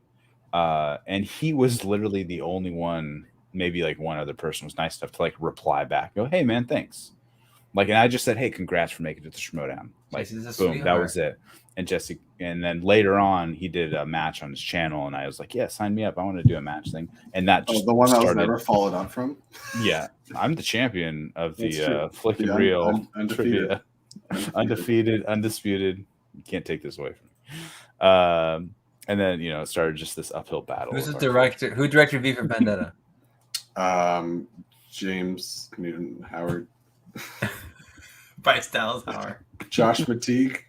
and he was literally the only one. Maybe like one other person was nice enough to like reply back, go, "Hey man, thanks." Like, and I just said, hey, congrats for making it to Schmoedown. Like, Jesse's a boom, that sweetheart. was it. And Jesse, and then later on, he did a match on his channel, and I was like, yeah, sign me up. I want to do a match thing. And that just the one that was started. never followed up from. Yeah, I'm the champion of That's the true. Flick and The Reel undefeated. trivia. Undefeated, undisputed. You can't take this away from me. And then, you know, it started just this uphill battle. Who's the director? Who directed V for Vendetta? James Newton Howard. Bryce Dallas Howard. Josh McTeague.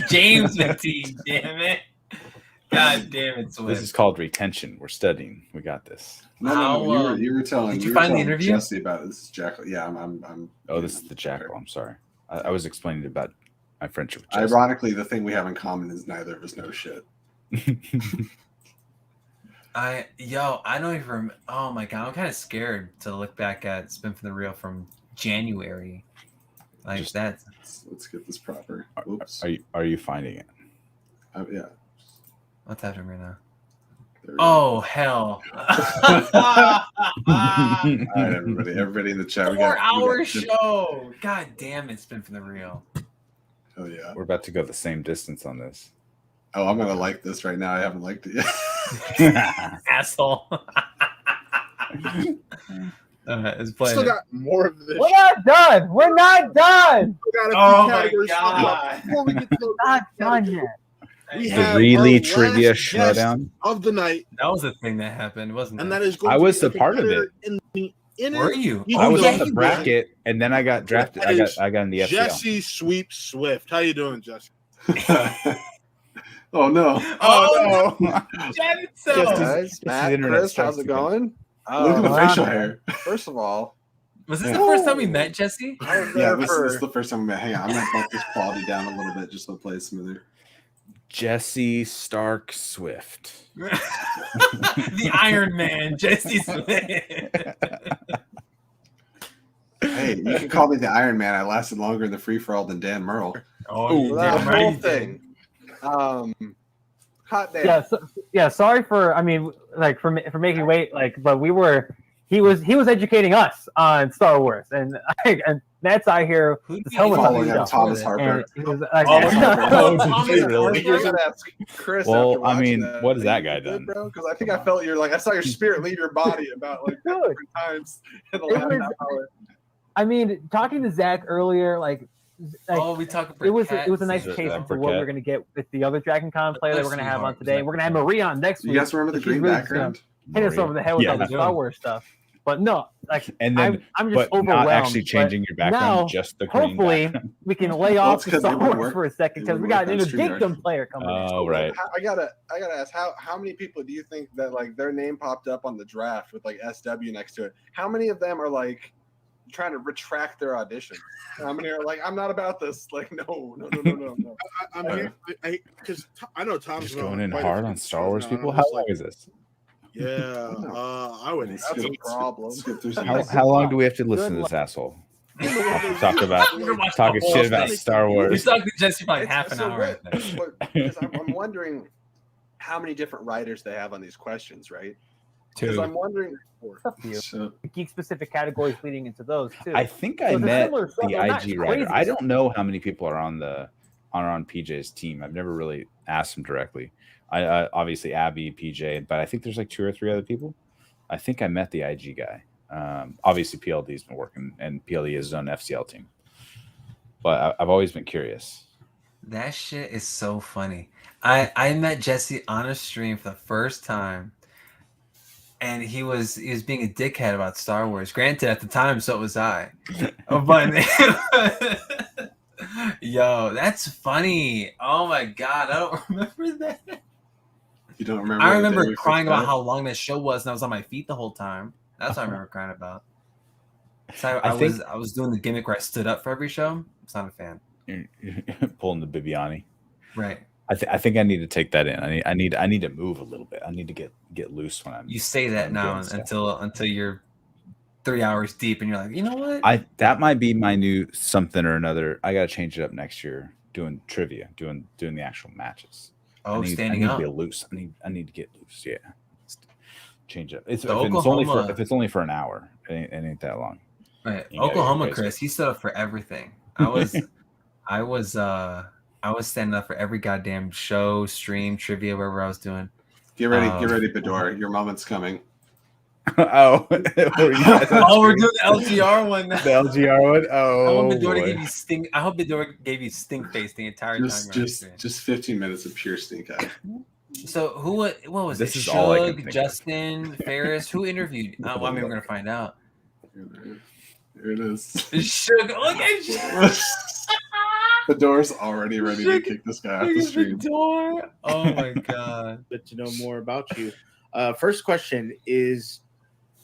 James McTeague, damn it. God damn it, Swift. This is called retention. We're studying. We got this. No, you were telling. Did you were find the telling interview? Jesse about it. This is Jackal. Yeah, I'm. Oh, this is the Jackal. I'm sorry. I was explaining about my friendship with Jesse. Ironically, the thing we have in common is neither of us know shit. I don't even remember. Oh my god, I'm kind of scared to look back at Spin for the Real from January. Like Just- that. Let's get this proper. Oops. Are you finding it? Yeah. What's happening right now? There we go. Oh hell! All right, everybody in the chat. We got 4-hour show. God damn it, Spin for the Real. Oh yeah. We're about to go the same distance on this. Oh, I'm gonna like this right now. I haven't liked it yet. Asshole. It's playing. Still it. got more of this. We're not done. We're not done. Still got a few Oh my categories to talk about God. before we get to those Not done categories. yet. We The have really our trivia last guest Schmoedown. of the night, That was a thing that happened, wasn't and it? that is going I to was be a part of competitor in the inner Were you? Eagle I was yeah, on the he was. bracket, and then I got drafted. That is I got in the FCL. Jesse Swift. How you doing, Jesse? Oh no! Oh, no! Jensen! Guys, Matt, internet Chris, how's it going? Look at the facial hair. First of all, Was this the first time we met, Jesse? I was Yeah, there this for is the first time we met. Hang on, I'm gonna bump this quality down a little bit just so it plays smoother. Jesse Stark Swift. The Iron Man, Jesse Swift. Hey, you can call me the Iron Man. I lasted longer in the free for all than Dan Merle. Oh, that damn right whole you did. thing. Hot day. Yeah. Sorry for. I mean, like for making you wait. Like, but we were. He was educating us on Star Wars, and Matt's out here. Who His did helmet's you on Following the up show. Thomas And Harper. he was like, Oh, Oh, Thomas did you really? Harper? You're gonna ask Chris. Well, after I watching mean, what has that guy You good, done? bro? Because I think I felt I saw your spirit leave your body about like Dude. different times in the It last was- hour. I mean, talking to Zach earlier, like Oh, we talked about it was a nice Is it taste that into what Briquette? we're gonna get with the other Dragon Con player that we're gonna have on Sweetheart, today. Zach We're gonna have Briquette. Marie on next You week. guys remember the so she's green really just gonna background? hit us over the head with all the Yeah. Star Wars stuff. But no, like And then, I'm just but overwhelmed. not actually but changing your background, now, just the green hopefully, background. we can lay Well, off it's the 'cause it Star would Wars work. for a second It because would we got work an on StreamYard. Interdictum player coming. Oh, right. I gotta ask how many people do you think that like their name popped up on the draft with like SW next to it? How many of them are like trying to retract their audition? How many are like, I'm not about this? Like, no. I'm here because I know Tom's Just been going on in quite a hard few on Star shows Wars now, and people. I'm How just long like, is this? Yeah, I would. That's a problem. Skip through some- How long do we have to listen to this asshole talk about talking shit about Star We Wars? talked to Jesse for like half an So hour. what- I think. because I'm wondering how many different writers they have on these questions, right? Because I'm wondering. It's up to you. So, Geek specific categories leading into those too. I think So I it's a met similar stuff, the but not IG writer. crazy. I don't know how many people are on PJ's team. I've never really asked him directly. I obviously Abby, PJ, but I think there's like 2 or 3 other people. I think I met the IG guy. Obviously PLD's been working, and PLD is his own FCL team. But I've always been curious. That shit is so funny. I met Jesse on a stream for the first time, and he was being a dickhead about Star Wars. Granted, at the time, so was I. But yo, that's funny. Oh my god, I don't remember that. you don't remember? I the remember day we crying first met? about how long that show was, and I was on my feet the whole time. That's what I remember crying about. So I think- I was doing the gimmick where I stood up for every show. I'm not a fan. You're pulling the Bibiani. Right. I think I need to take that in. I need to move a little bit. I need to get loose when I'm. You say that I'm now doing stuff. until you're 3 hours deep, and you're like, you know what? That might be my new something or another. I gotta change it up next year. Doing trivia, doing the actual matches. Oh, I standing need up. to be loose. I need to get loose. Yeah, change it. If The it's Oklahoma- only for an hour. It ain't that long. Right. You know, Oklahoma you guys- Chris, he stood up for everything. I was standing up for every goddamn show, stream, trivia, wherever I was doing. Get ready, Bedore. Your moment's coming. Oh, were you guys on Oh, we're stream? doing the LGR one now. The LGR one. I Oh, hope Bedore boy. gave you stink. I hope Bedore gave you stink face the entire time. Just 15 minutes of pure stink eye. So what was This it? is all I can Shug, think of. Justin, Ferris, who interviewed? I mean, we're gonna find out. Here it is. Shug, look at Shug. Bedore's already ready to kick this guy off the stream. Bedore. Oh my god. Good to know more about you. First question is,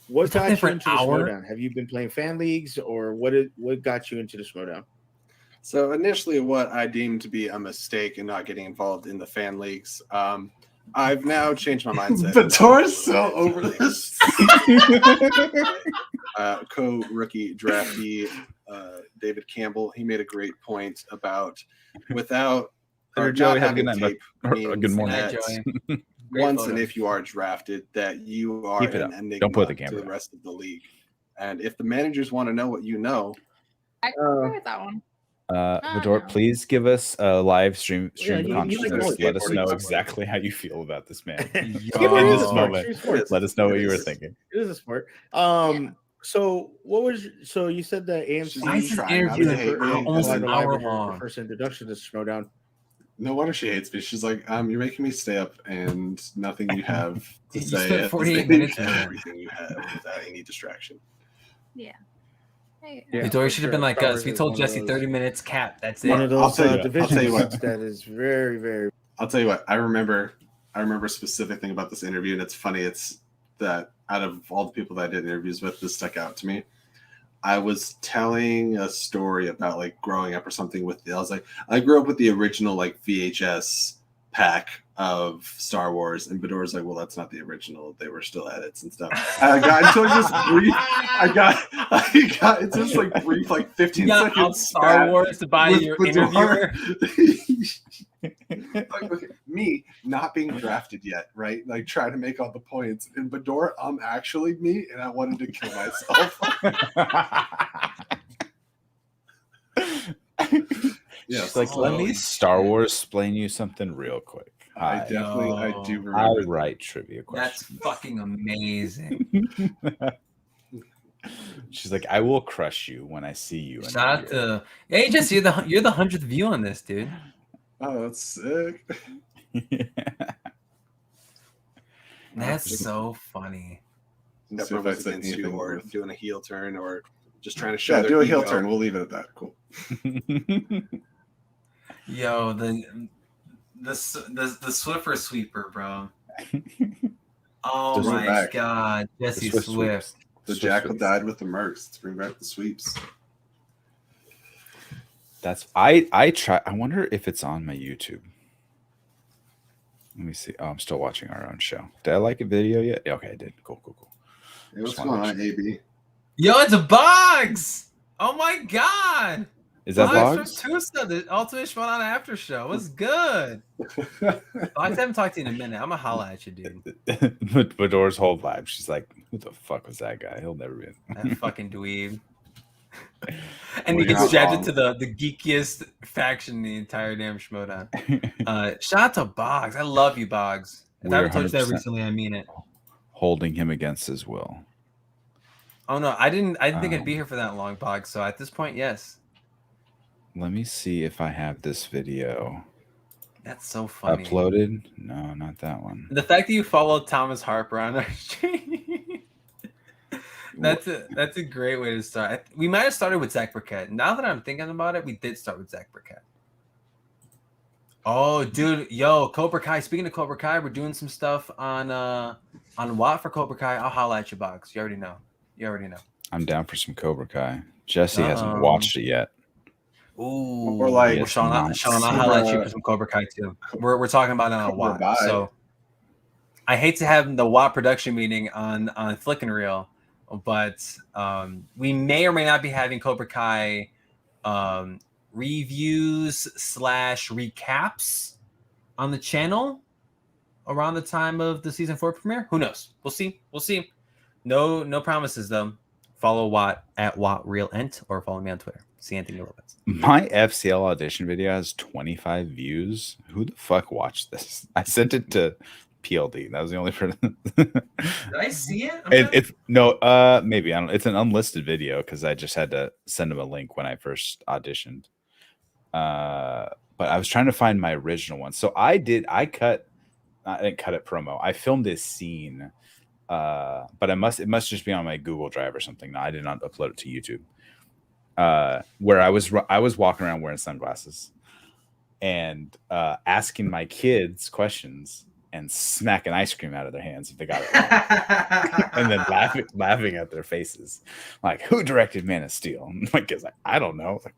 what Is that got you for an into the hour? Schmoedown? Have you been playing fan leagues, or what got you into the Schmoedown? So initially, what I deemed to be a mistake in not getting involved in the fan leagues, I've now changed my mindset. Bedore's so over this. Co-rookie draftee David Campbell, he made a great point about without or Joey, not have a good having night, tape bud. Or means good morning. that Joey. Great once and photo. if you are drafted, that you are Keep it an up. enigma Don't put the to camera the down. rest of the league. And if the managers want to know what you know, I agree with that one. Bedore, no. please give us a live stream Yeah, of you like consciousness. skateboarding. Let us know exactly how you feel about this man. Skateboarding In is this a sport. moment, It's a sport. let us know what you were It is. thinking. It is a sport. So you said that AMC Why is this trying not interview to hate me. almost Live an Live hour was her long? first introduction to Schmoedown. No wonder she hates me. She's like, you're making me stay up, and nothing you have to You say. spent at 48 this minutes stage. with her. everything you have without any distraction. Yeah. Hey, Yeah, Bedore for should have sure. been like Star us. Wars We is told one of Jesse those- 30 minutes cap. That's One it. of those I'll tell you divisions what. that is very, very. I'll tell you what. I remember a specific thing about this interview, and it's funny. It's that out of all the people that I did interviews with, this stuck out to me. I was telling a story about like growing up or something with. I was like, I grew up with the original like VHS pack of Star Wars, and Bedore's like, well, that's not the original. They were still edits and stuff. And I got into like this brief. I got into this like brief, like 15 You got seconds. out Star Wars to buy with your Bedore. interviewer. Like, okay, me not being drafted yet, right? Like trying to make all the points. And Bedore, I'm actually me, and I wanted to kill myself. Yeah, She's like, so let me Star Wars explain you something real quick. I Hi, definitely, I do I remember. write trivia That's questions. fucking amazing. She's like, I will crush you when I see you. in Shout out a year." to hey Jesse, you're the 100th view on this, dude. Oh, that's sick. That's so funny. That See if I was said against you, anything or worth- doing a heel turn, or just trying to show. Yeah, their do a heel ego. turn. We'll leave it at that. Cool. Yo, the Swiffer sweeper, bro. Oh Just my back. god, Jesse Swift Swift. sweeps. The Swift jackal sweeps. died with the mercs. Let's bring back the sweeps. That's I try. I wonder if it's on my YouTube. Let me see. Oh, I'm still watching our own show. Did I like a video yet? Yeah, okay, I did. Cool. Hey, what's Just going wanna on, make AB? Yo, it's a Boggs! Oh my god! Is that Boggs Boggs? from Tusa, the Ultimate Schmoedown After Show. What's good? I haven't talked to you in a minute. I'm gonna holla at you, dude. Bedore's whole vibe. She's like, who the fuck was that guy? He'll never be. That fucking dweeb. And Well, he you're gets not drafted wrong. to the geekiest faction in the entire damn Schmoedown. Shout out to Boggs. I love you, Boggs. If We're I haven't told you that 100% recently, I mean it. Holding him against his will. Oh no, I didn't think I'd be here for that long, Boggs. So at this point, yes. Let me see if I have this video That's so funny. uploaded. No, not that one. The fact that you followed Thomas Harper on our stream. That's a great way to start. We might have started with Zach Burkett. Now that I'm thinking about it, we did start with Zach Burkett. Oh, dude, yo, Cobra Kai. Speaking of Cobra Kai, we're doing some stuff on Watt for Cobra Kai. I'll holla at you, Box. You already know. I'm down for some Cobra Kai. Jesse hasn't watched it yet. Ooh, Or like- well, Sean, Yes, I'll not. holla at you for some Cobra Kai too. We're talking about it on Cobra Watt. Kai. So I hate to have the Watt production meeting on Flick and Reel, but we may or may not be having Cobra Kai reviews / recaps on the channel around the time of the season 4 premiere. Who knows? We'll see. No promises though. Follow Watt at WattRealEnt or follow me on Twitter. See Anthony Lopez. My FCL audition video has 25 views. Who the fuck watched this? I sent it to PLD. That was the only person. Did I see it? It's no, maybe I don't. It's an unlisted video because I just had to send him a link when I first auditioned. But I was trying to find my original one. So I didn't cut it promo. I filmed this scene, but it must just be on my Google Drive or something. No, I did not upload it to YouTube. Where I was walking around wearing sunglasses and asking my kids questions and smacking ice cream out of their hands if they got it wrong. And then laughing at their faces. Like, who directed Man of Steel? And my kid's like, I don't know. Like,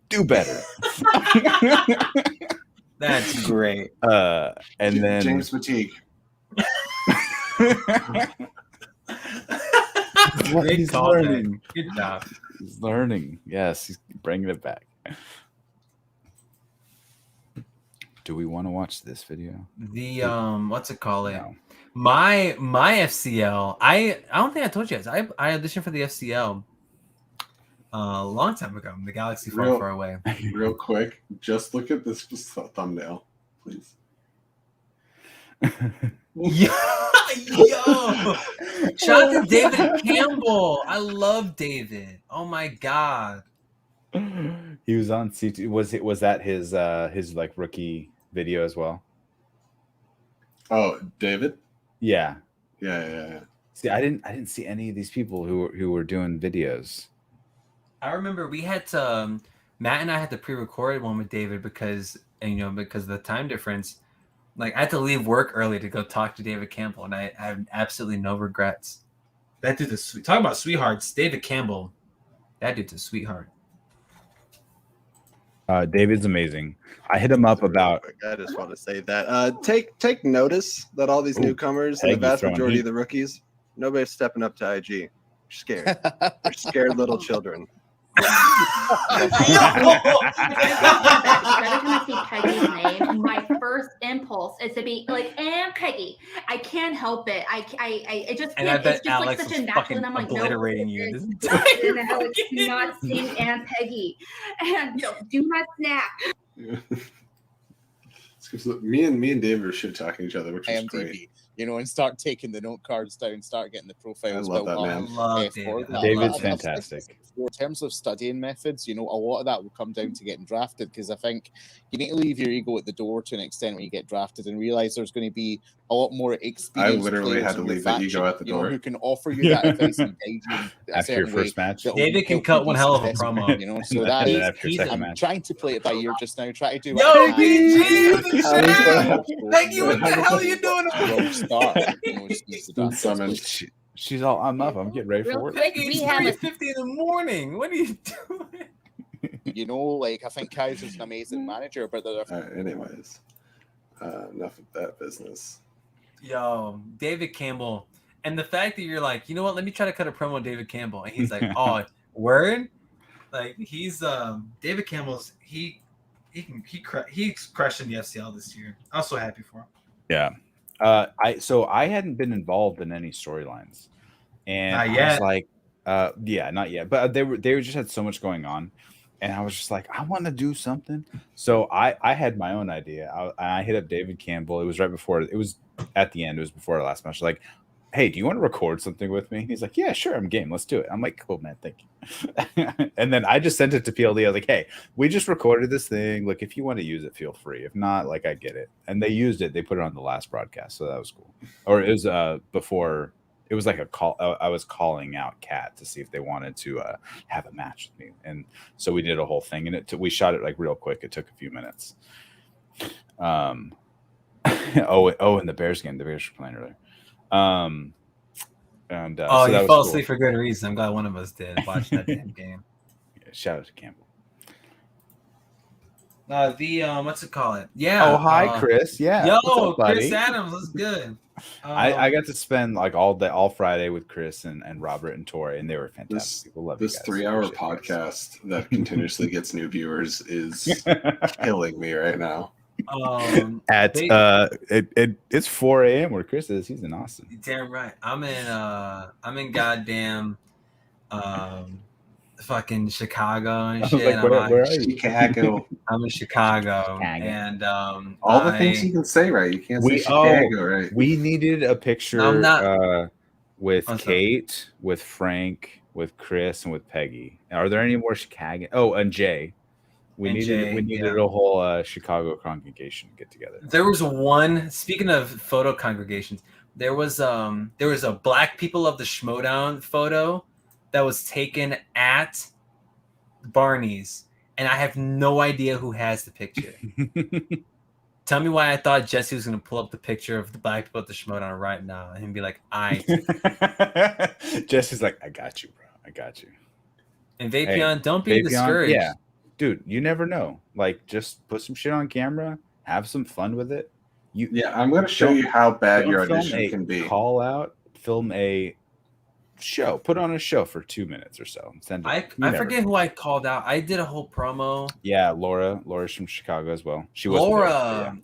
do better. That's great. And then James Fatigue. He's learning. Good job. He's learning. Yes, he's bringing it back. Do we want to watch this video? The what's it called? No. My FCL. I don't think I told you guys. I auditioned for the FCL a long time ago. The Galaxy Far Far Away. Real quick, just look at this thumbnail, please. Yo, shout out to David Campbell. I love David. Oh my god. He was on C2. Was that his like rookie video as well? Oh, David? Yeah. Yeah. See, I didn't see any of these people who were doing videos. I remember we had to Matt and I had to pre-record one with David because of the time difference. Like, I had to leave work early to go talk to David Campbell, and I have absolutely no regrets. That dude's a sweet. Talk about sweethearts, David Campbell. That dude's a sweetheart. David's amazing. I hit him up about. I just want to say that. Take notice that all these newcomers and the vast majority of the rookies, nobody's stepping up to IG. They're scared. They're scared little children. Every time I see Peggy's name, my first impulse is to be like, "And Peggy." I can't help it. I just can't. It's just like such a natural. And I'm like, obliterating you. It's not saying "and Peggy," and do not snap. Me and David are shit talking each other, which is great. And start taking the note cards down, start getting the profiles. I love that, man. Love David's fantastic. In terms of studying methods, a lot of that will come down to getting drafted, because I think you need to leave your ego at the door to an extent when you get drafted and realize there's going to be a lot more experienced. I literally had to leave the ego at the door. Who can offer you that advice and guide you after your first match. David can cut one hell of a promo. So that is, I'm trying to play it by ear just now. Try to do Peggy, what the hell are you doing? She's all, I'm up. I'm getting ready for work. Peggy, it's 3:50 in the morning. What are you doing? I think Kaiser's an amazing manager, but anyways, enough of that business. Yo, David Campbell, and the fact that you're like, you know what? Let me try to cut a promo with David Campbell, and he's like, oh, word. Like, he's David Campbell's he's crushing the FCL this year. I was so happy for him. Yeah. I hadn't been involved in any storylines, and not I yet. was like, not yet. But they just had so much going on, and I was just like, I want to do something. So I had my own idea. I hit up David Campbell. It was right before. It was at the end. It was before our last match. Like, hey, do you want to record something with me? He's like, yeah, sure, I'm game. Let's do it. I'm like, cool, man, thank you. And then I just sent it to PLD. I was like, hey, we just recorded this thing. Look, if you want to use it, feel free. If not, like, I get it. And they used it. They put it on the last broadcast, so that was cool. Or it was before. It was like a call. I was calling out Kat to see if they wanted to have a match with me, and so we did a whole thing. And we shot it like real quick. It took a few minutes. And the Bears game. The Bears were playing earlier. You fell asleep for good reason. I'm glad one of us did watch that damn game. Yeah, shout out to Campbell. What's it called? Yeah. Oh, hi, Chris. Yeah. Yo, up, Chris Adams. That's good. I got to spend like all Friday with Chris and Robert and Tori, and they were fantastic. People love this 3-hour podcast that continuously gets new viewers is killing me right now. It's 4 a.m. where Chris is. He's in Austin. Damn right. I'm in goddamn fucking Chicago and I was shit. like, where are you? Chicago. I'm in Chicago, Chicago. and All the things you can say right. You can't say Chicago, right? We needed a picture I'm not- with What's up? Kate, with Frank, with Chris, and with Peggy. Are there any more Chicago? Oh, and Jay. We needed a whole Chicago congregation to get together. There was one. Speaking of photo congregations, there was a Black People of the Schmoedown photo that was taken at Barney's, and I have no idea who has the picture. Tell me why I thought Jesse was going to pull up the picture of the Black People at the Schmoedown right now and be like, Jesse's like, I got you, bro. I got you. And Vapion, don't be discouraged. Yeah. Dude, you never know. Like, just put some shit on camera, have some fun with it. I'm going to show you how bad your film audition can be. Call out, film a show, put on a show for 2 minutes or so. Send it. I forget who I called out. I did a whole promo. Yeah, Laura's from Chicago as well. She was Laura.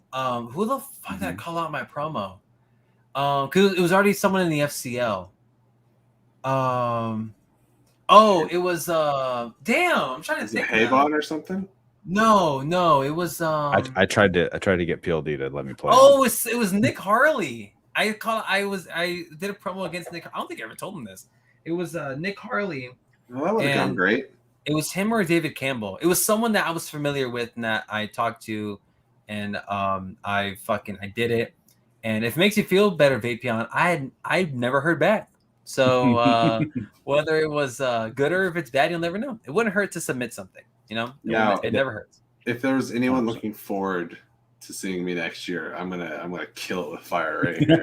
Who the fuck did I call out in my promo? Because it was already someone in the FCL. It was damn. I'm trying to think. Haybon or something? No, it was I tried to get PLD to let me play. Oh, it was Nick Harley. I did a promo against Nick. I don't think I ever told him this. It was Nick Harley. Well, that would have gone great. It was him or David Campbell. It was someone that I was familiar with and that I talked to, and I did it. And if it makes you feel better, Vapion, I'd never heard back. So whether it was good or if it's bad, you'll never know. It wouldn't hurt to submit something, you know? It never hurts. If there was anyone looking forward to seeing me next year, I'm gonna kill it with fire right here.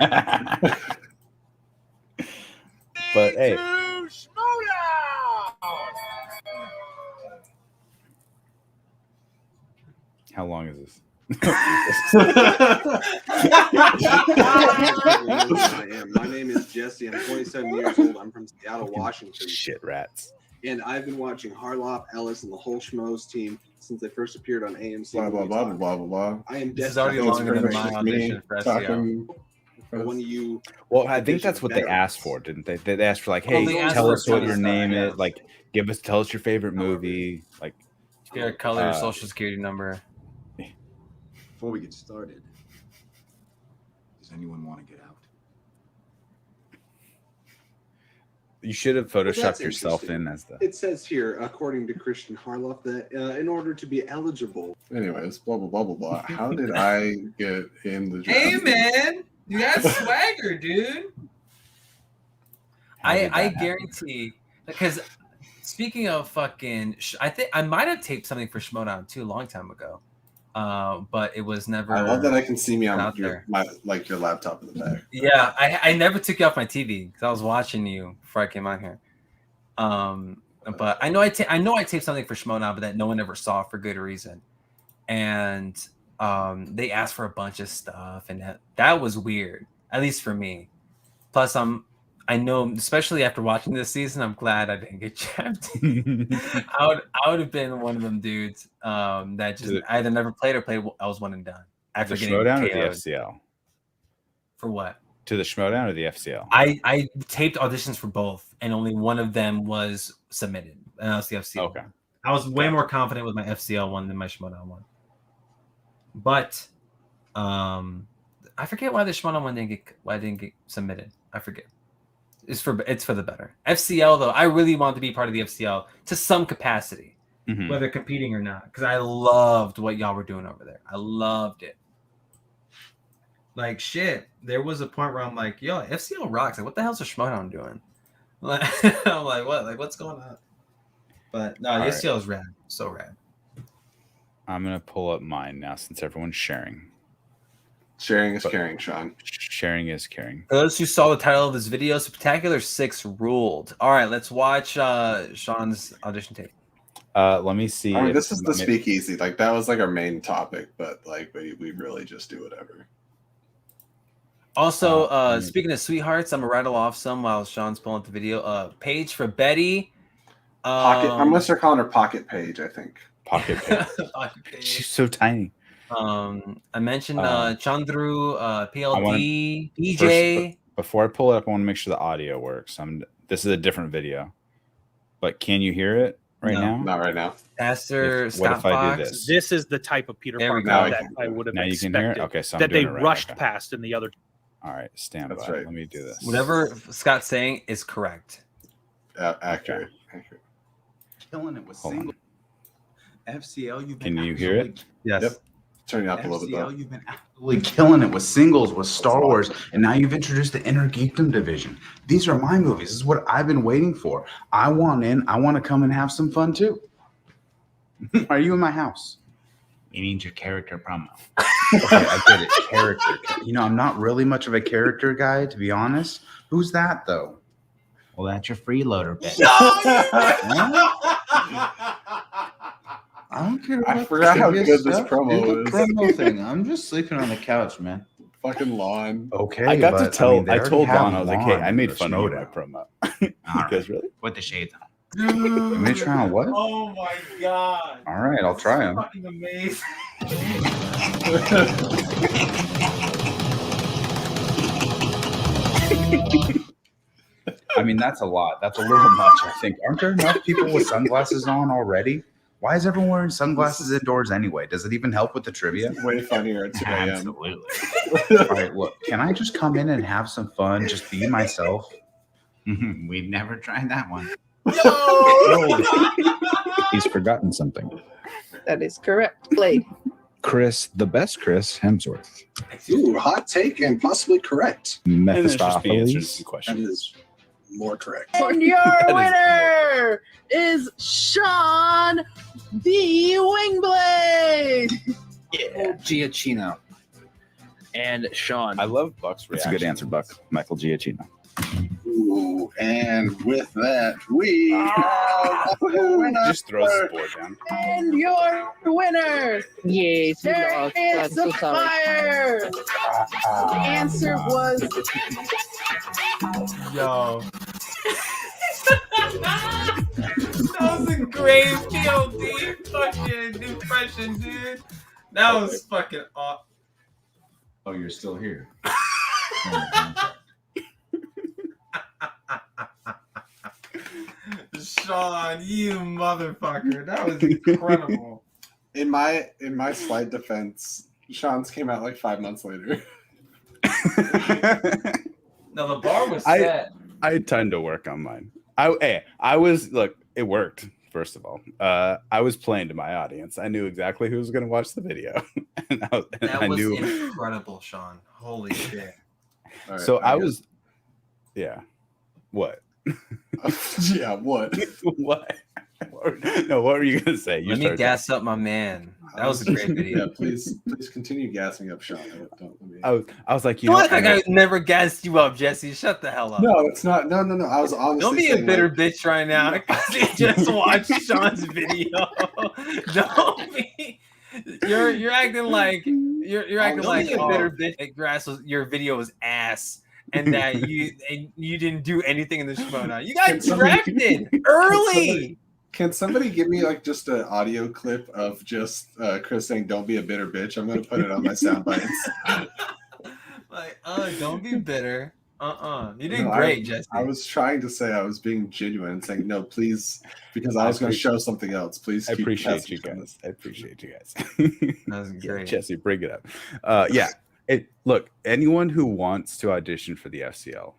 But hey, how long is this? My name is Jesse. I'm 27 years old. I'm from Seattle, Washington. Shit rats. And I've been watching Harloff, Ellis, and the whole Schmoes team since they first appeared on AMC. Blah blah blah blah blah blah. I am This is already longer than my audition for SEO. Well, I think that's what they asked for, didn't they? They asked for like, hey, tell us what your name is. Like, tell us your favorite movie. Like, your color, your social security number. Before we get started, does anyone want to get out? You should have photoshopped that's yourself interesting. in as the. It says here, according to Christian Harloff, that in order to be eligible. Anyways, blah blah blah blah blah. How did I get in the draft? Hey man, you got swagger, dude. I guarantee, because speaking of fucking, I think I might have taped something for Schmoedown too a long time ago, but it was never. I love that I can see me on your laptop in the back. Yeah, I never took you off my TV because I was watching you before I came on here. But I know I taped something for Schmoedown, but that no one ever saw for good reason. And they asked for a bunch of stuff, and that was weird, at least for me. Plus, I know, especially after watching this season, I'm glad I didn't get drafted. I would have been one of them dudes that just either never played or played. I was one and done after the getting Schmoedown or KO'd. the FCL. For what? To the Schmoedown or the FCL? I taped auditions for both, and only one of them was submitted, and that was the FCL. Okay. I was way more confident with my FCL one than my Schmoedown one. But I forget why the Schmoedown one didn't get submitted. I forget. It's for the better. FCL though, I really wanted to be part of the FCL to some capacity, whether competing or not, because I loved what y'all were doing over there. I loved it. Like shit, there was a point where I'm like, yo, FCL rocks. Like, what the hell's a Schmoedown doing? Like, I'm like, what? Like, what's going on? But no, the FCL is rad. So rad. I'm gonna pull up mine now since everyone's sharing. Sharing is caring, Sean. Sharing is caring. For those who saw the title of this video, Spectacular 6 ruled. All right, let's watch Sean's audition tape. Let me see. I mean, this is the speakeasy. Like that was like our main topic, but like we really just do whatever. Also, speaking of sweethearts, I'm gonna rattle off some while Sean's pulling up the video. Page for Betty. Pocket. I'm gonna start calling her Pocket Page. I think. Pocket Page. She's so tiny. I mentioned Chandru, PLD, DJ. Before I pull it up, I want to make sure the audio works. This is a different video. But can you hear it right No. now? Not right now. Pastor What Scott if I do Fox. this? This is the type of Peter There we Parker go. that I would have Now you expected. can hear it? Okay, so I'm that they doing it right. rushed Okay. past in the other. All right, stand That's by. right. Let me do this. Whatever Scott's saying is correct. Accurate. Killing it with Hold on. single FCL. You've Can been you hear it? absolutely- Yes. Yep. Turn it up a little bit. FCL, Though. you've been absolutely killing it with singles with Star Wars, and now you've introduced the Inner Geekdom division. These are my movies. This is what I've been waiting for. I want in. I want to come and have some fun too. Are you in my house? You need your character promo. Okay, I get it. Character. You know, I'm not really much of a character guy, to be honest. Who's that though? Well, that's your freeloader bit. I don't care. I about forgot how trivia good this stuff. promo Do the is. promo thing. I'm just sleeping on the couch, man. Fucking lawn. Okay, I got to but, tell. mean, they I already told have Don, I was like, "Hey, lawn I made in fun of you in my Schmoedown. promo." You guys really? With the shades on. You may try on what? Oh my god. All right, I'll try them. Fucking amazing. I mean, that's a lot. That's a little much, I think. Aren't there enough people with sunglasses on already? Why is everyone wearing sunglasses indoors anyway? Does it even help with the trivia? Way funnier at 2 a.m. Absolutely. All right, look, can I just come in and have some fun? Just be myself? We've never tried that one. He's forgotten something. That is correct. Blade. Chris, the best Chris Hemsworth. Ooh, hot take and possibly correct. Mephistopheles. That is more correct. And your winner is Sean the Wingblade. Yeah, Giacchino and Sean. I love Buck's reaction. That's a good answer, Buck. Michael Giacchino. Ooh, and with that, we have a winner. Just throws the board down. And your winner. Yes, we There lost. is I'm the so sorry. fire. The answer was Yo. That was a great POD fucking impression, dude. That was fucking awesome. Oh, you're still here. Sean, you motherfucker. That was incredible. In my slight defense, Sean's came out like 5 months later. No, the bar was I set. had time to work on mine. I was look. It worked. First of all, I was playing to my audience. I knew exactly who was going to watch the video, and That I was knew. incredible, Sean. Holy shit. All right, So I guess- was, yeah. What? Yeah, what? What? No, what were you gonna say? You Let me started- gas up my man. That was a great video. Yeah, please continue gassing up Sean. Don't let me. I was like, you You know, look like I never gassed you up, Jesse. Shut the hell up. No, it's not. No. I was honestly. Don't be a saying, bitter like, bitch right now because you just watched Sean's video. Don't be. You're acting like you're acting don't like be a a bitter bitch. Your video was ass, and that you didn't do anything in the Schmoedown. You got Can somebody- drafted early. Can somebody give me like just an audio clip of just Chris saying "Don't be a bitter bitch"? I'm gonna put it on my sound bites. Like, don't be bitter. You did No, great, Jesse. I was trying to say I was being genuine and saying no, please, because I was going to show something else. Please, I keep appreciate passing you on guys. I appreciate you guys. That was great. Jesse, bring it up. Yeah. Look, anyone who wants to audition for the FCL,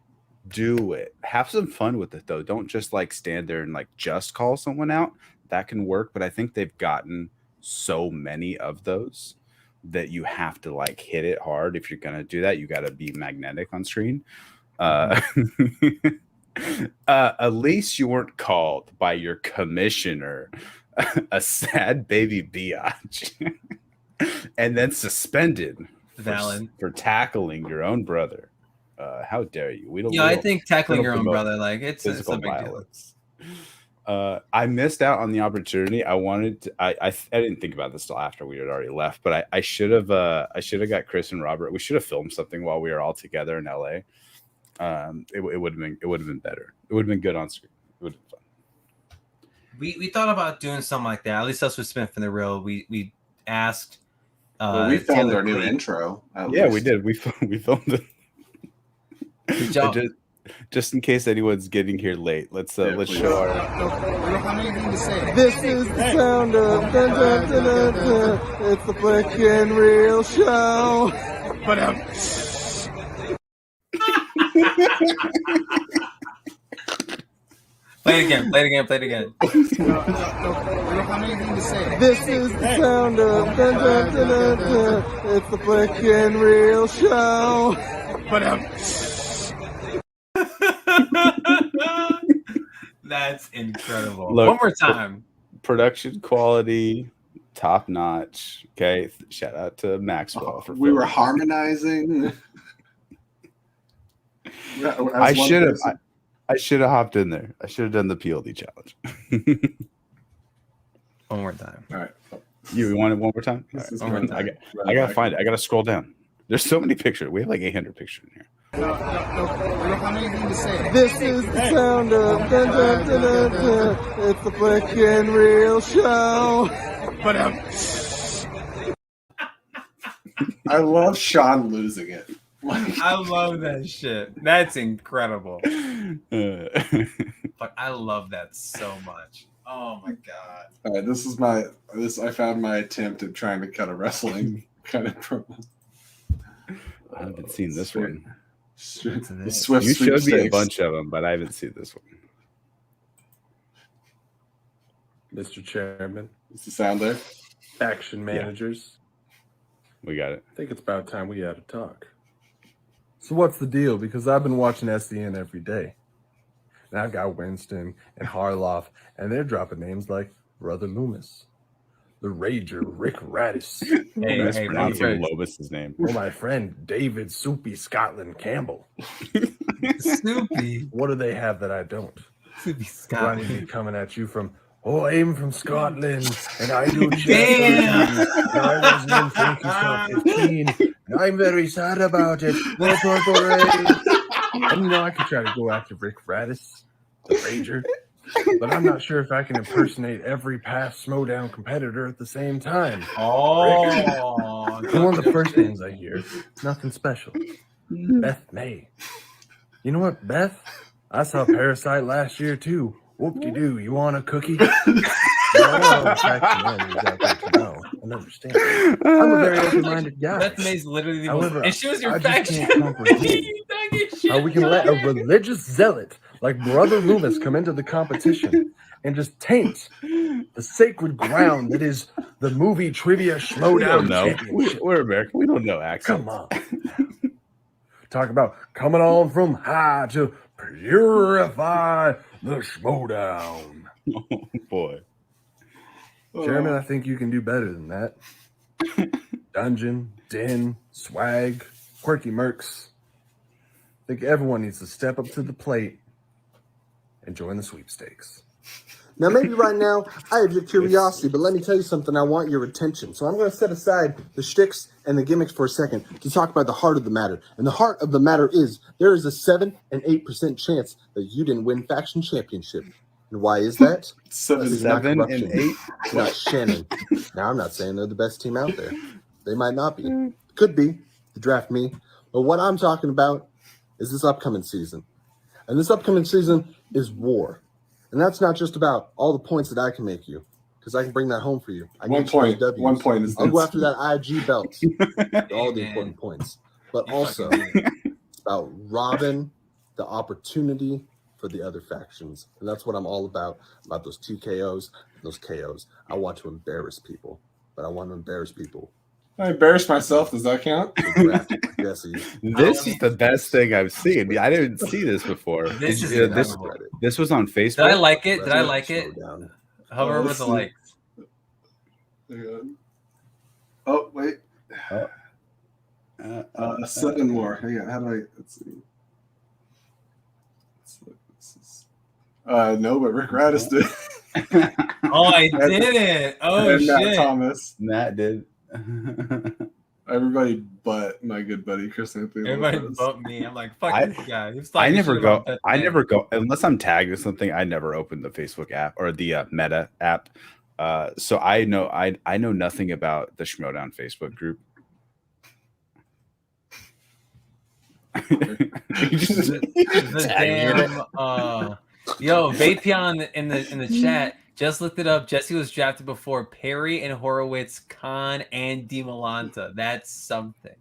do it. Have some fun with it though. Don't just like stand there and like just call someone out. That can work, but I think they've gotten so many of those that you have to like hit it hard. If you're gonna do that, you got to be magnetic on screen. At least you weren't called by your commissioner a sad baby biatch and then suspended Valid. for tackling your own brother. How dare you? We don't. Yeah, I think tackling your own promote brother, like it's a physical big deal. violence. I missed out on the opportunity. I wanted to, I didn't think about this till after we had already left, but I should have got Chris and Robert. We should have filmed something while we were all together in LA. It would have been better. It would have been good on screen. It would have been fun. We thought about doing something like that. At least us with Spin for the Real. We asked. Well, we filmed Taylor our new Cleet. intro. Yeah, we did. We filmed it. Good job. Just in case anyone's getting here late, let's show our. This is the sound of dun, dun, dun, dun, dun. It's the Flick and Reel Show. Play it again. Play it again. Play it again. This is the sound of dun, dun, dun, dun, dun. It's the Flick and Reel Show. That's incredible. Look, One more time. Production quality, top notch. Okay, shout out to Maxwell for. We were harmonizing. I should have. I should have hopped in there. I should have done the PLD challenge. One more time. All right. You want it one more time? Right. One more time. I gotta find it. I gotta scroll down. There's so many pictures. We have like 800 pictures in here. This is the sound of dun, dun, dun, dun, dun. It's the Flick and Reel Show. I love Sean losing it. I love that shit. That's incredible. But I love that so much. Oh my god. All right, I found my attempt at trying to cut a wrestling kind of promo. I haven't seen this one. The Swift You showed me a sweepstakes. bunch of them, but I haven't seen this one. Mr. Chairman. Is the sound there? Action managers. We got it. I think it's about time we had a talk. So what's the deal? Because I've been watching SDN every day. And I've got Winston and Harloff, and they're dropping names like Brother Loomis, the Rager Rick Radis. Hey, pronouncing Lobus's name. Or my friend David Soupy Scotland Campbell. Soupy. What do they have that I don't? Soupy Do I Scotland. need to be coming at you from, I'm from Scotland, and I do Damn. and I wasn't in Frankie Top 15, and I'm very sad about it. And I could try to go after Rick Radis, the Rager, but I'm not sure if I can impersonate every past Schmoedown competitor at the same time. Oh. One of the first names I hear, nothing special. Beth May. You know what, Beth? I saw Parasite last year too. Whoop-de-doo, you want a cookie? I understand. I'm a very open-minded guy. Beth May's literally the However, most. And she was your I just faction. can't comprehend how we can let a religious zealot like Brother Loomis come into the competition and just taint the sacred ground that is the movie trivia Schmoedown championship. We're American. We don't know accents. Come on. Talk about coming on from high to purify the Schmoedown. Oh, boy. Chairman, I think you can do better than that. Dungeon, Den, swag, quirky mercs. I think everyone needs to step up to the plate and join the sweepstakes. Now, maybe right now, I have your curiosity, but let me tell you something. I want your attention. So I'm going to set aside the shticks and the gimmicks for a second to talk about the heart of the matter. And the heart of the matter is there is a 7 and 8% chance that you didn't win faction championship. And why is that? 7 and 8. Not Shannon. Now, I'm not saying they're the best team out there. They might not be. Could be. To draft me. But what I'm talking about is this upcoming season. And this upcoming season is war. And that's not just about all the points that I can make you, because I can bring that home for you. I can 1 get you point. those Ws. 1 point is I'll go this. after that IG belt. All the important points. But also, it's about robbing the opportunity for the other factions. And that's what I'm all about those TKOs, those KOs. I want to embarrass people, but I want to embarrass people. I embarrassed myself. Does that count? Jesse. This is the best thing I've seen. I didn't see this before. This is this was on Facebook. Did I like it? Did I like it? Hover with the likes. Oh, wait. 7 more. Hang on. How do I? Let's see. No, but Rick Radis did. Oh, I did it. Oh, and shit. Matt Thomas. Matt did. Everybody but my good buddy Chris Anthony. Everybody Lopez. but me. I'm like, fuck this guy. He's I talking never shit go. about that I man. never go unless I'm tagged with something. I never open the Facebook app or the Meta app. So I know nothing about the Schmoedown Facebook group. The damn yo, Vapion in the chat just looked it up. Jesse was drafted before Perry and Horowitz, Khan, and DiMolanta. That's something.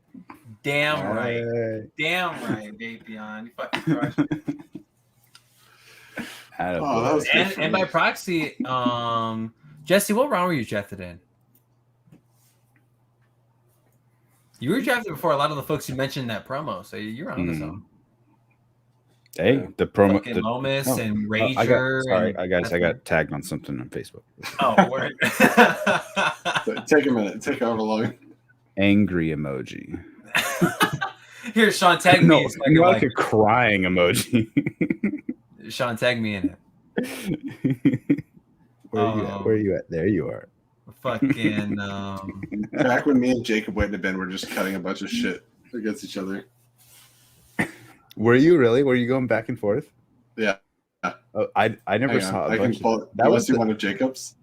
Damn right. Damn right, Vapion. You fucking crushed it. And by proxy, Jesse, what round were you drafted in? You were drafted before a lot of the folks you mentioned in that promo, so you're on the zone. Hey, the promo. Fucking Lomas and Rager. I got tagged on something on Facebook. Oh, word. Take a minute. Take however long. Angry emoji. Here, Sean, tag me. No, like a crying emoji. Sean, tag me in it. Where are you at? Where are you at? There you are. Fucking. Back when me and Jacob went to Ben were just cutting a bunch of shit against each other. Were you really? Were you going back and forth? Yeah. Oh, I never saw a bunch of that. Was one of Jacob's?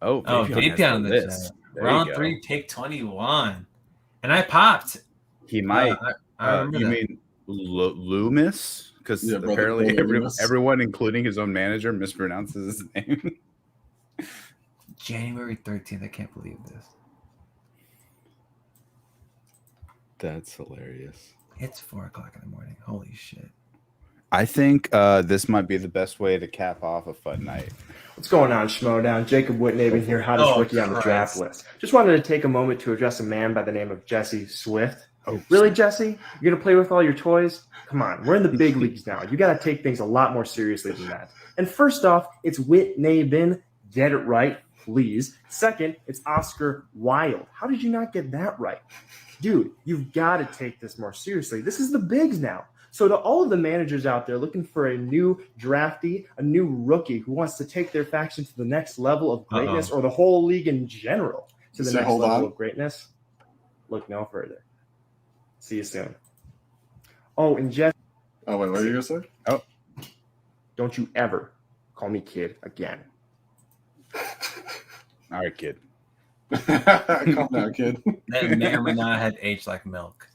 Oh, Vapion on the chat. Round 3, pick 21. And I popped. He might. I remember you that. mean Loomis? Because apparently everyone, including his own manager, mispronounces his name. January 13th. I can't believe this. That's hilarious. It's 4:00 in the morning. Holy shit. I think this might be the best way to cap off a fun night. What's going on, Schmoedown? Jacob Whitnaven here, hottest rookie on the draft list. Just wanted to take a moment to address a man by the name of Jesse Swift. Oh, really, Jesse? You're going to play with all your toys? Come on, we're in the big leagues now. You got to take things a lot more seriously than that. And first off, it's Whitnaven. Get it right, please. Second, it's Oscar Wilde. How did you not get that right? Dude, you've got to take this more seriously. This is the bigs now. So to all of the managers out there looking for a new draftee, a new rookie who wants to take their faction to the next level of greatness or the whole league in general to the next level of greatness, look no further. See you soon. Oh, and Jeff. Oh, wait, what are you going to say? Oh. Don't you ever call me kid again. All right, kid. Calm down, kid. That may or may not have aged like milk.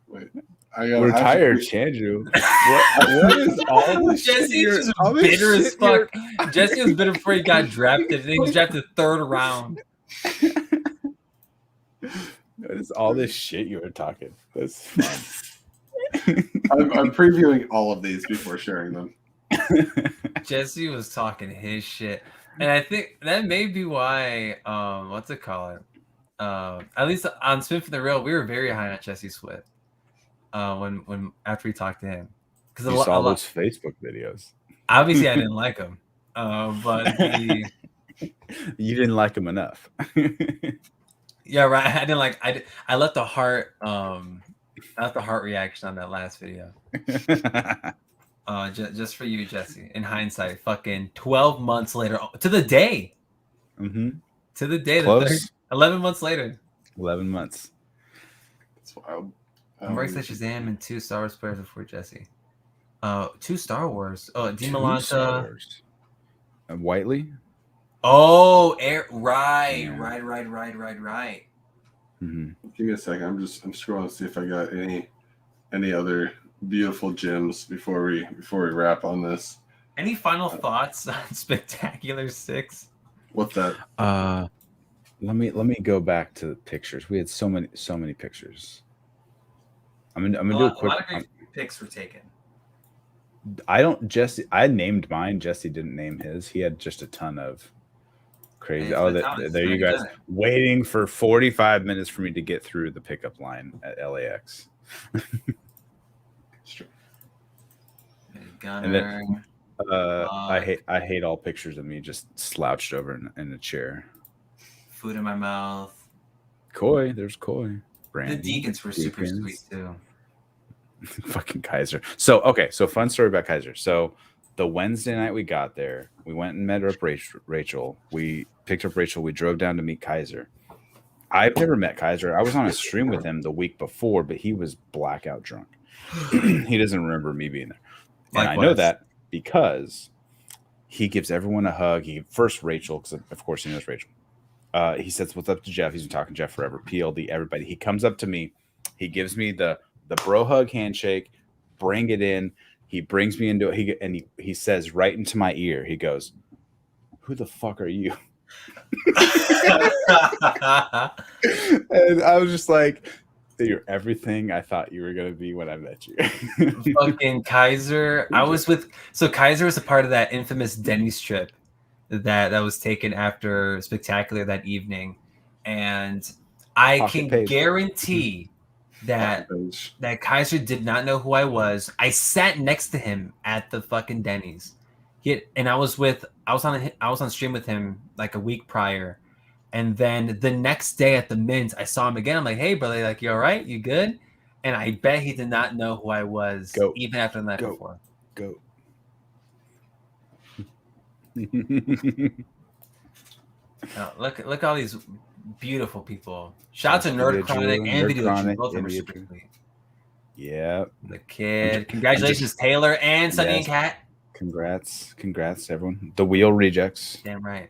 Wait, we're tired, Chandru. What is all this Jesse shit? is just bitter as fuck. Jesse was bitter before he got drafted. He was drafted 3rd round. What is all this shit you were talking? That's fun. I'm previewing all of these before sharing them. Jesse was talking his shit, and I think that may be why. What's it called? At least on Spin for the Real, we were very high on Jesse Swift. When after we talked to him, because you saw those Facebook videos. Obviously, I didn't like him, but you didn't like him enough. Yeah, right. I didn't like. I left the heart. I left the heart reaction on that last video. Just for you, Jesse. In hindsight, fucking 12 months later, to the day. Mm-hmm. To the day. 11 months later. 11 months. That's wild. Works like Shazam and 2 Star Wars players before Jesse. 2 Star Wars. Oh, DiMolanta. And Whiteley. Oh, right. Mm-hmm. Give me a second. I'm scrolling to see if I got any other beautiful gems before we wrap on this. Any final thoughts on Spectacular 6? What's that? Let me go back to the pictures. We had so many pictures. I'm gonna do a quick. A lot of great picks were taken. I named mine. Jesse didn't name his. He had just a ton of crazy. There you guys waiting for 45 minutes for me to get through the pickup line at LAX. And then I hate all pictures of me just slouched over in a chair. Food in my mouth. Coy, there's Coy. The Deacons were super sweet too. Fucking Kaiser. So fun story about Kaiser. So the Wednesday night we got there, we went and met up Rachel. We picked up Rachel. We drove down to meet Kaiser. I've never met Kaiser. I was on a stream with him the week before, but he was blackout drunk. He doesn't remember me being there. And I know that because he gives everyone a hug. First Rachel, because of course he knows Rachel. He says, "What's up to Jeff?" He's been talking to Jeff forever. PLD, everybody. He comes up to me. He gives me the bro hug handshake. Bring it in. He brings me into it. He says right into my ear. He goes, "Who the fuck are you?" And I was just like, "You're everything I thought you were gonna be when I met you." Fucking Kaiser. Kaiser was a part of that infamous Denny's trip that was taken after Spectacular that evening, and I can guarantee that Kaiser did not know who I was. I sat next to him at the fucking Denny's. I was on stream with him like a week prior, and then the next day at the Mint, I saw him again. I'm like, "Hey, brother, like, you all right? You good?" And I bet he did not know who I was, even after the night before. Go. Look at all these beautiful people. Shout out to Nerd Chronic and Video Drew. Both of them are super sweet. Yeah. The kid. Congratulations, Taylor and Sunny and Kat. Congrats to everyone. The Wheel Rejects. Damn right.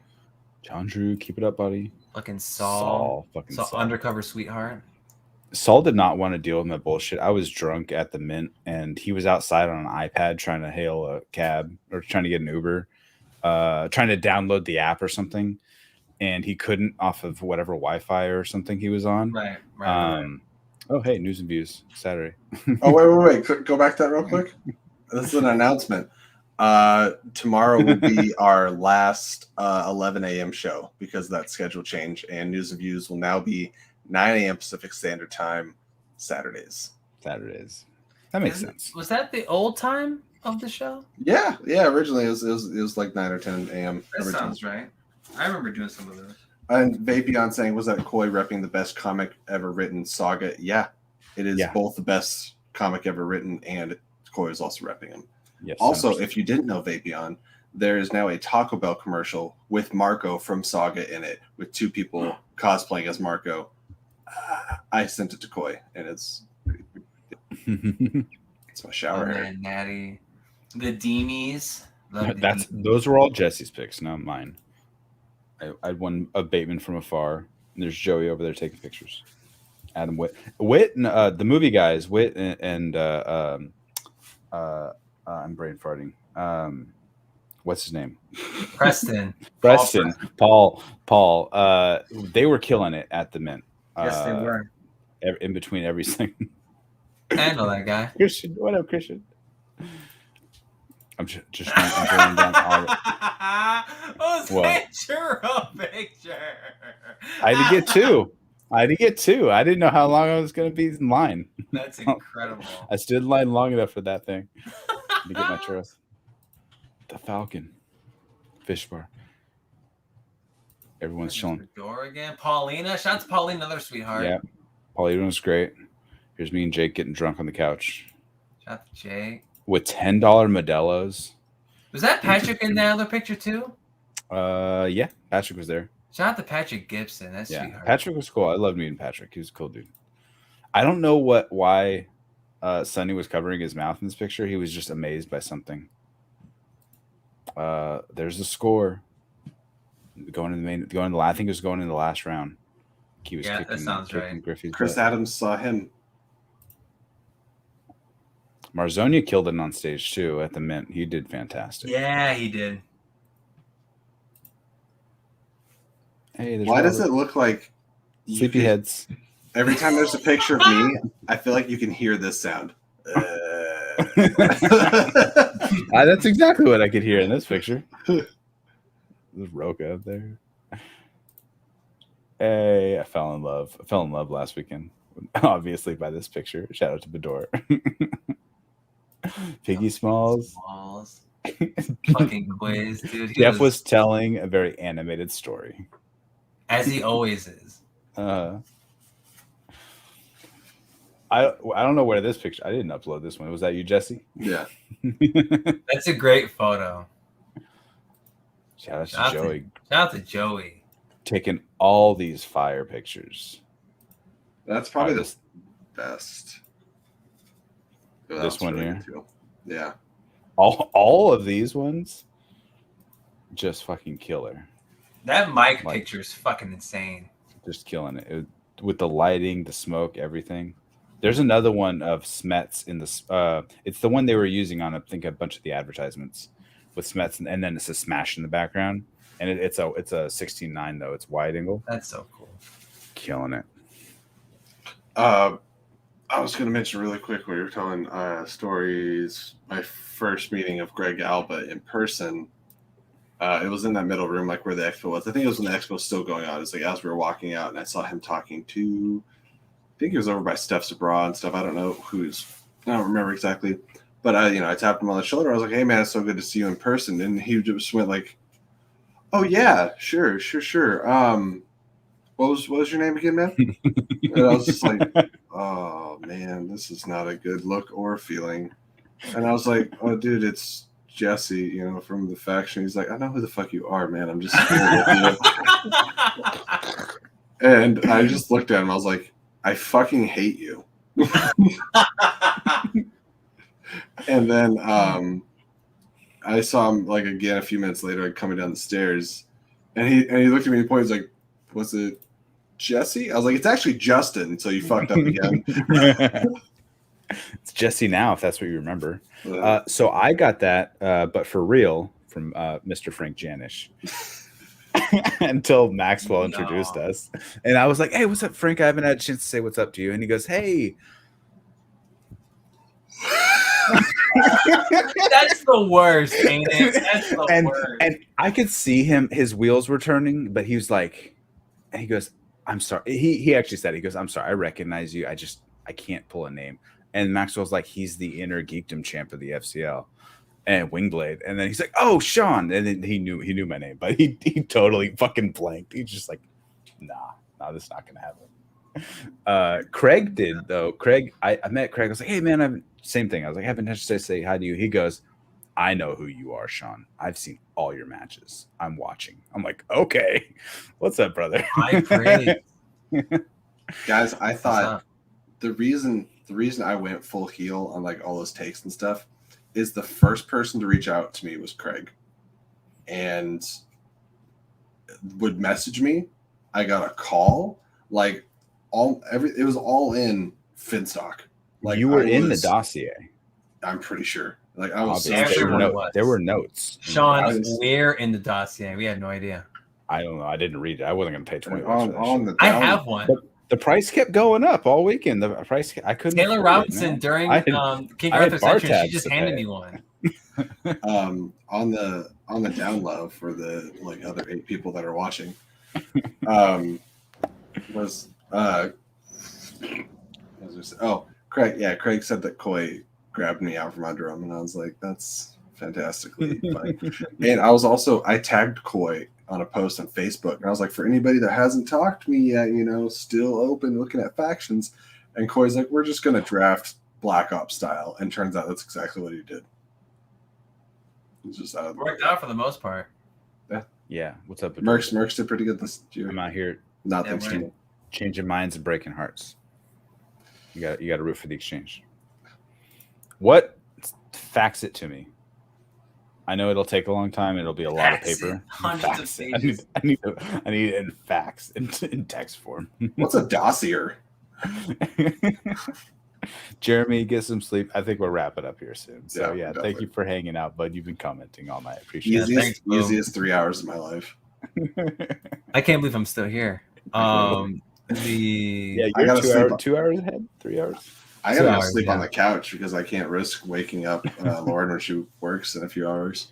John Drew, keep it up, buddy. Fucking Saul. Undercover sweetheart. Saul did not want to deal with my bullshit. I was drunk at the Mint, and he was outside on an iPad trying to hail a cab or trying to get an Uber, trying to download the app or something, and he couldn't off of whatever Wi-Fi or something he was on. Right. Oh, hey, news and views Saturday. Oh, wait. Go back to that real quick. This is an announcement. Tomorrow will be our last 11 a.m. show because of that schedule change, and news and views will now be 9 a.m. Pacific Standard Time Saturdays. That makes sense. Was that the old time of the show? Yeah. Originally it was like 9 or 10 a.m. That sounds right. I remember doing some of those. And Vapion saying, was that Koi repping the best comic ever written, Saga? Yeah, it is both the best comic ever written, and Koi is also repping him. Yes, also, if you didn't know Vapion, there is now a Taco Bell commercial with Marco from Saga in it, with two people cosplaying as Marco. I sent it to Koi, and it's my shower hair. Man, Natty. The Deemies. Those were all Jesse's picks, not mine. I won a Bateman from afar. And there's Joey over there taking pictures. Adam Witt, the movie guys, Witt and I'm brain farting. What's his name? Preston. Paul. They were killing it at the Mint. Yes, they were. In between everything. I know that guy. Christian, what up, Christian? I'm just trying down all of it. Picture. I had to get two. I didn't know how long I was going to be in line. That's incredible. I stood in line long enough for that thing to get my churros. The Falcon. Fish bar. Everyone's chilling. Door again. Paulina. Shout out to Paulina, another sweetheart. Yeah. Paulina was great. Here's me and Jake getting drunk on the couch. Shout out to Jake. With $10 Modelo's. Was that Patrick in that other picture too? Yeah, Patrick was there. Shout out to Patrick Gibson. That's sweetheart. Patrick was cool. I loved meeting Patrick. He was a cool dude. I don't know why Sonny was covering his mouth in this picture. He was just amazed by something. There's the score. I think it was going in the last round. He was that sounds right. Chris Adams saw him. Marzonia killed it on stage too at the Mint. He did fantastic. Yeah, he did. Hey, why does it look like sleepyheads? Every time there's a picture of me, I feel like you can hear this sound. That's exactly what I could hear in this picture. There's Roka up there. Hey, I fell in love. I fell in love last weekend, obviously, by this picture. Shout out to Bador. Piggy Smalls. Fucking quiz, dude. Jeff was telling a very animated story. As he always is. I don't know where this picture. I didn't upload this one. Was that you, Jesse? Yeah. That's a great photo. Shout out to Joey. Shout out to Joey. Taking all these fire pictures. That's probably the best. This one really here. Yeah. All of these ones, just fucking killer. That mic picture is fucking insane. Just killing it. With the lighting, the smoke, everything. There's another one of Smets in the. It's the one they were using on I think a bunch of the advertisements with Smets, and then it's a Smash in the background, and it's a 16:9 though. It's wide angle. That's so cool. Killing it. I was going to mention really quick when you were telling stories. My first meeting of Greg Alba in person. It was in that middle room, like where the expo was. I think it was when the expo was still going on. It's like as we were walking out, and I saw him talking to, I think he was over by Steph Sabra and stuff. I don't know I don't remember exactly. But I tapped him on the shoulder. I was like, "Hey man, it's so good to see you in person." And he just went like, "Oh yeah, sure. What was your name again, man?" And I was just like, "Oh man, this is not a good look or feeling." And I was like, "Oh dude, it's Jesse, from the faction." He's like, "I know who the fuck you are, man. I'm just here with you." And I just looked at him. I was like, "I fucking hate you." And then I saw him like again a few minutes later, coming down the stairs, and he looked at me and pointed. He's like, "Was it Jesse?" I was like, "It's actually Justin." So you fucked up again. It's Jesse now, if that's what you remember. So I got that, but for real, from Mr. Frank Janish. Until Maxwell introduced us. And I was like, "Hey, what's up, Frank? I haven't had a chance to say what's up to you." And he goes, "Hey." That's the worst, ain't it? That's the worst. And I could see his wheels were turning, but he was like, and he goes, "I'm sorry." He actually said, he goes, "I'm sorry, I recognize you. I can't pull a name." And Maxwell's like, "He's the inner geekdom champ of the FCL and Wingblade." And then he's like, "Oh, Sean." And then he knew my name, but he totally fucking blanked. He's just like, nah, this is not gonna happen. Craig did though. Craig, I met Craig. I was like, "Hey man, same thing." I was like, "I haven't had to say hi to you." He goes, "I know who you are, Sean. I've seen all your matches. I'm watching." I'm like, "Okay, what's up, brother?" I agree. Guys, I thought the reason I went full heel on like all those takes and stuff is the first person to reach out to me was Craig, and would message me. I got a call, like it was all in Finstock. Like you were in the dossier. I'm pretty sure. Like I was. There were notes. Sean, where in the dossier? We had no idea. I don't know. I didn't read it. I wasn't going to pay $20. I have one. But the price kept going up all weekend. The price I couldn't. Taylor Robinson during King Arthur Century, she just handed me one. On the down low for the like other 8 people that are watching, Craig. Yeah, Craig said that Coy grabbed me out from under him, and I was like, "That's fantastically funny." And I tagged Coy on a post on Facebook, and I was like, "For anybody that hasn't talked to me yet, still open looking at factions." And Coy's like, "We're just gonna draft Black Ops style," and turns out that's exactly what he did. It's just worked out for the most part. Yeah. What's up? Mercs did pretty good this year. I'm out here. Not thanks to you. Changing minds and breaking hearts. You got to root for the exchange. What? Fax it to me. I know it'll take a long time. It'll be a lot of paper. Hundreds of pages. I need it in fax in text form. What's a dossier? Jeremy, get some sleep. I think we'll wrap it up here soon. So yeah, definitely. thank you for hanging out, bud. You've been commenting all night. Appreciate it. Easiest 3 hours of my life. I can't believe I'm still here. You're I gotta 2 hours ahead, 3 hours. I gotta sleep on the couch because I can't risk waking up Lauren when she works in a few hours.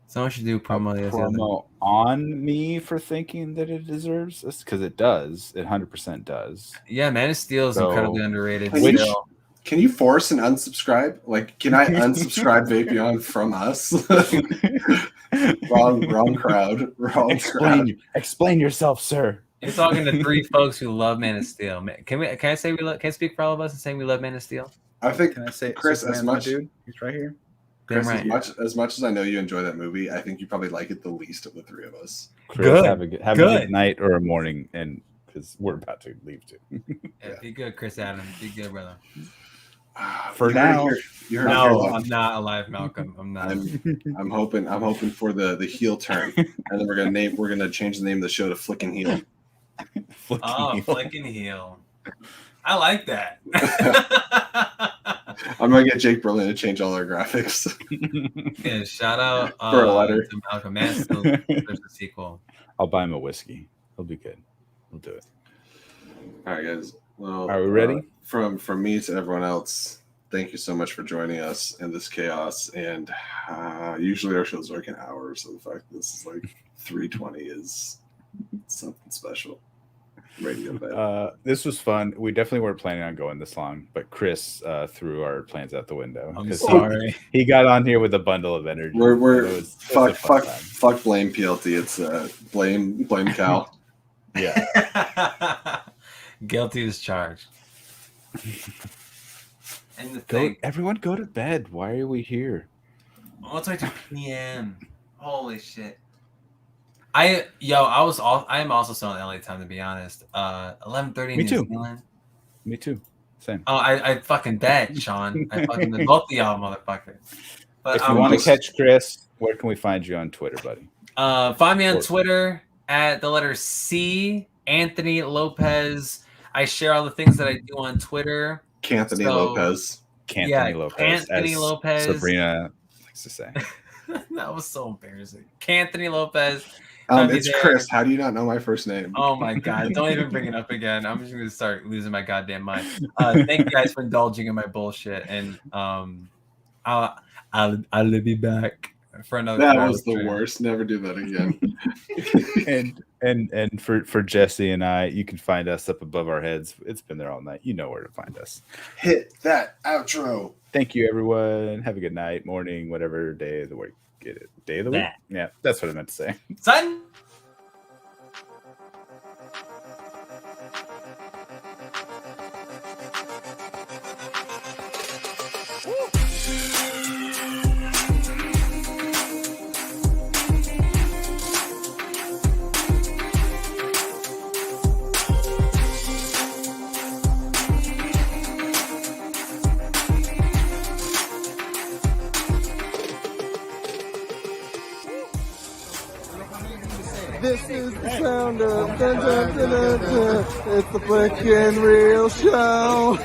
Someone should do promo on me for thinking that it deserves this because it does. It 100% does. Yeah, Man of Steel is incredibly underrated. Can you force an unsubscribe? Like, can I unsubscribe Vapion from us? wrong crowd. Explain yourself, sir. You're talking to 3 folks who love Man of Steel. Can I say can I speak for all of us and say we love Man of Steel? I think. Can I say Chris, Superman, as much dude, he's right here. Chris, as much as I know you enjoy that movie, I think you probably like it the least of the 3 of us. Chris, have a good night or a morning, and because we're about to leave too. Be good, Chris Adams. Be good, brother. For now, You heard No, it. I'm not alive, Malcolm. I'm not. I'm hoping for the heel turn, and then we're gonna change the name of the show to Flicking Heel. Flicking Heel. I like that. I'm gonna get Jake Berlin to change all our graphics. Yeah, shout out For a letter. to Malcolm. Man, still, there's a sequel. I'll buy him a whiskey. He'll be good. We'll do it. All right, guys. Well, are we ready? From me to everyone else, thank you so much for joining us in this chaos. And usually our shows are like an hour, so the fact that this is like 3:20 is something special. Radio bed. This was fun. We definitely weren't planning on going this long, but Chris threw our plans out the window. I'm sorry. He got on here with a bundle of energy. We're fuck blame PLT. It's blame Cal. Yeah. Guilty as charged. And the thing, everyone go to bed. Why are we here? Oh, it's like 2 p.m. Holy shit. I am also still in LA time, to be honest. 11:30 in New Zealand. Me too. Same. Oh, I fucking bet, Sean. I fucking bet both of y'all motherfuckers. But if you want to catch Chris, where can we find you on Twitter, buddy? Find me on Twitter at the letter C, Anthony Lopez. I share all the things that I do on Twitter. Canthony Lopez. Anthony Lopez. Sabrina likes to say. That was so embarrassing. Canthony Lopez. It's Chris. How do you not know my first name? Oh my god! Don't even bring it up again. I'm just gonna start losing my goddamn mind. Thank you guys for indulging in my bullshit, and I'll be back for another. That was the worst. Never do that again. and for Jesse and I, you can find us up above our heads. It's been there all night. You know where to find us. Hit that outro. Thank you, everyone. Have a good night, morning, whatever day of the week. Get it? Day of the week? Yeah, that's what I meant to say. Son. This is the sound of dun, dun, dun, dun, dun. It's the freaking real show.